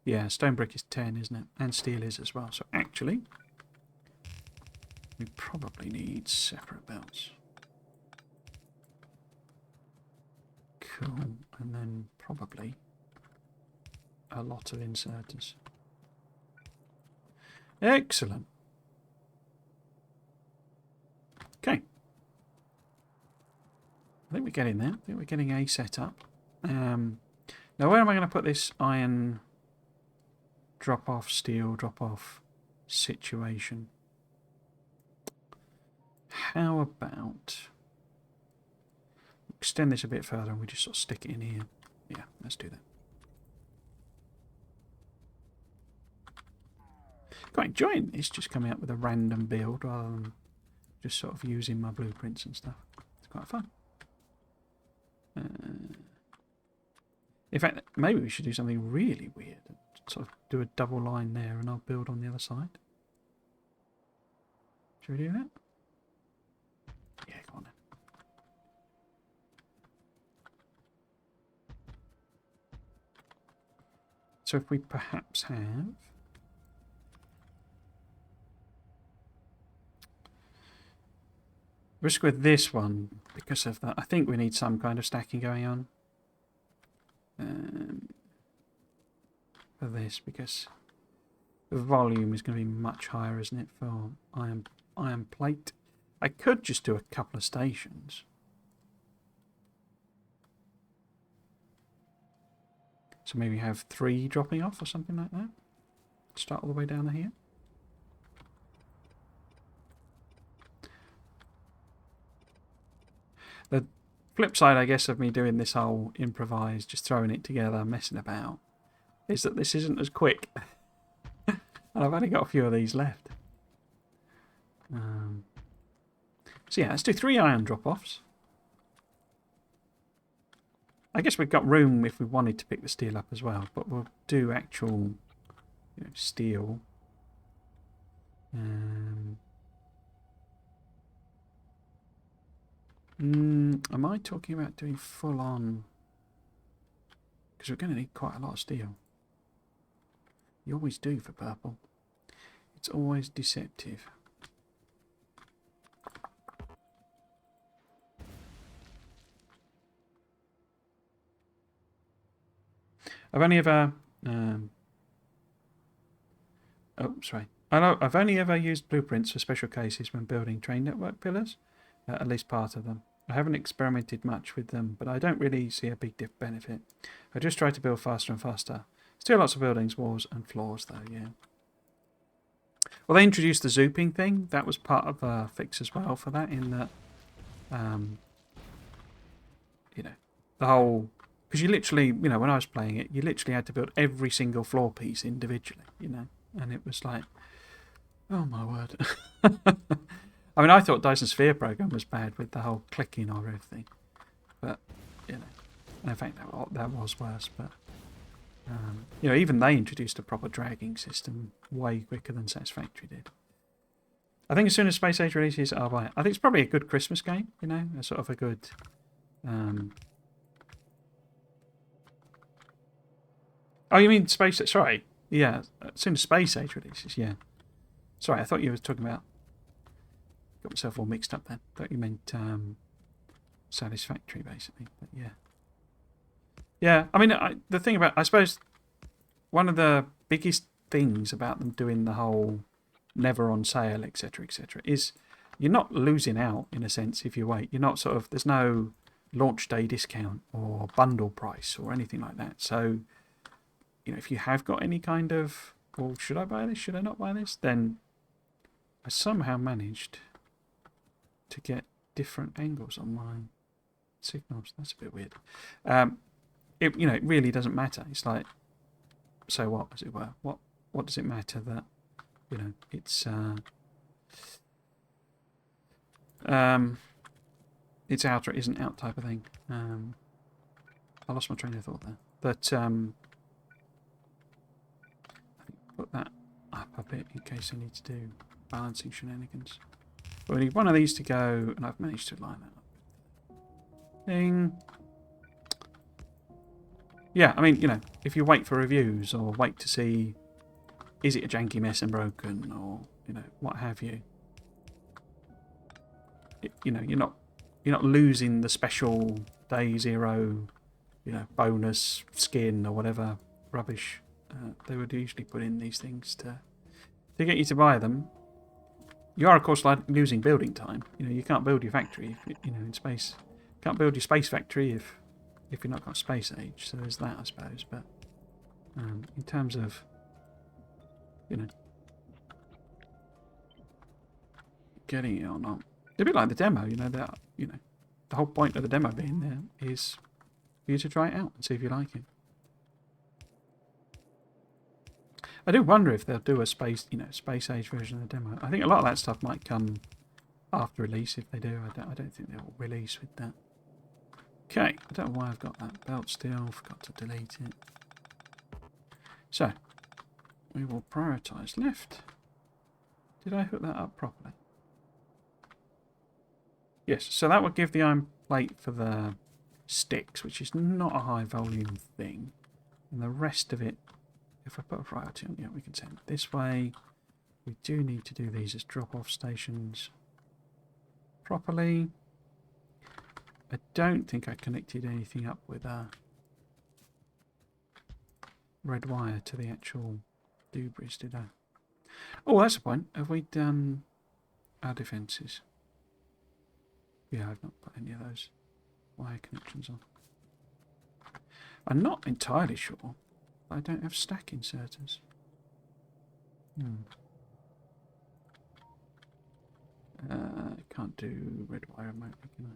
Yeah, stone brick is 10, isn't it? And steel is as well. So actually, we probably need separate belts. Cool. And then probably a lot of inserters. Excellent. Okay. I think we're getting there. I think we're getting a setup. Now, where am I going to put this iron drop-off, steel drop-off situation? How about extend this a bit further and we just sort of stick it in here? Yeah, let's do that. Quite enjoying this, just coming up with a random build rather than just sort of using my blueprints and stuff. It's quite fun. In fact, maybe we should do something really weird. Sort of do a double line there and I'll build on the other side. Should we do that? Yeah, go on then. So if we perhaps have... risk with this one, because of that, I think we need some kind of stacking going on. For this, because the volume is going to be much higher, isn't it, for iron plate? I could just do a couple of stations. So maybe have 3 dropping off or something like that. Start all the way down here. The flip side, I guess, of me doing this whole improvised, just throwing it together, messing about, is that this isn't as quick. And I've only got a few of these left. So yeah, let's do 3 iron drop-offs. I guess we've got room if we wanted to pick the steel up as well, but we'll do actual steel. Am I talking about doing full on? Because we're going to need quite a lot of steel. You always do for purple. It's always deceptive. I've only ever... oh, sorry. I've only ever used blueprints for special cases when building train network pillars. At least part of them. I haven't experimented much with them, but I don't really see a big benefit. I just try to build faster and faster. Still lots of buildings, walls and floors though, yeah. Well, they introduced the zooping thing. That was part of a fix as well for that, in that, you know, the whole... Because you literally, you know, when I was playing it, you literally had to build every single floor piece individually, you know. And it was like, oh my word. I mean, I thought Dyson Sphere program was bad with the whole clicking or everything. But, you know, and in fact, that was worse. But, you know, even they introduced a proper dragging system way quicker than Satisfactory did. I think as soon as Space Age releases, I'll buy it. I think it's probably a good Christmas game, you know, a sort of a good... Oh, you mean Space... Sorry. Yeah, as soon as Space Age releases, yeah. Sorry, I thought you were talking about... Got myself all mixed up then. Thought you meant Satisfactory, basically. But yeah. Yeah, I mean, the thing about... I suppose one of the biggest things about them doing the whole never on sale, etc., is you're not losing out, in a sense, if you wait. You're not sort of... There's no launch day discount or bundle price or anything like that. So, you know, if you have got any kind of... Well, should I buy this? Should I not buy this? Then I somehow managed to get different angles on my signals. That's a bit weird. You know, it really doesn't matter. It's like, so what, as it were? What does it matter that, you know, it's out or it isn't out type of thing. I lost my train of thought there. But I think put that up a bit in case I need to do balancing shenanigans. But we need one of these to go, and I've managed to line that up. Ding. Yeah, I mean, you know, if you wait for reviews or wait to see, is it a janky mess and broken, or, you know, what have you, you know, you're not losing the special day zero, you know, bonus skin or whatever rubbish they would usually put in these things to get you to buy them. You are, of course, losing building time. You know, you can't build your factory, you know, in space. You can't build your space factory if you're not got Space Age. So there's that, I suppose. But in terms of, you know, getting it or not, it's a bit like the demo. You know, the whole point of the demo being there is for you to try it out and see if you like it. I do wonder if they'll do a Space Age version of the demo. I think a lot of that stuff might come after release. If they do, I don't think they'll release with that. Okay, I don't know why I've got that belt still. Forgot to delete it. So we will prioritise left. Did I hook that up properly? Yes. So that would give the iron plate for the sticks, which is not a high volume thing, and the rest of it. If I put a priority on, yeah, we can send it this way. We do need to do these as drop-off stations properly. I don't think I connected anything up with a red wire to the actual debris, did I? Oh, that's the point. Have we done our defences? Yeah, I've not put any of those wire connections on. I'm not entirely sure. I don't have stack inserters. Can't do red wire remotely, can I?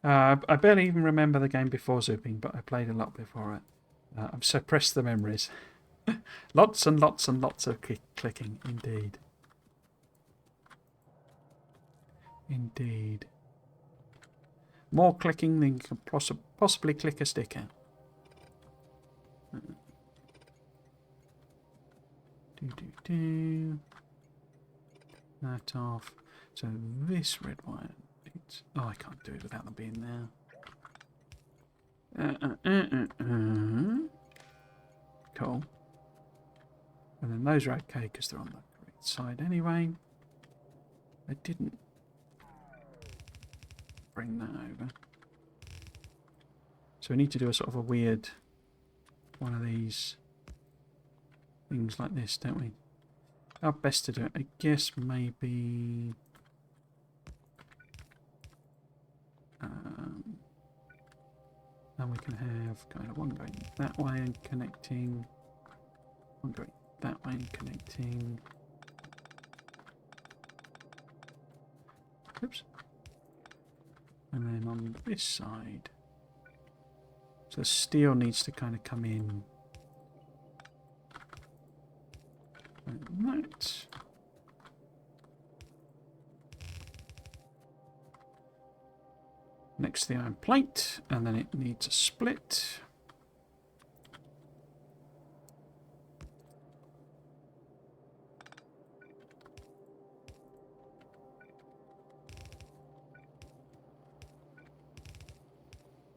No. I barely even remember the game before Zooping, but I played a lot before it. I've suppressed the memories. Lots and lots and lots of clicking, indeed. Indeed. More clicking than you can possibly click a sticker. That off. So this red wire. Oh, I can't do it without them being there. Cool. And then those are okay because they're on the correct side anyway. I didn't bring that over. So we need to do a sort of a weird one of these things like this, don't we? How best to do it? I guess maybe... and we can have kind of one going that way and connecting, one going that way and connecting. Oops. And then on this side, so the steel needs to kind of come in like that. Next to the iron plate, and then it needs a split.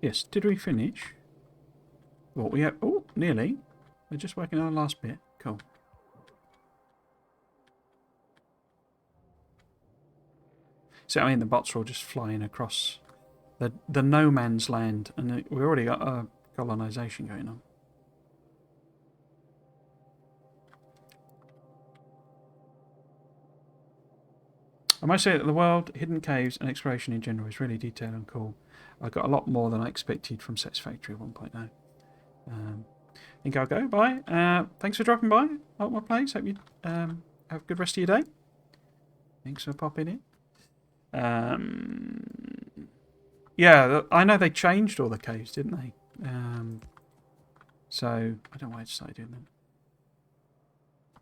Yes, did we finish? Well, we have... Oh, nearly. We're just working on the last bit. Cool. So, I mean, the bots are all just flying across the no man's land, and we already got a colonisation going on. I must say that the world, hidden caves, and exploration in general is really detailed and cool. I got a lot more than I expected from Factorio 1.0. I think I'll go. Bye. Thanks for dropping by. Hope my place. Hope you have a good rest of your day. Thanks for popping in. Yeah, I know they changed all the caves, didn't they? So I don't know why I decided doing that.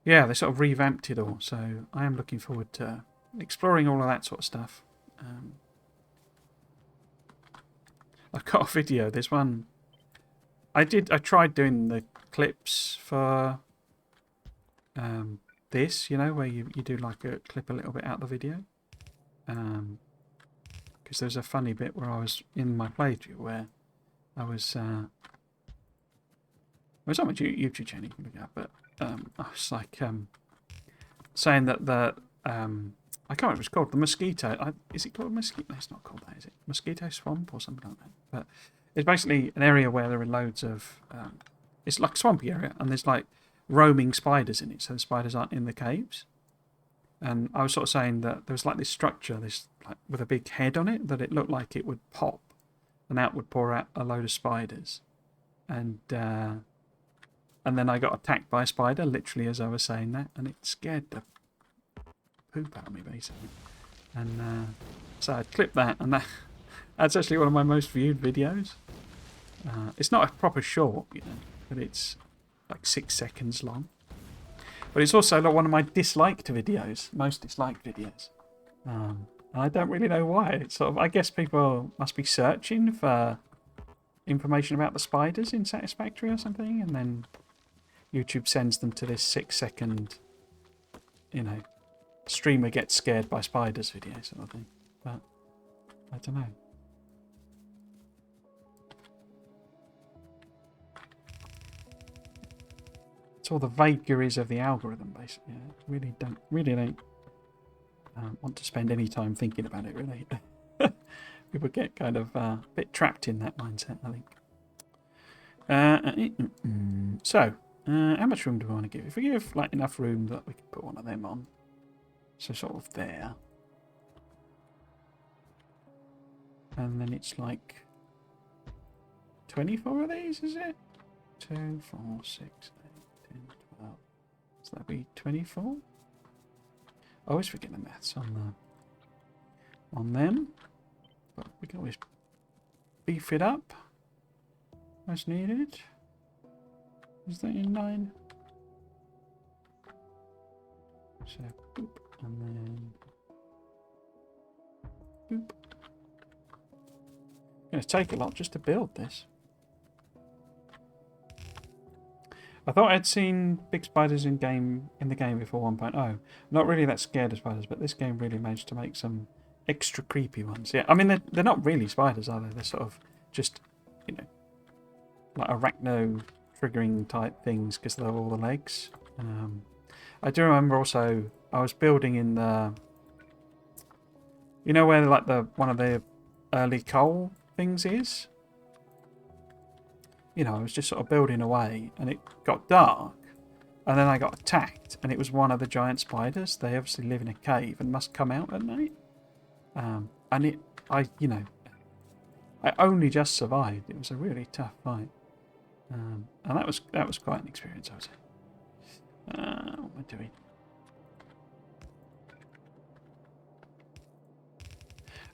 Yeah, they sort of revamped it all. So I am looking forward to exploring all of that sort of stuff. I've got a video. There's one. I tried doing the clips for this, you know, where you do like a clip a little bit out of the video. Because there's a funny bit where I was in my playthrough where I was on my YouTube channel, you can look it up, but I was like saying that the I can't remember what it's called, the mosquito. Is it called mosquito? No, it's not called that, is it? Mosquito swamp or something like that. But it's basically an area where there are loads of it's like a swampy area, and there's like roaming spiders in it, so the spiders aren't in the caves. And I was sort of saying that there was like this structure, this like with a big head on it, that it looked like it would pop, and out would pour out a load of spiders, and then I got attacked by a spider literally as I was saying that, and it scared the poop out of me basically. And so I clipped that, and that's actually one of my most viewed videos. It's not a proper short, you know, but it's like 6 seconds long. But it's also like one of my disliked videos, most disliked videos. And I don't really know why. It's sort of, I guess people must be searching for information about the spiders in Satisfactory or something, and then YouTube sends them to this 6-second, you know, streamer gets scared by spiders video sort of thing. But I don't know. It's all the vagaries of the algorithm, basically. I really don't want to spend any time thinking about it, really. People get kind of a bit trapped in that mindset, I think. So, how much room do we want to give? If we give like enough room that we can put one of them on, so sort of there, and then it's like 24 of these, is it? 2, 4, 6, 8, 10, 12. So that'd be 24. I always forget the maths on them, but we can always beef it up as needed. Is that in 9? So boop, and then boop. It's going to take a lot just to build this. I thought I'd seen big spiders in the game before 1.0. Not really that scared of spiders, but this game really managed to make some extra creepy ones. Yeah, I mean they're not really spiders, are they? They're sort of just, you know, like arachno triggering type things because they're all the legs. I do remember also I was building in the, you know where like one of the early coal things is. You know, I was just sort of building away and it got dark and then I got attacked and it was one of the giant spiders. They obviously live in a cave and must come out at night. I only just survived. It was a really tough fight. And that was quite an experience, I would say. What am I doing?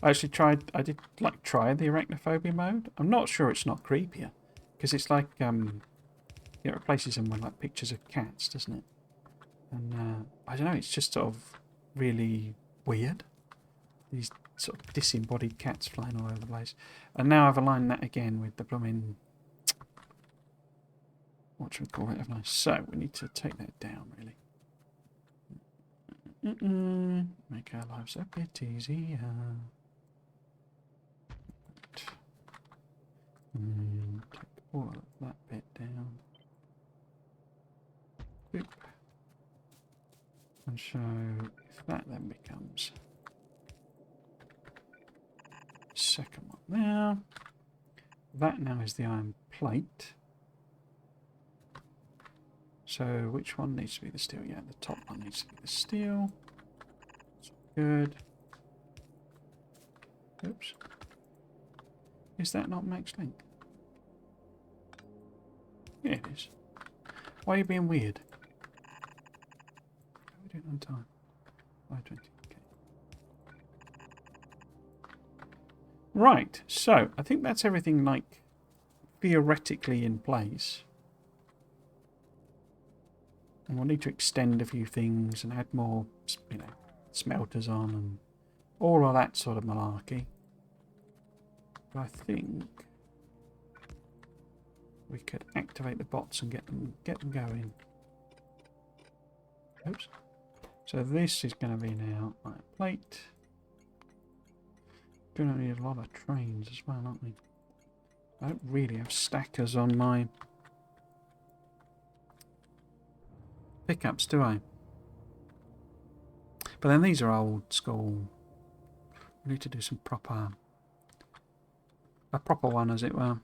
I did try the arachnophobia mode. I'm not sure it's not creepier. Because it's like, it replaces them with like pictures of cats, doesn't it? And I don't know, it's just sort of really weird. These sort of disembodied cats flying all over the place. And now I've aligned that again with the blooming, what should we call it, haven't I? So we need to take that down, really. Make our lives a bit easier. Take all of that bit down. Boop. And so if that then becomes second one there. That now is the iron plate. So which one needs to be the steel? Yeah, the top one needs to be the steel. That's good. Oops. Is that not max length? Yeah, it is. Why are you being weird? How are we doing on time? 5:20. Okay. Right, so I think that's everything like theoretically in place. And we'll need to extend a few things and add more, you know, smelters on and all of that sort of malarkey. But I think we could activate the bots and get them going. Oops. So this is going to be now iron plate. Going to need a lot of trains as well, aren't we? I don't really have stackers on my pickups, do I? But then these are old school. We need to do some a proper one, as it were.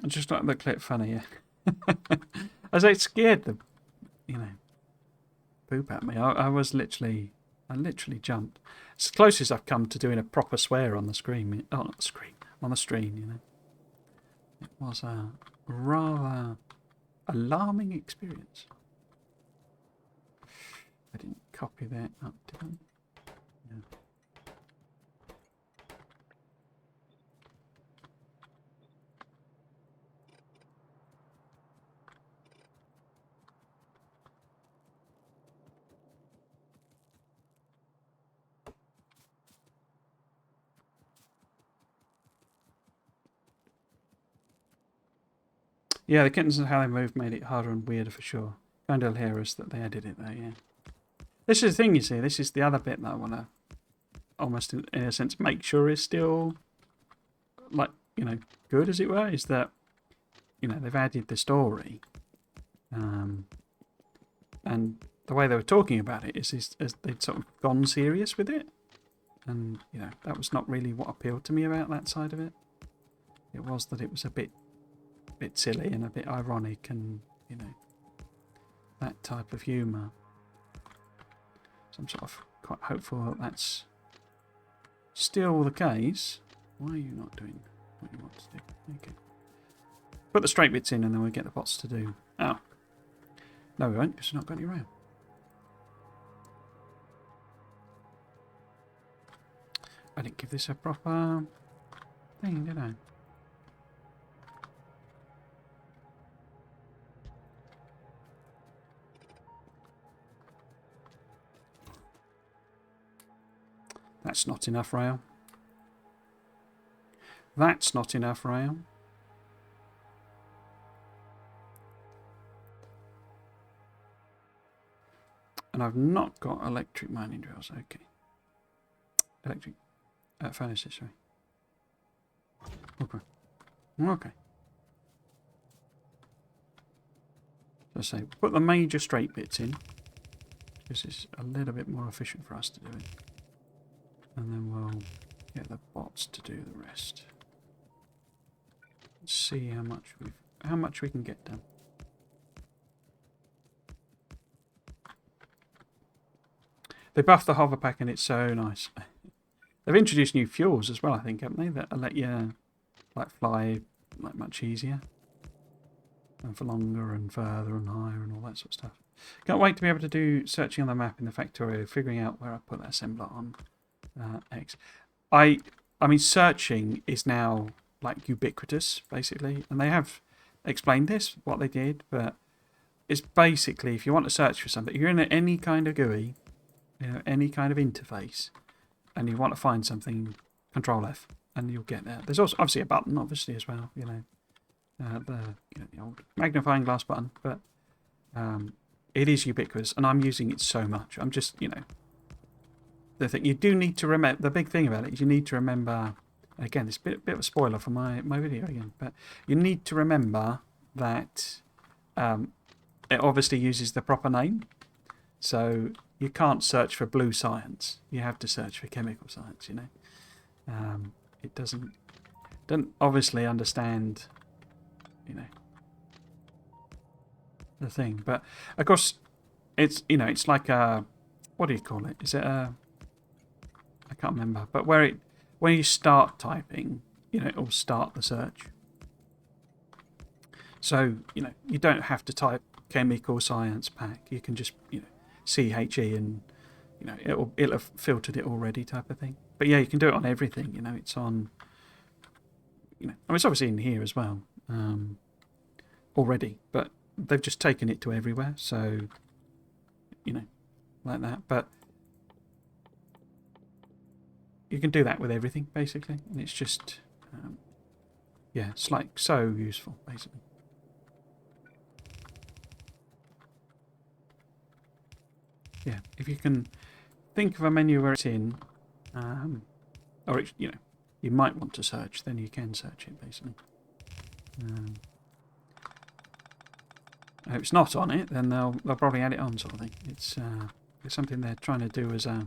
I just like the clip funny, yeah. As it scared the, you know, poop at me. I literally jumped. It's the closest I've come to doing a proper swear on the screen. Oh, not the screen, on the stream, you know. It was a rather alarming experience. I didn't copy that up, did I? Yeah. Yeah, the kittens and how they moved made it harder and weirder for sure. Vandal hear us that they added it there, yeah. This is the thing, you see. This is the other bit that I want to almost, in a sense, make sure is still, like, you know, good, as it were, is that, you know, they've added the story. And the way they were talking about it is they'd sort of gone serious with it. And, you know, that was not really what appealed to me about that side of it. It was that it was a bit silly and a bit ironic and, you know, that type of humour. So I'm sort of quite hopeful that that's still the case. Why are you not doing what you want to do? Okay. Put the straight bits in and then we'll get the bots to do. Oh. No, we won't, because we've not got any rail. I didn't give this a proper thing, did I? That's not enough rail. That's not enough rail. And I've not got electric mining drills. Okay. Electric furnaces, sorry. Okay. Okay. So I say, put the major straight bits in. This is a little bit more efficient for us to do it. And then we'll get the bots to do the rest. Let's see how much we can get done. They buffed the hover pack and it's so nice. They've introduced new fuels as well, I think, haven't they? That let you like fly like much easier. And for longer and further and higher and all that sort of stuff. Can't wait to be able to do searching on the map in the Factorio, figuring out where I put that assembler on X. I mean, searching is now like ubiquitous, basically. And they have explained this, what they did, but it's basically, if you want to search for something, you're in any kind of GUI, you know, any kind of interface, and you want to find something, Control F, and you'll get there. There's also obviously a button, obviously, as well, you know. The old magnifying glass button, but it is ubiquitous, and I'm using it so much. I'm just, you know, the thing you do need to remember. The big thing about it is you need to remember. Again, it's a bit of a spoiler for my video again, but you need to remember that it obviously uses the proper name, so you can't search for blue science. You have to search for chemical science. You know, it doesn't obviously understand. You know, the thing, but of course it's, you know, it's like a, what do you call it, is it a, I can't remember, but when you start typing, you know, it'll start the search, so you know you don't have to type chemical science pack. You can just, you know, CHE and, you know, it'll have filtered it already, type of thing. But yeah, you can do it on everything. You know, it's on, you know, I mean, it's obviously in here as well already, but they've just taken it to everywhere, so, you know, like that. But you can do that with everything, basically, and it's just, yeah, it's like so useful, basically. Yeah, if you can think of a menu where it's in, or it's, you know, you might want to search, then you can search it, basically. If it's not on it, then they'll probably add it on, sort of thing. It's something they're trying to do as a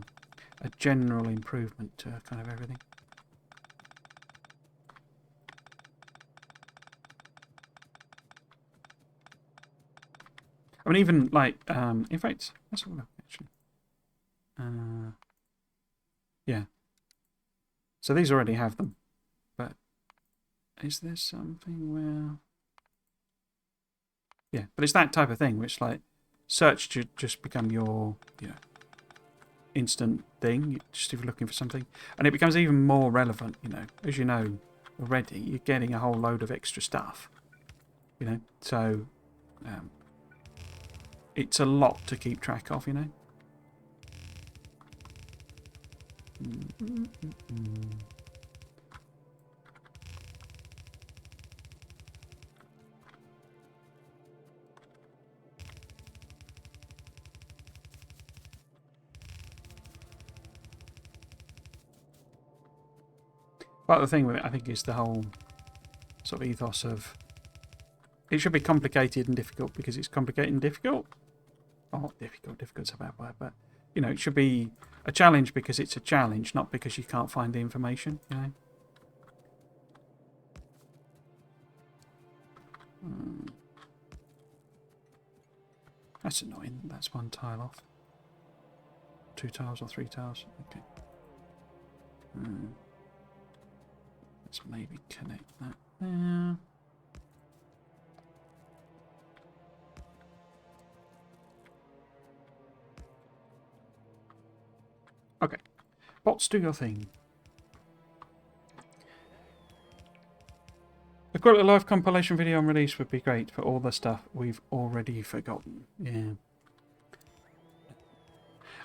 general improvement to kind of everything. I mean, even like, in fact, let's have a look, actually. Yeah. So these already have them, but is there something where... Yeah, but it's that type of thing, which, like, search should just become your, you know, instant thing, just if you're looking for something. And it becomes even more relevant, you know. As you know already, you're getting a whole load of extra stuff, you know. So, it's a lot to keep track of, you know. But the thing with it, I think, is the whole sort of ethos of it should be complicated and difficult because it's complicated and difficult. Oh, difficult's a bad word, but, you know, it should be a challenge because it's a challenge, not because you can't find the information, you know. That's annoying. That's one tile off. 2 tiles or 3 tiles. Okay. Let's maybe connect that there. Okay. Bots, do your thing. A quality live compilation video on release would be great for all the stuff we've already forgotten. Yeah.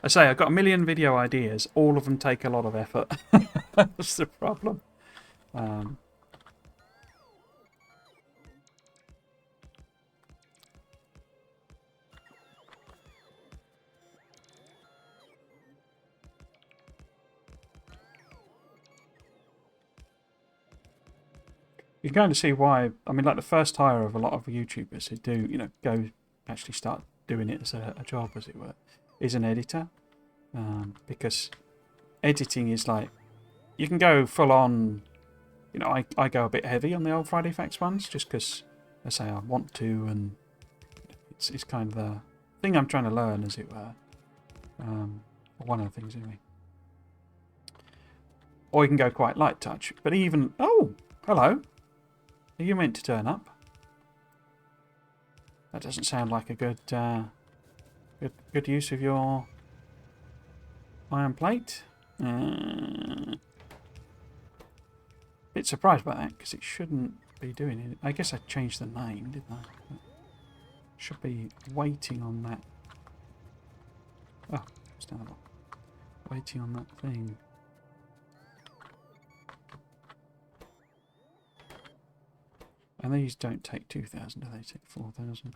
I say I've got a million video ideas. All of them take a lot of effort. That's the problem. You can kind of see why. I mean, like the first hire of a lot of YouTubers who do, you know, go actually start doing it as a job, as it were, is an editor. Because editing is like, you can go full on, you know, I go a bit heavy on the old Friday Facts ones just because I say I want to, and it's kind of the thing I'm trying to learn, as it were. One of the things, anyway. Or you can go quite light touch. But even, oh, hello. Are you meant to turn up? That doesn't sound like a good good use of your iron plate. Bit surprised by that because it shouldn't be doing it. I guess I changed the name, didn't I? Should be waiting on that. Oh, it's down the bottom. Waiting on that thing. And these don't take 2,000, do they? Take 4,000.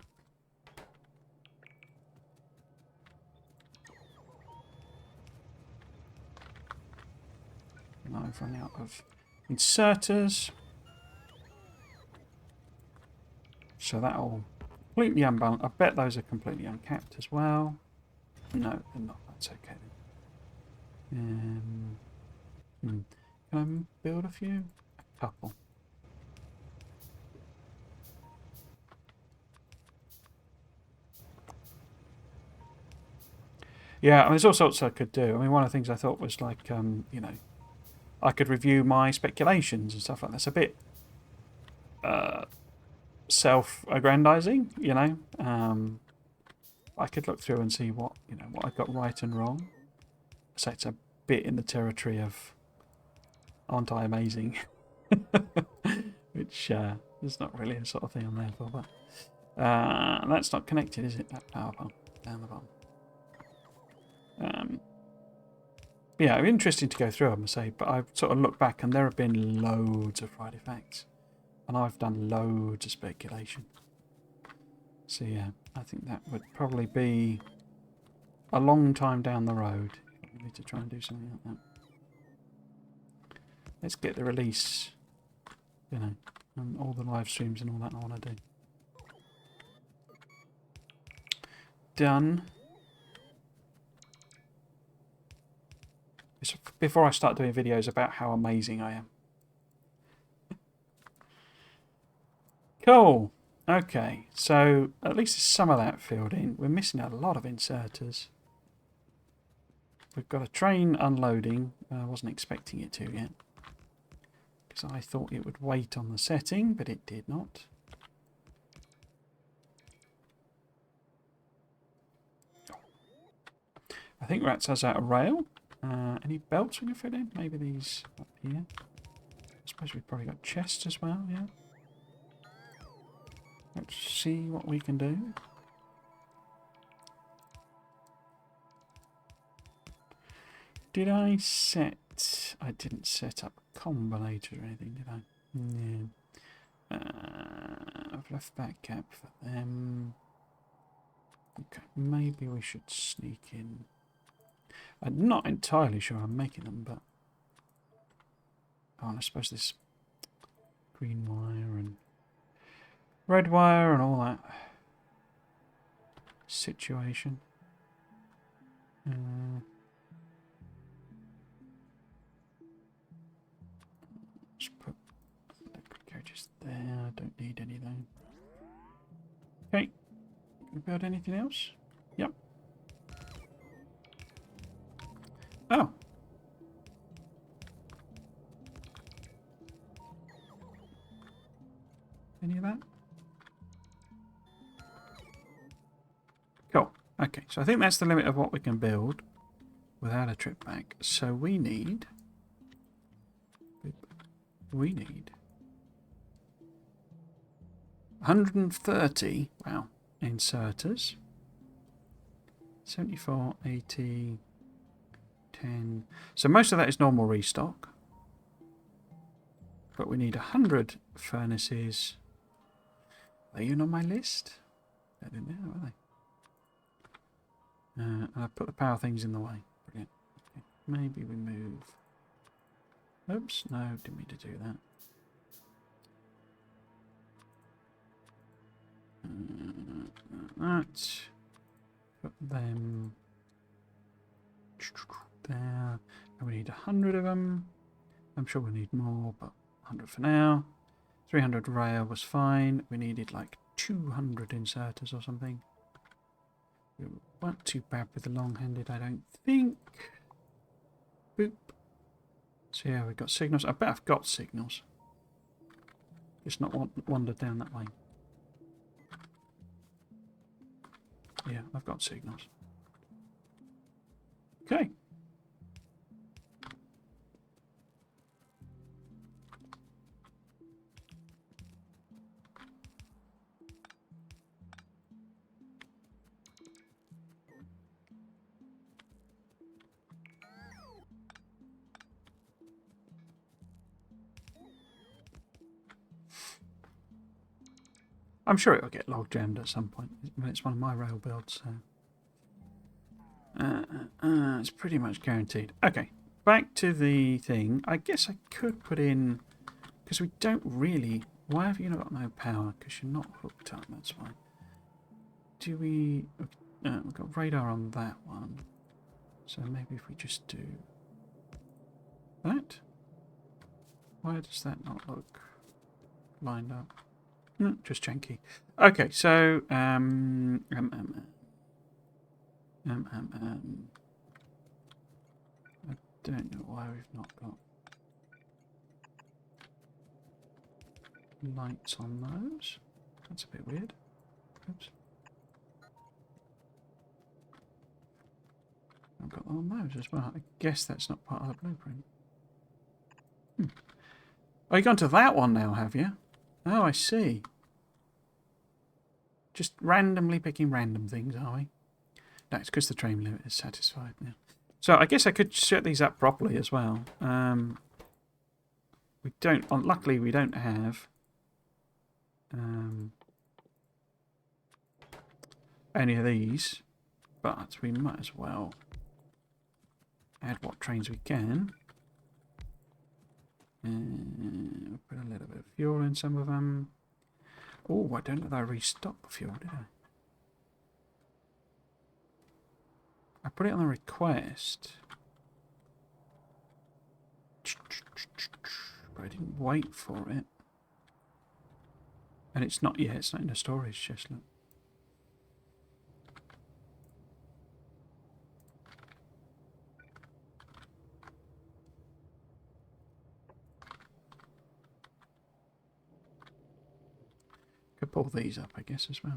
Now I've run out of inserters. So that'll completely unbalanced. I bet those are completely uncapped as well. No, they're not. That's okay then. Can I build a few? A couple. Yeah, I mean, there's all sorts I could do. I mean, one of the things I thought was like, you know, I could review my speculations and stuff like that. It's a bit self-aggrandizing, you know. I could look through and see what, you know, what I got right and wrong. So it's a bit in the territory of, aren't I amazing? Which is not really a sort of thing I'm there for. But that's not connected, is it? That power pole down the bottom. Yeah, it'd be interesting to go through, I must say, but I've sort of looked back and there have been loads of Friday Facts. And I've done loads of speculation. So yeah, I think that would probably be a long time down the road. We need to try and do something like that. Let's get the release, you know, and all the live streams and all that I want to do. Done. Before I start doing videos about how amazing I am. Cool. Okay, so at least some of that filled in. We're missing a lot of inserters. We've got a train unloading. I wasn't expecting it to yet, because I thought it would wait on the setting, but it did not. I think Rats has out a rail. Any belts we can fit in? Maybe these up here. I suppose we've probably got chests as well, yeah. Let's see what we can do. Did I set... I didn't set up combinators or anything, did I? Yeah. I've left that gap for them. Okay, maybe we should sneak in. I'm not entirely sure I'm making them, but... Oh, and I suppose this green wire and red wire and all that situation. Let's put liquid carriages there. I don't need anything. Okay. Can we build anything else? Yep. Oh. Any of that? Cool. Okay, so I think that's the limit of what we can build without a trip back. So we need 130, wow, inserters. 74, 80, 10. So most of that is normal restock. But we need 100 furnaces. Are they even on my list? They're in there, are they? And I put the power things in the way. Brilliant. Okay. Maybe we move. Oops, no, didn't mean to do that. That. Put them there. And we need 100 of them. I'm sure we need more, but 100 for now. 300 rail was fine. We needed like 200 inserters or something. We weren't too bad with the long-handed, I don't think. Boop. So yeah, we've got signals. I bet I've got signals. Just not wandered down that way. Yeah, I've got signals. Okay. I'm sure it'll get log jammed at some point. It's one of my rail builds, so it's pretty much guaranteed. Okay, back to the thing. I guess I could put in, because we don't really. Why have you not got no power? Because you're not hooked up. That's why. Do we? We've got radar on that one. So maybe if we just do that. Why does that not look lined up? Just janky. Okay, so I don't know why we've not got lights on those. That's a bit weird. Oops. I've got them on those as well. I guess that's not part of the blueprint. Oh, you've gone to that one now, have you? Oh, I see. Just randomly picking random things, are we? No, it's because the train limit is satisfied now. So I guess I could set these up properly as well. We don't. Luckily, we don't have any of these, but we might as well add what trains we can. We'll put a little bit of fuel in some of them. Oh, I don't know that I restocked fuel, did I? I put it on the request. But I didn't wait for it. And it's not, yeah, it's not in the storage chest, look. Could pull these up, I guess, as well.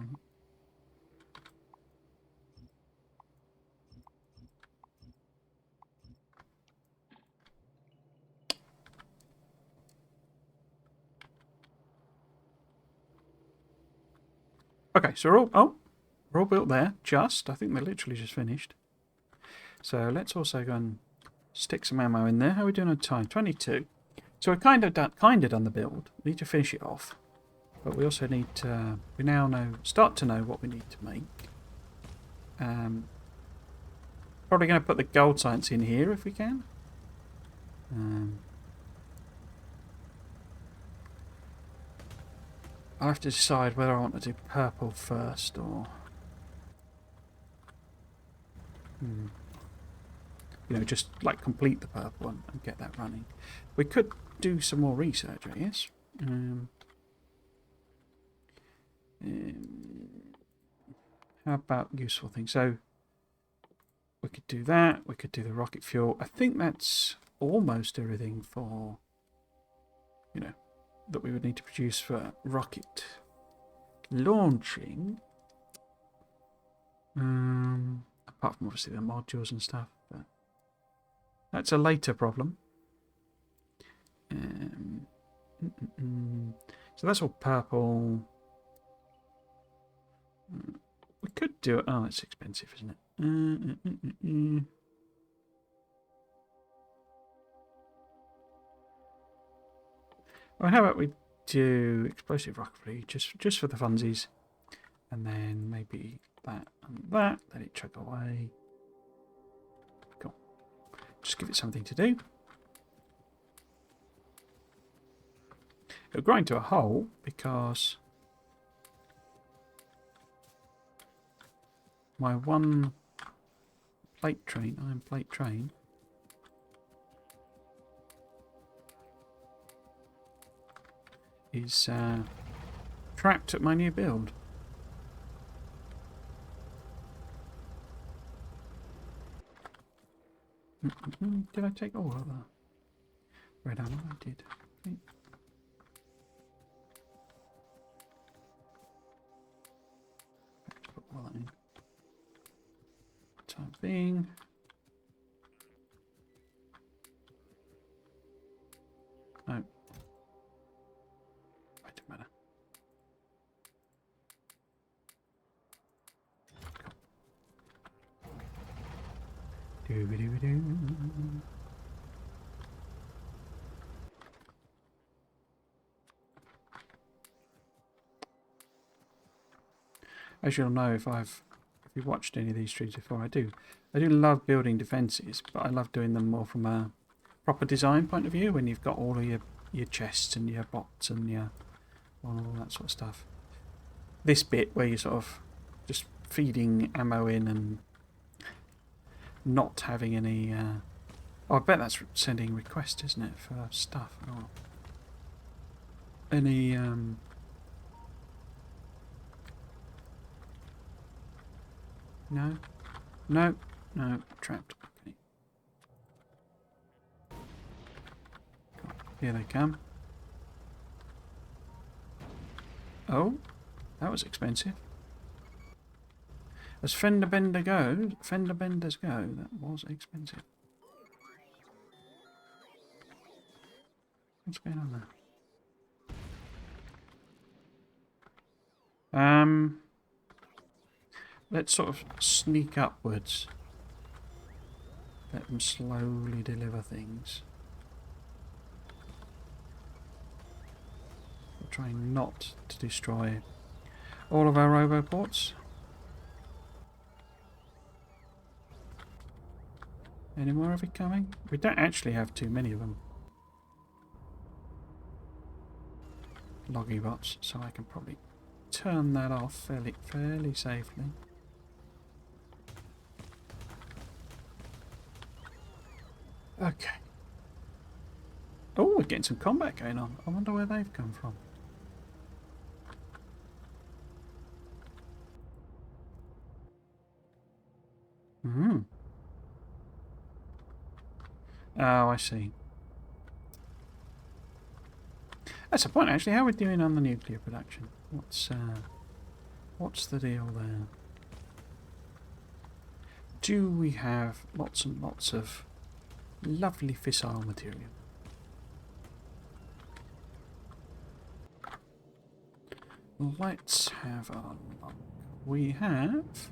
Okay, so we're all built there. I think they're literally just finished. So let's also go and stick some ammo in there. How are we doing on time? 22. So we've kind of done the build. We need to finish it off. But we also need to, we now start to know what we need to make. Probably going to put the gold science in here if we can. I'll have to decide whether I want to do purple first or... You know, just like complete the purple one and get that running. We could do some more research, I guess. How about useful things? So we could do that. We could do the rocket fuel. I think that's almost everything for, you know, that we would need to produce for rocket launching. Apart from obviously the modules and stuff, but that's a later problem. So that's all purple. We could do it. Oh, it's expensive, isn't it? Well, how about we do explosive rocketry just for the funsies, and then maybe that and that. Let it chug away. Cool. Just give it something to do. It'll grind to a hole because my one plate train, iron plate train, is trapped at my new build. Did I take all of that? Red armor, I did. Okay. Put all that in. Time being. No. Wait a minute. Doo-ba-doo-ba-doo. As you'll know, if you've watched any of these streams before, I do love building defences, but I love doing them more from a proper design point of view, when you've got all of your chests and your bots and your all that sort of stuff. This bit where you're sort of just feeding ammo in and not having any... oh, I bet that's sending requests, isn't it, for stuff? Or any... No? No? No. Trapped. Okay. Cool. Here they come. Oh, that was expensive. As fender benders go, that was expensive. What's going on there? Let's sort of sneak upwards. Let them slowly deliver things. We're trying not to destroy all of our roboports. Any more of it coming? We don't actually have too many of them. Loggy bots, so I can probably turn that off fairly safely. Okay. Oh, we're getting some combat going on. I wonder where they've come from. Oh, I see. That's a point, actually. How are we doing on the nuclear production? What's the deal there? Do we have lots and lots of lovely fissile material? Let's have a look. We have...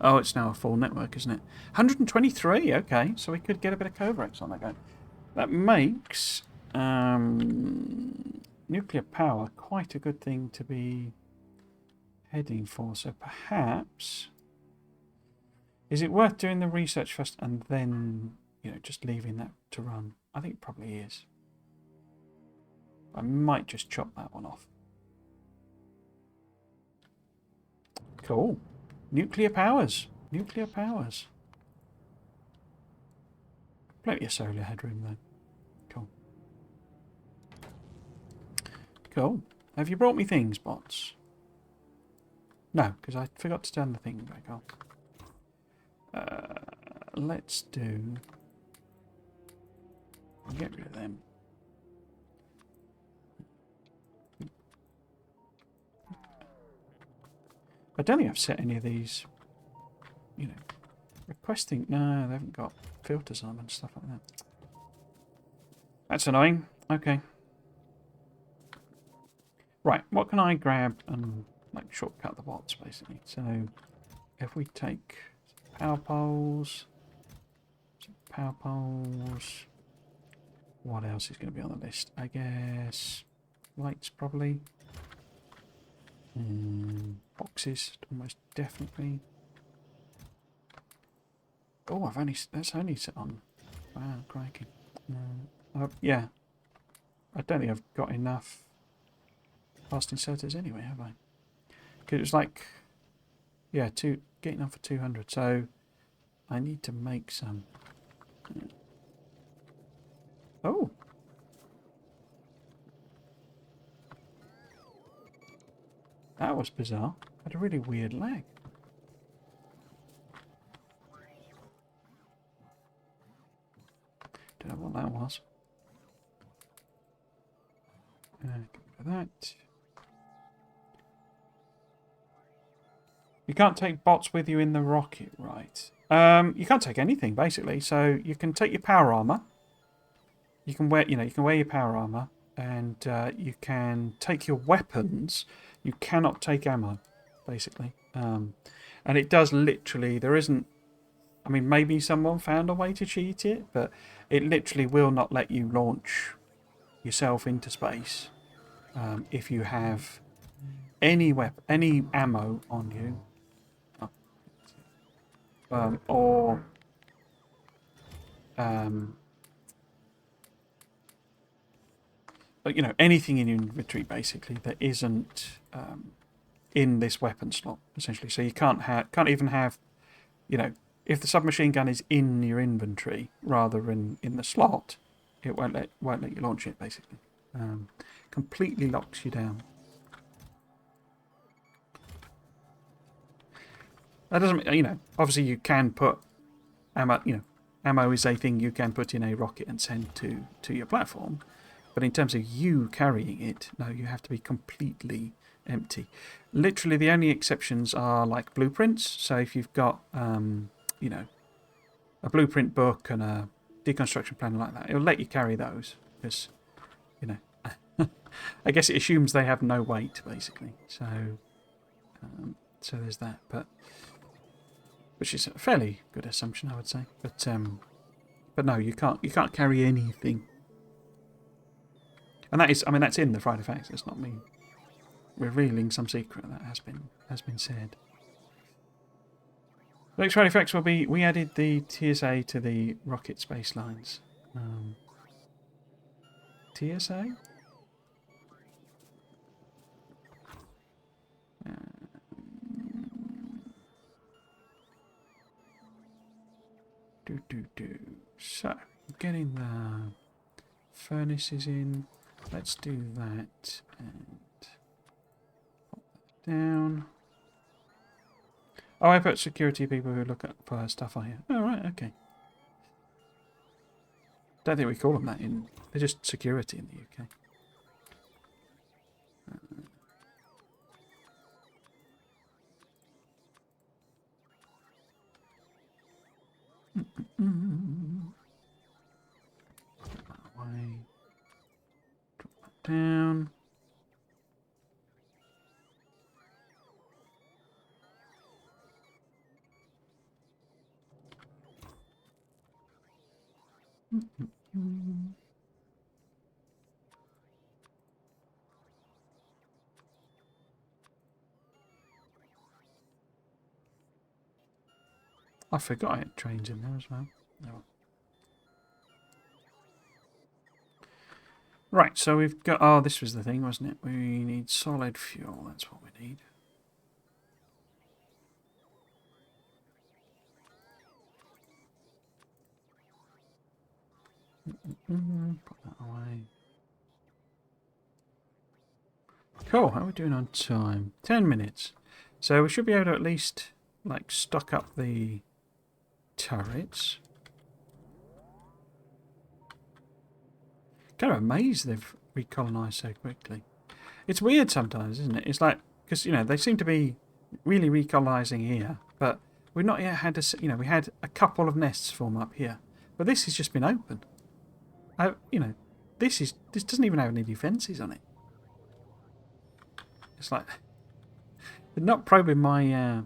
Oh, it's now a full network, isn't it? 123, okay. So we could get a bit of Coverx on that going. That makes nuclear power quite a good thing to be heading for. So perhaps... Is it worth doing the research first and then, just leaving that to run? I think it probably is. I might just chop that one off. Cool. Nuclear powers. Nuclear powers. Plenty of solar headroom though. Cool. Cool. Have you brought me things, bots? No, because I forgot to turn the thing back on. Let's do... I'll get rid of them. I don't think I've set any of these, requesting... No, they haven't got filters on and stuff like that. That's annoying. Okay. Right, what can I grab and, shortcut the bots, basically? So, if we take Power poles. Power poles. What else is going to be on the list? I guess lights probably. Boxes almost definitely. Oh, that's only set on. Wow, crikey. Yeah. I don't think I've got enough fast inserters anyway, have I? Because it was like, yeah, getting on for 200. So I need to make some. Oh. That was bizarre. Had a really weird lag. Don't know what that was. That. You can't take bots with you in the rocket, right? You can't take anything basically. So you can take your power armor. You can wear, you can wear your power armor, and you can take your weapons. You cannot take ammo, basically. And it does literally. There isn't. I mean, maybe someone found a way to cheat it, but it literally will not let you launch yourself into space if you have any ammo on you, or anything in your inventory basically that isn't in this weapon slot essentially. So you can't even have, if the submachine gun is in your inventory rather than in the slot, it won't let you launch it basically. Completely locks you down. That doesn't, obviously you can put ammo. Ammo is a thing you can put in a rocket and send to your platform. But in terms of you carrying it, no, you have to be completely empty. Literally, the only exceptions are like blueprints. So if you've got, a blueprint book and a deconstruction plan like that, it'll let you carry those because, I guess it assumes they have no weight basically. So, so there's that. But which is a fairly good assumption, I would say. But no, you can't carry anything. And that's in the Friday Facts. It's not me revealing some secret that has been said. The next Friday Facts will be we added the TSA to the rocket space lines. TSA? So, getting the furnaces in. Let's do that and pop that down. Oh, I put security people who look for stuff on here. Oh, right, okay. Don't think we call them that in. They're just security in the UK. Drop that down. I forgot I had trains in there as well. No. Right, so we've got... Oh, this was the thing, wasn't it? We need solid fuel. That's what we need. Put that away. Cool, how are we doing on time? 10 minutes. So we should be able to at least, stock up the turrets. Kind of amazed they've recolonised so quickly. It's weird sometimes, isn't it? It's like, because, they seem to be really recolonising here, but we've not yet had we had a couple of nests form up here. But this has just been open. This doesn't even have any defences on it. It's like they're not probing my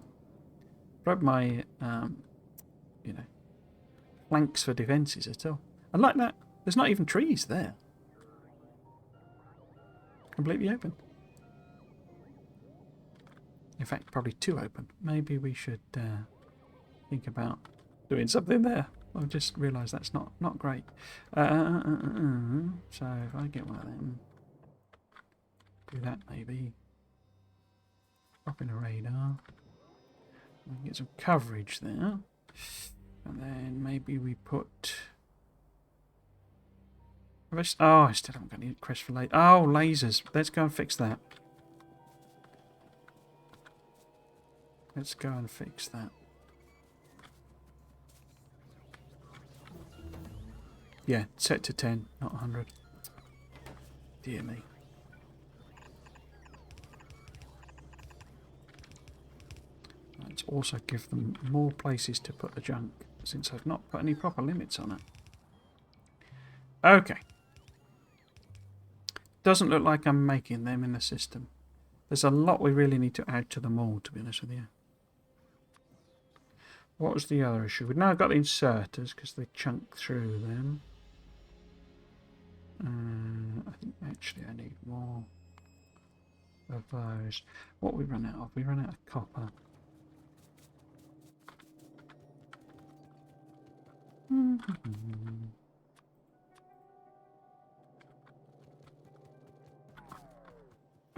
planks for defences at all. And like that, there's not even trees there. Completely open. In fact, probably too open. Maybe we should think about doing something there. I've just realised that's not great. So if I get one of them, do that maybe. Pop in a radar. We can get some coverage there. And then maybe we put... Oh, I still haven't got any requests for lasers. Oh, lasers. Let's go and fix that. Let's go and fix that. Yeah, set to 10, not 100. Dear me. Let's also give them more places to put the junk, since I've not put any proper limits on it. Okay. Doesn't look like I'm making them in the system. There's a lot we really need to add to them all, to be honest with you. What was the other issue? We've now got the inserters because they chunk through them. I think actually I need more of those. What we run out of? We run out of copper.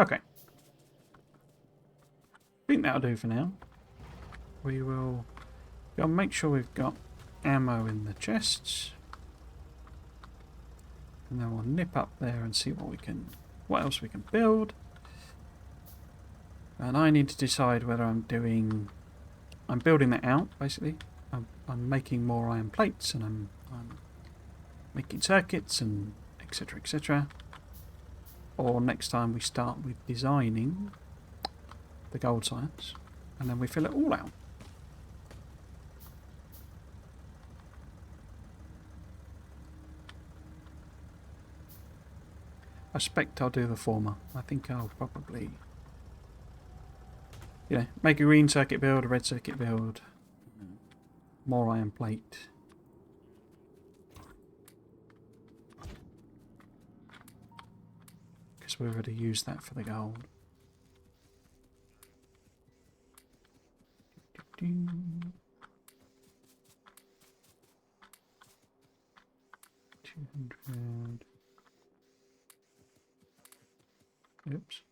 Okay. I think that'll do for now. We will go and make sure we've got ammo in the chests. And then we'll nip up there and see what else we can build. And I need to decide whether I'm building that out, basically. I'm making more iron plates, and I'm making circuits, and etc, etc. Or next time we start with designing the gold science, and then we fill it all out. I suspect I'll do the former. I think I'll probably, make a green circuit build, a red circuit build, more iron plate. Because we've already used that for the gold. 200. Oops.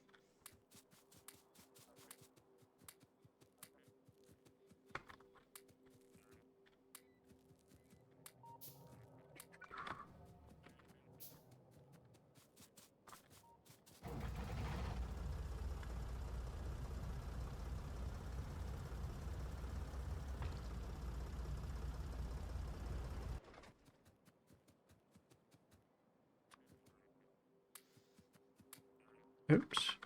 Oops.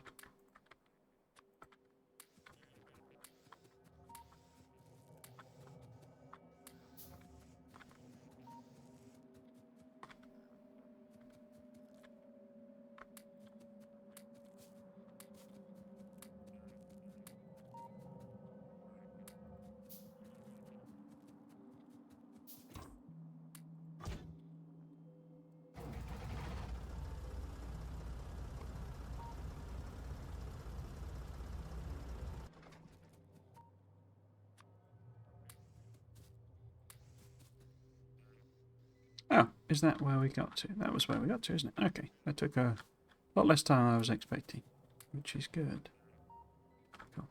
Oh, is that where we got to? That was where we got to, isn't it? Okay, that took a lot less time than I was expecting, which is good. Cool.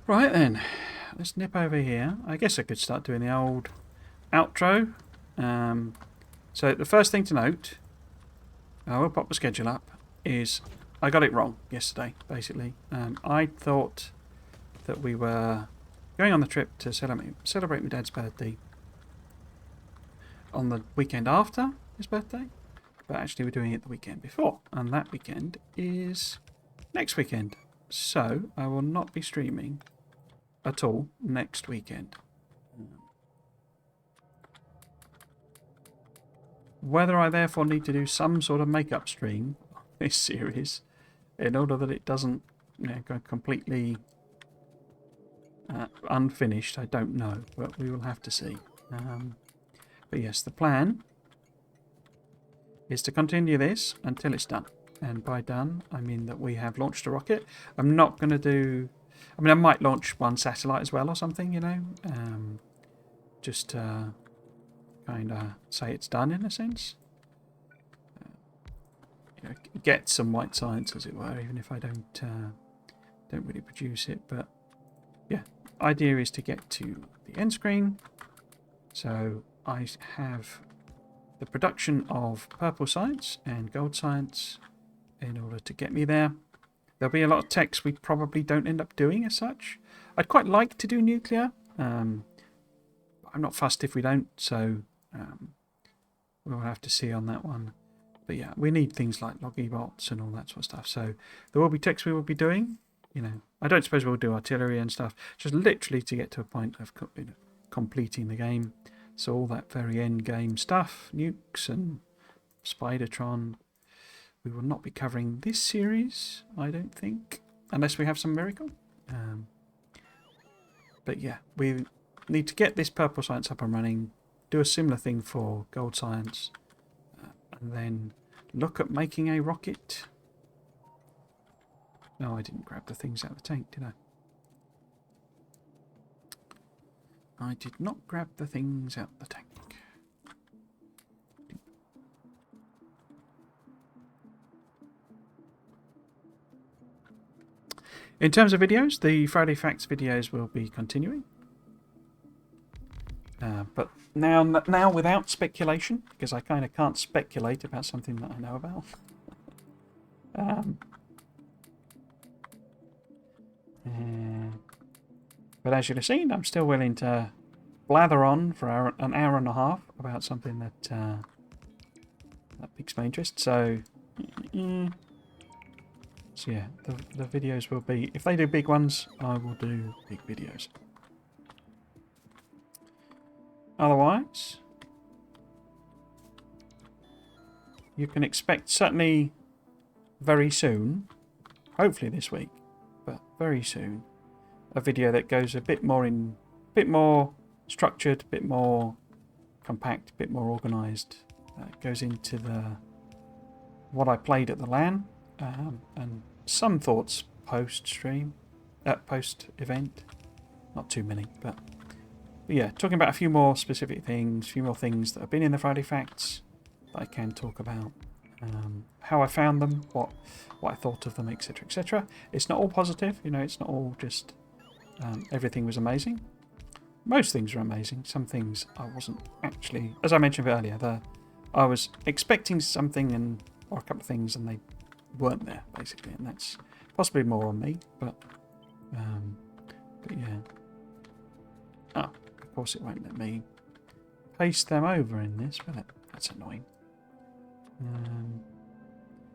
Right then, let's nip over here. I guess I could start doing the old outro. So the first thing to note, I will pop the schedule up, is I got it wrong yesterday, basically. I thought that we were going on the trip to celebrate my dad's birthday on the weekend after his birthday, but actually we're doing it the weekend before, and that weekend is next weekend. So I will not be streaming at all next weekend. Whether I therefore need to do some sort of makeup stream on this series in order that it doesn't go completely unfinished, I don't know, but we will have to see. But yes, the plan is to continue this until it's done. And by done, I mean that we have launched a rocket. I'm not going to do... I mean, I might launch one satellite as well or something, you know. Just to kind of say it's done in a sense. You know, get some white science, as it were, even if I don't really produce it. But yeah, idea is to get to the end screen. So I have the production of purple science and gold science in order to get me there. There'll be a lot of text we probably don't end up doing as such. I'd quite like to do nuclear. I'm not fussed if we don't, so we'll have to see on that one. But yeah, we need things like loggy bots and all that sort of stuff. So there will be text we will be doing. You know, I don't suppose we'll do artillery and stuff. Just literally to get to a point of completing the game. So all that very end game stuff, nukes and Spidertron, we will not be covering this series, I don't think, unless we have some miracle. But yeah, we need to get this purple science up and running, do a similar thing for gold science, and then look at making a rocket. No, I didn't grab the things out of the tank, did I? I did not grab the things out of the tank. In terms of videos, the Friday Facts videos will be continuing. But now without speculation, because I kind of can't speculate about something that I know about. But as you'll have seen, I'm still willing to blather on for an hour and a half about something that piques my interest. So yeah, the videos will be... If they do big ones, I will do big videos. Otherwise, you can expect certainly very soon, hopefully this week, but very soon, a video that goes a bit more structured, a bit more compact, a bit more organised. Goes into what I played at the LAN, and some thoughts post event. Not too many, but yeah, talking about a few more specific things, a few more things that have been in the Friday Facts that I can talk about. How I found them, what I thought of them, etc., etc. It's not all positive, you know. It's not all just everything was amazing. Most things were amazing. Some things I wasn't actually, as I mentioned earlier. I was expecting something or a couple of things, and they weren't there basically, and that's possibly more on me. But yeah. Oh, of course it won't let me paste them over in this, will it? That's annoying.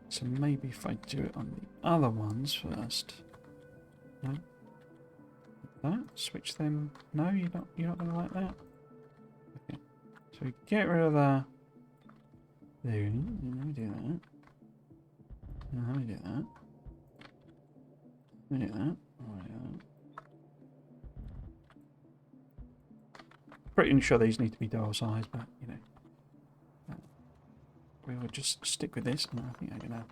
So maybe if I do it on the other ones first. No. That. Switch them. No, you're not going to like that. Okay. So we get rid of the. There. Let me do that. Let me do that. Let me do that. Let me do that. Pretty sure these need to be dual size, but you know. We will just stick with this, and I think I'm going to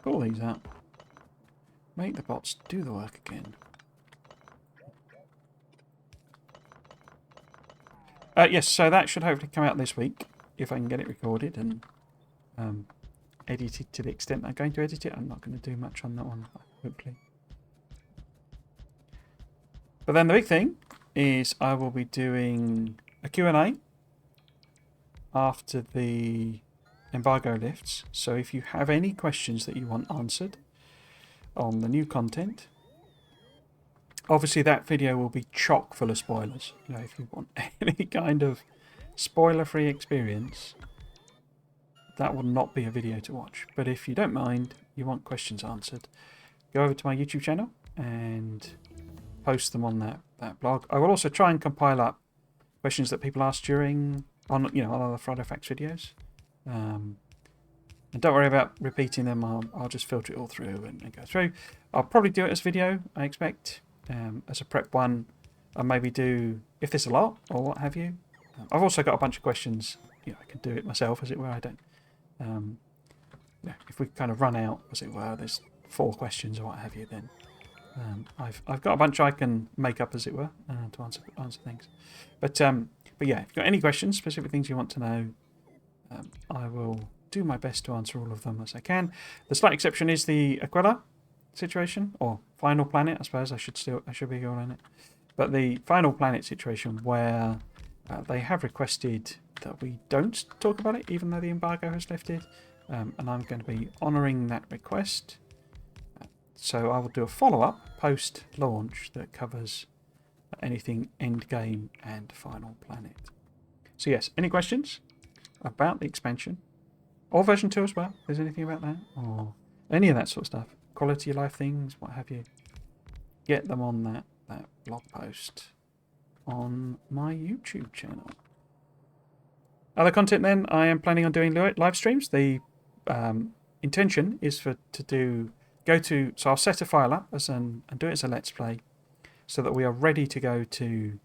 pull these up. Make the bots do the work again. Yes, so that should hopefully come out this week, if I can get it recorded and edited to the extent I'm going to edit it. I'm not going to do much on that one, hopefully. But then the big thing is I will be doing a Q&A after the embargo lifts. So if you have any questions that you want answered on the new content, obviously that video will be chock full of spoilers. You know, if you want any kind of spoiler-free experience, that will not be a video to watch. But if you don't mind, you want questions answered, go over to my YouTube channel and post them on that blog. I will also try and compile up questions that people asked during on other Friday Facts videos. And don't worry about repeating them. I'll just filter it all through and go through. I'll probably do it as video, I expect. as a prep one, and maybe do, if there's a lot or what have you. I've also got a bunch of questions. I can do it myself, as it were. I don't. If we kind of run out, as it were, there's 4 questions or what have you, then I've got a bunch I can make up, as it were, to answer things. But yeah, if you've got any questions, specific things you want to know, I will do my best to answer all of them as I can. The slight exception is the Aquila situation, or Final Planet, I suppose. I should be calling it. But the Final Planet situation, where they have requested that we don't talk about it, even though the embargo has lifted, and I'm going to be honouring that request. So I will do a follow-up post-launch that covers anything Endgame and Final Planet. So yes, any questions about the expansion? Or version 2 as well, if there's anything about that, or any of that sort of stuff. Quality of life things, what have you. Get them on that blog post on my YouTube channel. Other content then, I am planning on doing live streams. The intention is so I'll set a file up and do it as a Let's Play, so that we are ready to go to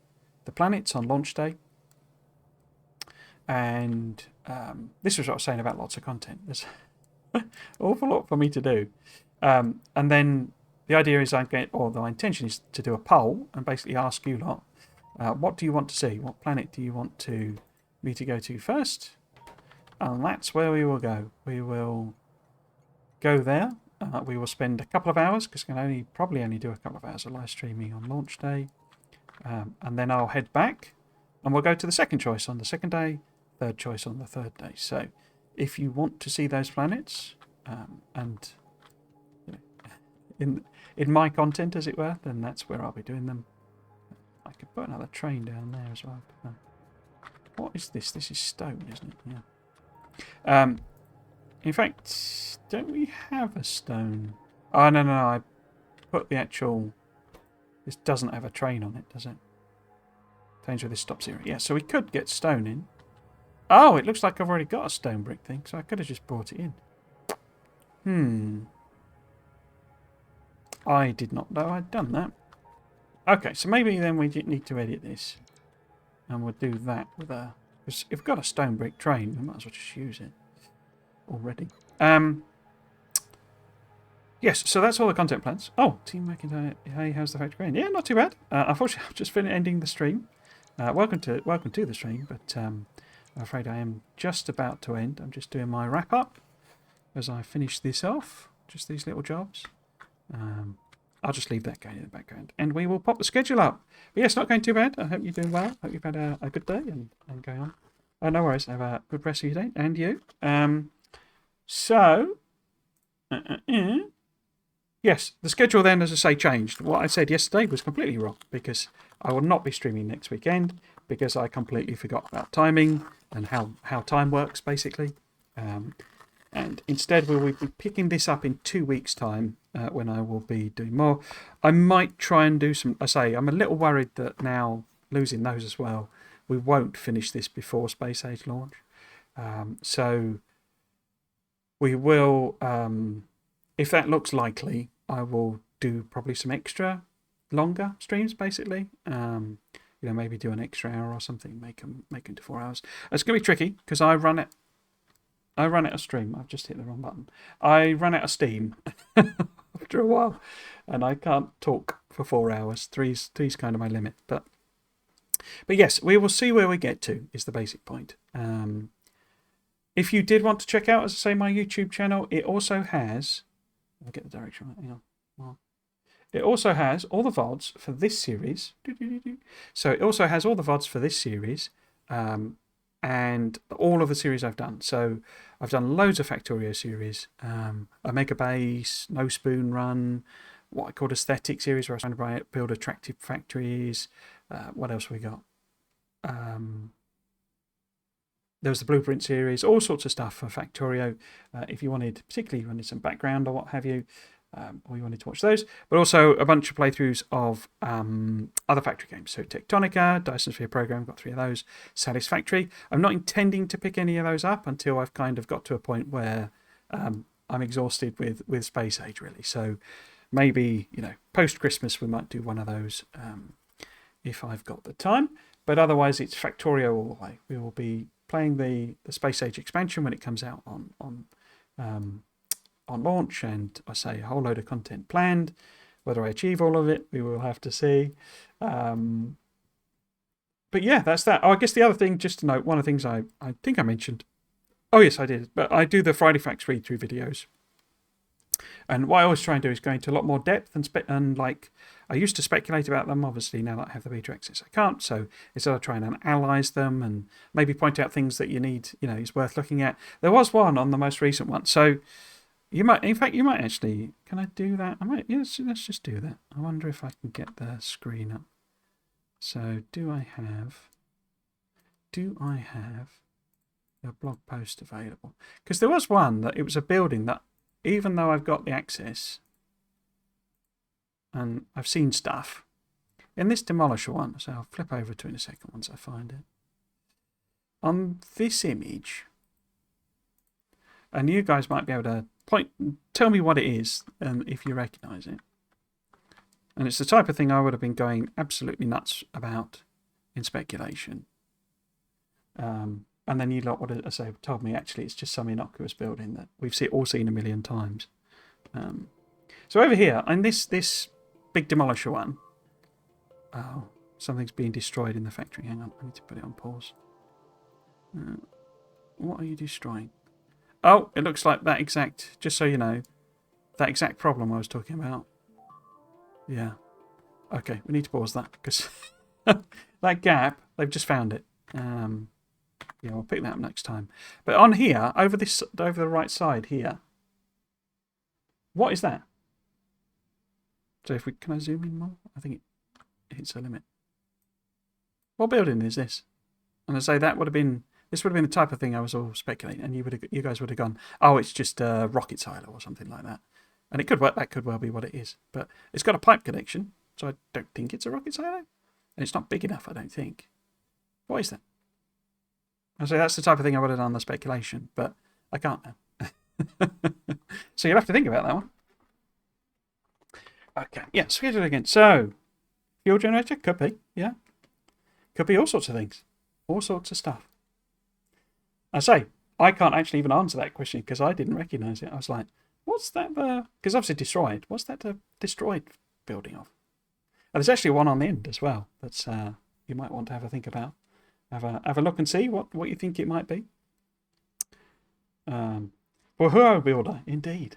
the planets on launch day. And this was what I was saying about lots of content. There's an awful lot for me to do. And then the idea is the intention is to do a poll and basically ask you lot, what do you want to see? What planet do you want me to go to first? And that's where we will go. We will go there. We will spend a couple of hours, because I can probably only do a couple of hours of live streaming on launch day. And then I'll head back and we'll go to the second choice on the second day, third choice on the third day. So if you want to see those planets, and in my content, as it were, then that's where I'll be doing them. I could put another train down there as well. What is this? This is stone, isn't it? Yeah. In fact, don't we have a stone? Oh, no. I put the actual... This doesn't have a train on it, does it? Trains where this stops here. Yeah, so we could get stone in. Oh, it looks like I've already got a stone brick thing, so I could have just brought it in. I did not know I'd done that. Okay, so maybe then we need to edit this. And we'll do that with a... Because if we've got a stone brick train, we might as well just use it already. Yes, so that's all the content plans. Oh, Team McIntyre, hey, how's the factory going? Yeah, not too bad. Unfortunately, I've just ending the stream. Welcome to the stream, but I'm afraid I am just about to end. I'm just doing my wrap up as I finish this off. Just these little jobs. I'll just leave that going in the background, and we will pop the schedule up. But yes, not going too bad. I hope you're doing well. Hope you've had a good day and going on. Oh, no worries. Have a good rest of your day, and you. Yes, the schedule then, as I say, changed. What I said yesterday was completely wrong, because I will not be streaming next weekend, because I completely forgot about timing and how time works, basically. And instead, we will be picking this up in 2 weeks' time, when I will be doing more. I might try and do some... I'm a little worried that now, losing those as well, we won't finish this before Space Age launch. So we will... if that looks likely, I will do probably some extra longer streams, basically. Maybe do an extra hour or something, make them to 4 hours. It's going to be tricky, because I run out of stream. I've just hit the wrong button. I run out of steam after a while, and I can't talk for 4 hours. Three's kind of my limit. But yes, we will see where we get to, is the basic point. If you did want to check out, as I say, my YouTube channel, it also has... I'll get the direction right. Hang on. Well, it also has all the VODs for this series. So it also has all the VODs for this series, and all of the series I've done. So I've done loads of Factorio series, Omega Base, No Spoon Run, what I call aesthetic series, where I was trying to build attractive factories. What else have we got? There was the Blueprint series, all sorts of stuff for Factorio. If you particularly wanted some background or what have you, or you wanted to watch those. But also a bunch of playthroughs of other factory games. So Tectonica, Dyson Sphere Program, got 3 of those. Satisfactory. I'm not intending to pick any of those up until I've kind of got to a point where I'm exhausted with Space Age, really. So maybe, post-Christmas we might do one of those if I've got the time. But otherwise, it's Factorio all the way. We will be playing the Space Age expansion when it comes out on launch, and I say a whole load of content planned. Whether I achieve all of it, we will have to see. But yeah, that's that. Oh, I guess the other thing, just to note, one of the things I think I mentioned. Oh, yes, I did. But I do the Friday Facts read-through videos. And what I always try and do is go into a lot more depth and like, I used to speculate about them. Obviously, now that I have the beta access, I can't. So instead of trying to analyze them and maybe point out things that you need, is worth looking at. There was one on the most recent one. So you might actually, can I do that? Yes, let's just do that. I wonder if I can get the screen up. So do I have a blog post available? Because there was one that it was a building that, even though I've got the access and I've seen stuff, in this demolisher one, so I'll flip over to it in a second once I find it. On this image, and you guys might be able to tell me what it is and if you recognise it. And it's the type of thing I would have been going absolutely nuts about in speculation. And then you lot would have told me actually it's just some innocuous building that we've all seen a million times. So over here, in this big demolisher one, oh, something's being destroyed in the factory. Hang on, I need to put it on pause. What are you destroying? Oh, it looks like that exact, just so you know, that exact problem I was talking about. Yeah. Okay, we need to pause that because that gap, they've just found it. Yeah, we'll pick that up next time. But on here, over the right side here, what is that? So can I zoom in more? I think it hits a limit. What building is this? And I say this would have been the type of thing I was all speculating, and you guys would have gone, oh, it's just a rocket silo or something like that. And it could work. That could well be what it is. But it's got a pipe connection, so I don't think it's a rocket silo. And it's not big enough, I don't think. What is that? I say that's the type of thing I would have done the speculation, but I can't now. So you'll have to think about that one. Okay, yeah, schedule it again. So, fuel generator, could be, yeah. Could be all sorts of things. All sorts of stuff. I say, I can't actually even answer that question because I didn't recognise it. I was like, what's that? Because obviously destroyed. What's that destroyed building of? And there's actually one on the end as well that's you might want to have a think about. Have a look and see what you think it might be. Powerhouse builder, indeed.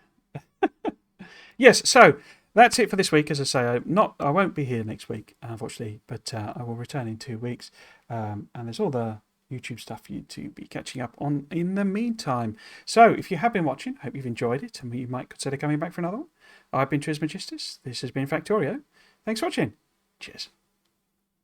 Yes, so that's it for this week. As I say, I won't be here next week, unfortunately, but I will return in 2 weeks. And there's all the YouTube stuff for you to be catching up on in the meantime. So if you have been watching, I hope you've enjoyed it, and you might consider coming back for another one. I've been Trismegistus. This has been Factorio. Thanks for watching. Cheers.